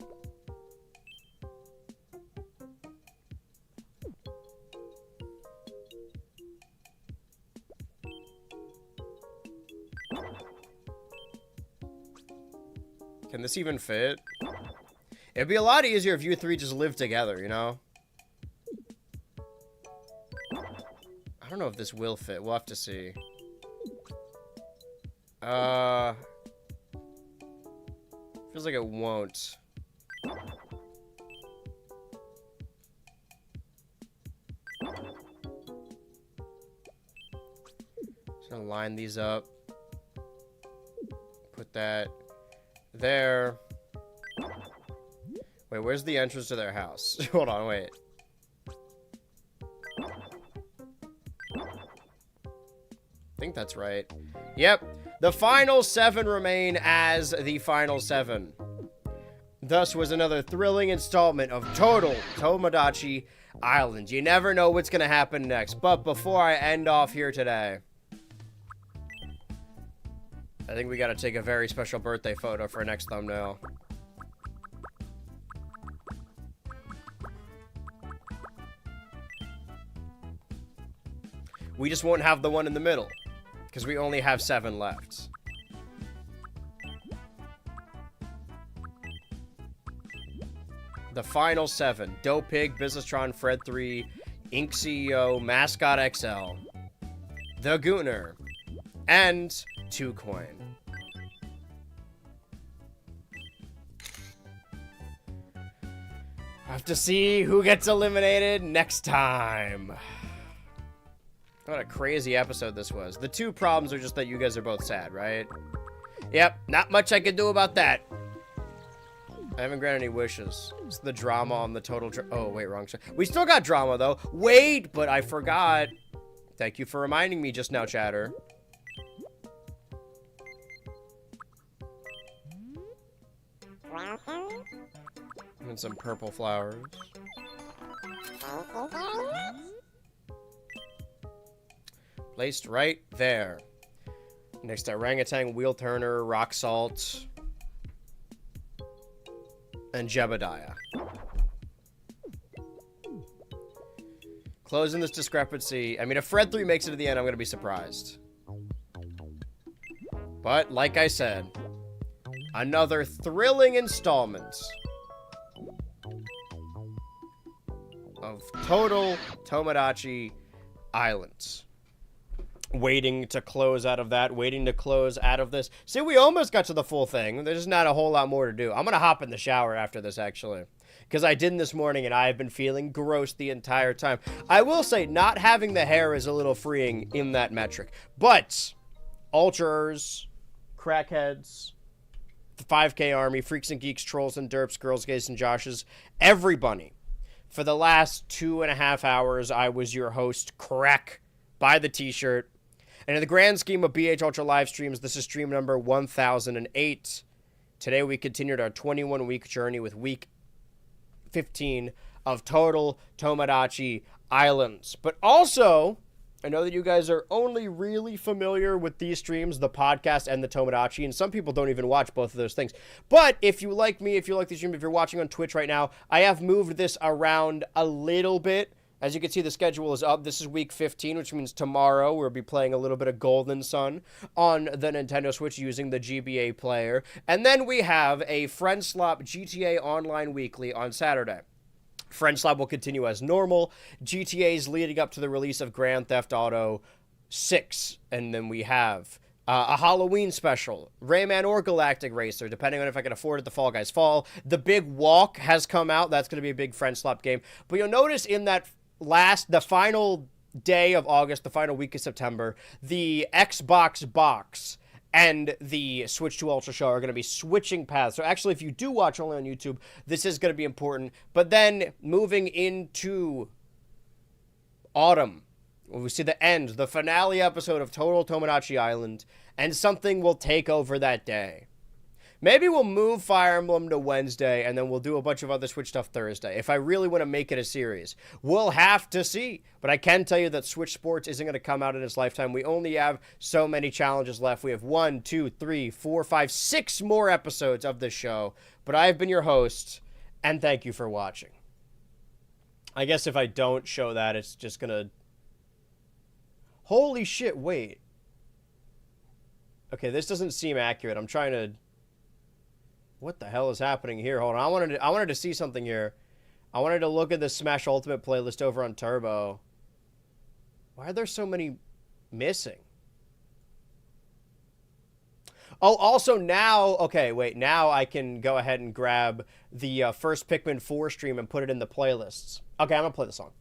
Can this even fit? It'd be a lot easier if you three just lived together, you know? I don't know if this will fit. We'll have to see. Feels like it won't. line these up. Put that there. Wait, where's the entrance to their house? Hold on, wait. I think that's right. Yep. The final 7 remain as the final 7. Thus was another thrilling installment of Total Tomodachi Island. You never know what's going to happen next. But before I end off here today, I think we got to take a very special birthday photo for our next thumbnail. We just won't have the one in the middle, because we only have 7 left. The final 7. Dope Pig, Businesstron, Fred 3, Ink CEO, Mascot XL, The Gooner, and 2Coin. Have to see who gets eliminated next time. What a crazy episode this was. The 2 problems are just that you guys are both sad, right? Yep, not much I can do about that. I haven't granted any wishes. It's the drama on the total... Oh, wait, wrong. We still got drama, though. Wait, but I forgot. Thank you for reminding me just now, chatter. Welcome. And some purple flowers. Thank you very much. Placed right there. Next to Orangutan, Wheel Turner, Rock Salt, and Jebediah. Closing this discrepancy. I mean, if Fred 3 makes it to the end, I'm going to be surprised. But, like I said, another thrilling installment of Total Tomodachi Island. Waiting to close out of that, waiting to close out of this. See, we almost got to the full thing. There's not a whole lot more to do. I'm going to hop in the shower after this, actually. Because I didn't this morning, and I have been feeling gross the entire time. I will say, not having the hair is a little freeing in that metric. But, ultras, crackheads, the 5K army, freaks and geeks, trolls and derps, girls, gays, and joshes, everybody. For the last 2.5 hours, I was your host, Crack, by the t-shirt. And in the grand scheme of BHultra live streams, this is stream number 1008. Today we continued our 21-week journey with week 15 of Total Tomodachi Islands. But also, I know that you guys are only really familiar with these streams, the podcast and the Tomodachi, and some people don't even watch both of those things. But if you like me, if you like the stream, if you're watching on Twitch right now, I have moved this around a little bit. As you can see, the schedule is up. This is week 15, which means tomorrow we'll be playing a little bit of Golden Sun on the Nintendo Switch using the GBA player. And then we have a Friend Slop GTA Online Weekly on Saturday. Friend Slop will continue as normal. GTA's leading up to the release of Grand Theft Auto 6. And then we have a Halloween special, Rayman or Galactic Racer, depending on if I can afford it, the Fall Guys Fall. The Big Walk has come out. That's going to be a big Friend Slop game. But you'll notice in that the final day of August, the final week of September, the Xbox box and the Switch 2 Ultra Show are going to be switching paths. So actually, if you do watch only on YouTube, this is going to be important. But then moving into autumn, we see the end, the finale episode of Total Tomodachi Island, and something will take over that day. Maybe we'll move Fire Emblem to Wednesday, and then we'll do a bunch of other Switch stuff Thursday. If I really want to make it a series, we'll have to see. But I can tell you that Switch Sports isn't going to come out in its lifetime. We only have so many challenges left. We have 1, 2, 3, 4, 5, 6 more episodes of this show. But I've been your host, and thank you for watching. I guess if I don't show that, it's just going to... Holy shit, wait. Okay, this doesn't seem accurate. I'm trying to... What the hell is happening here? Hold on. I wanted to see something here. I wanted to look at the Smash Ultimate playlist over on Turbo. Why are there so many missing? Oh, also now... Okay, wait. Now I can go ahead and grab the first Pikmin 4 stream and put it in the playlists. Okay, I'm going to play the song.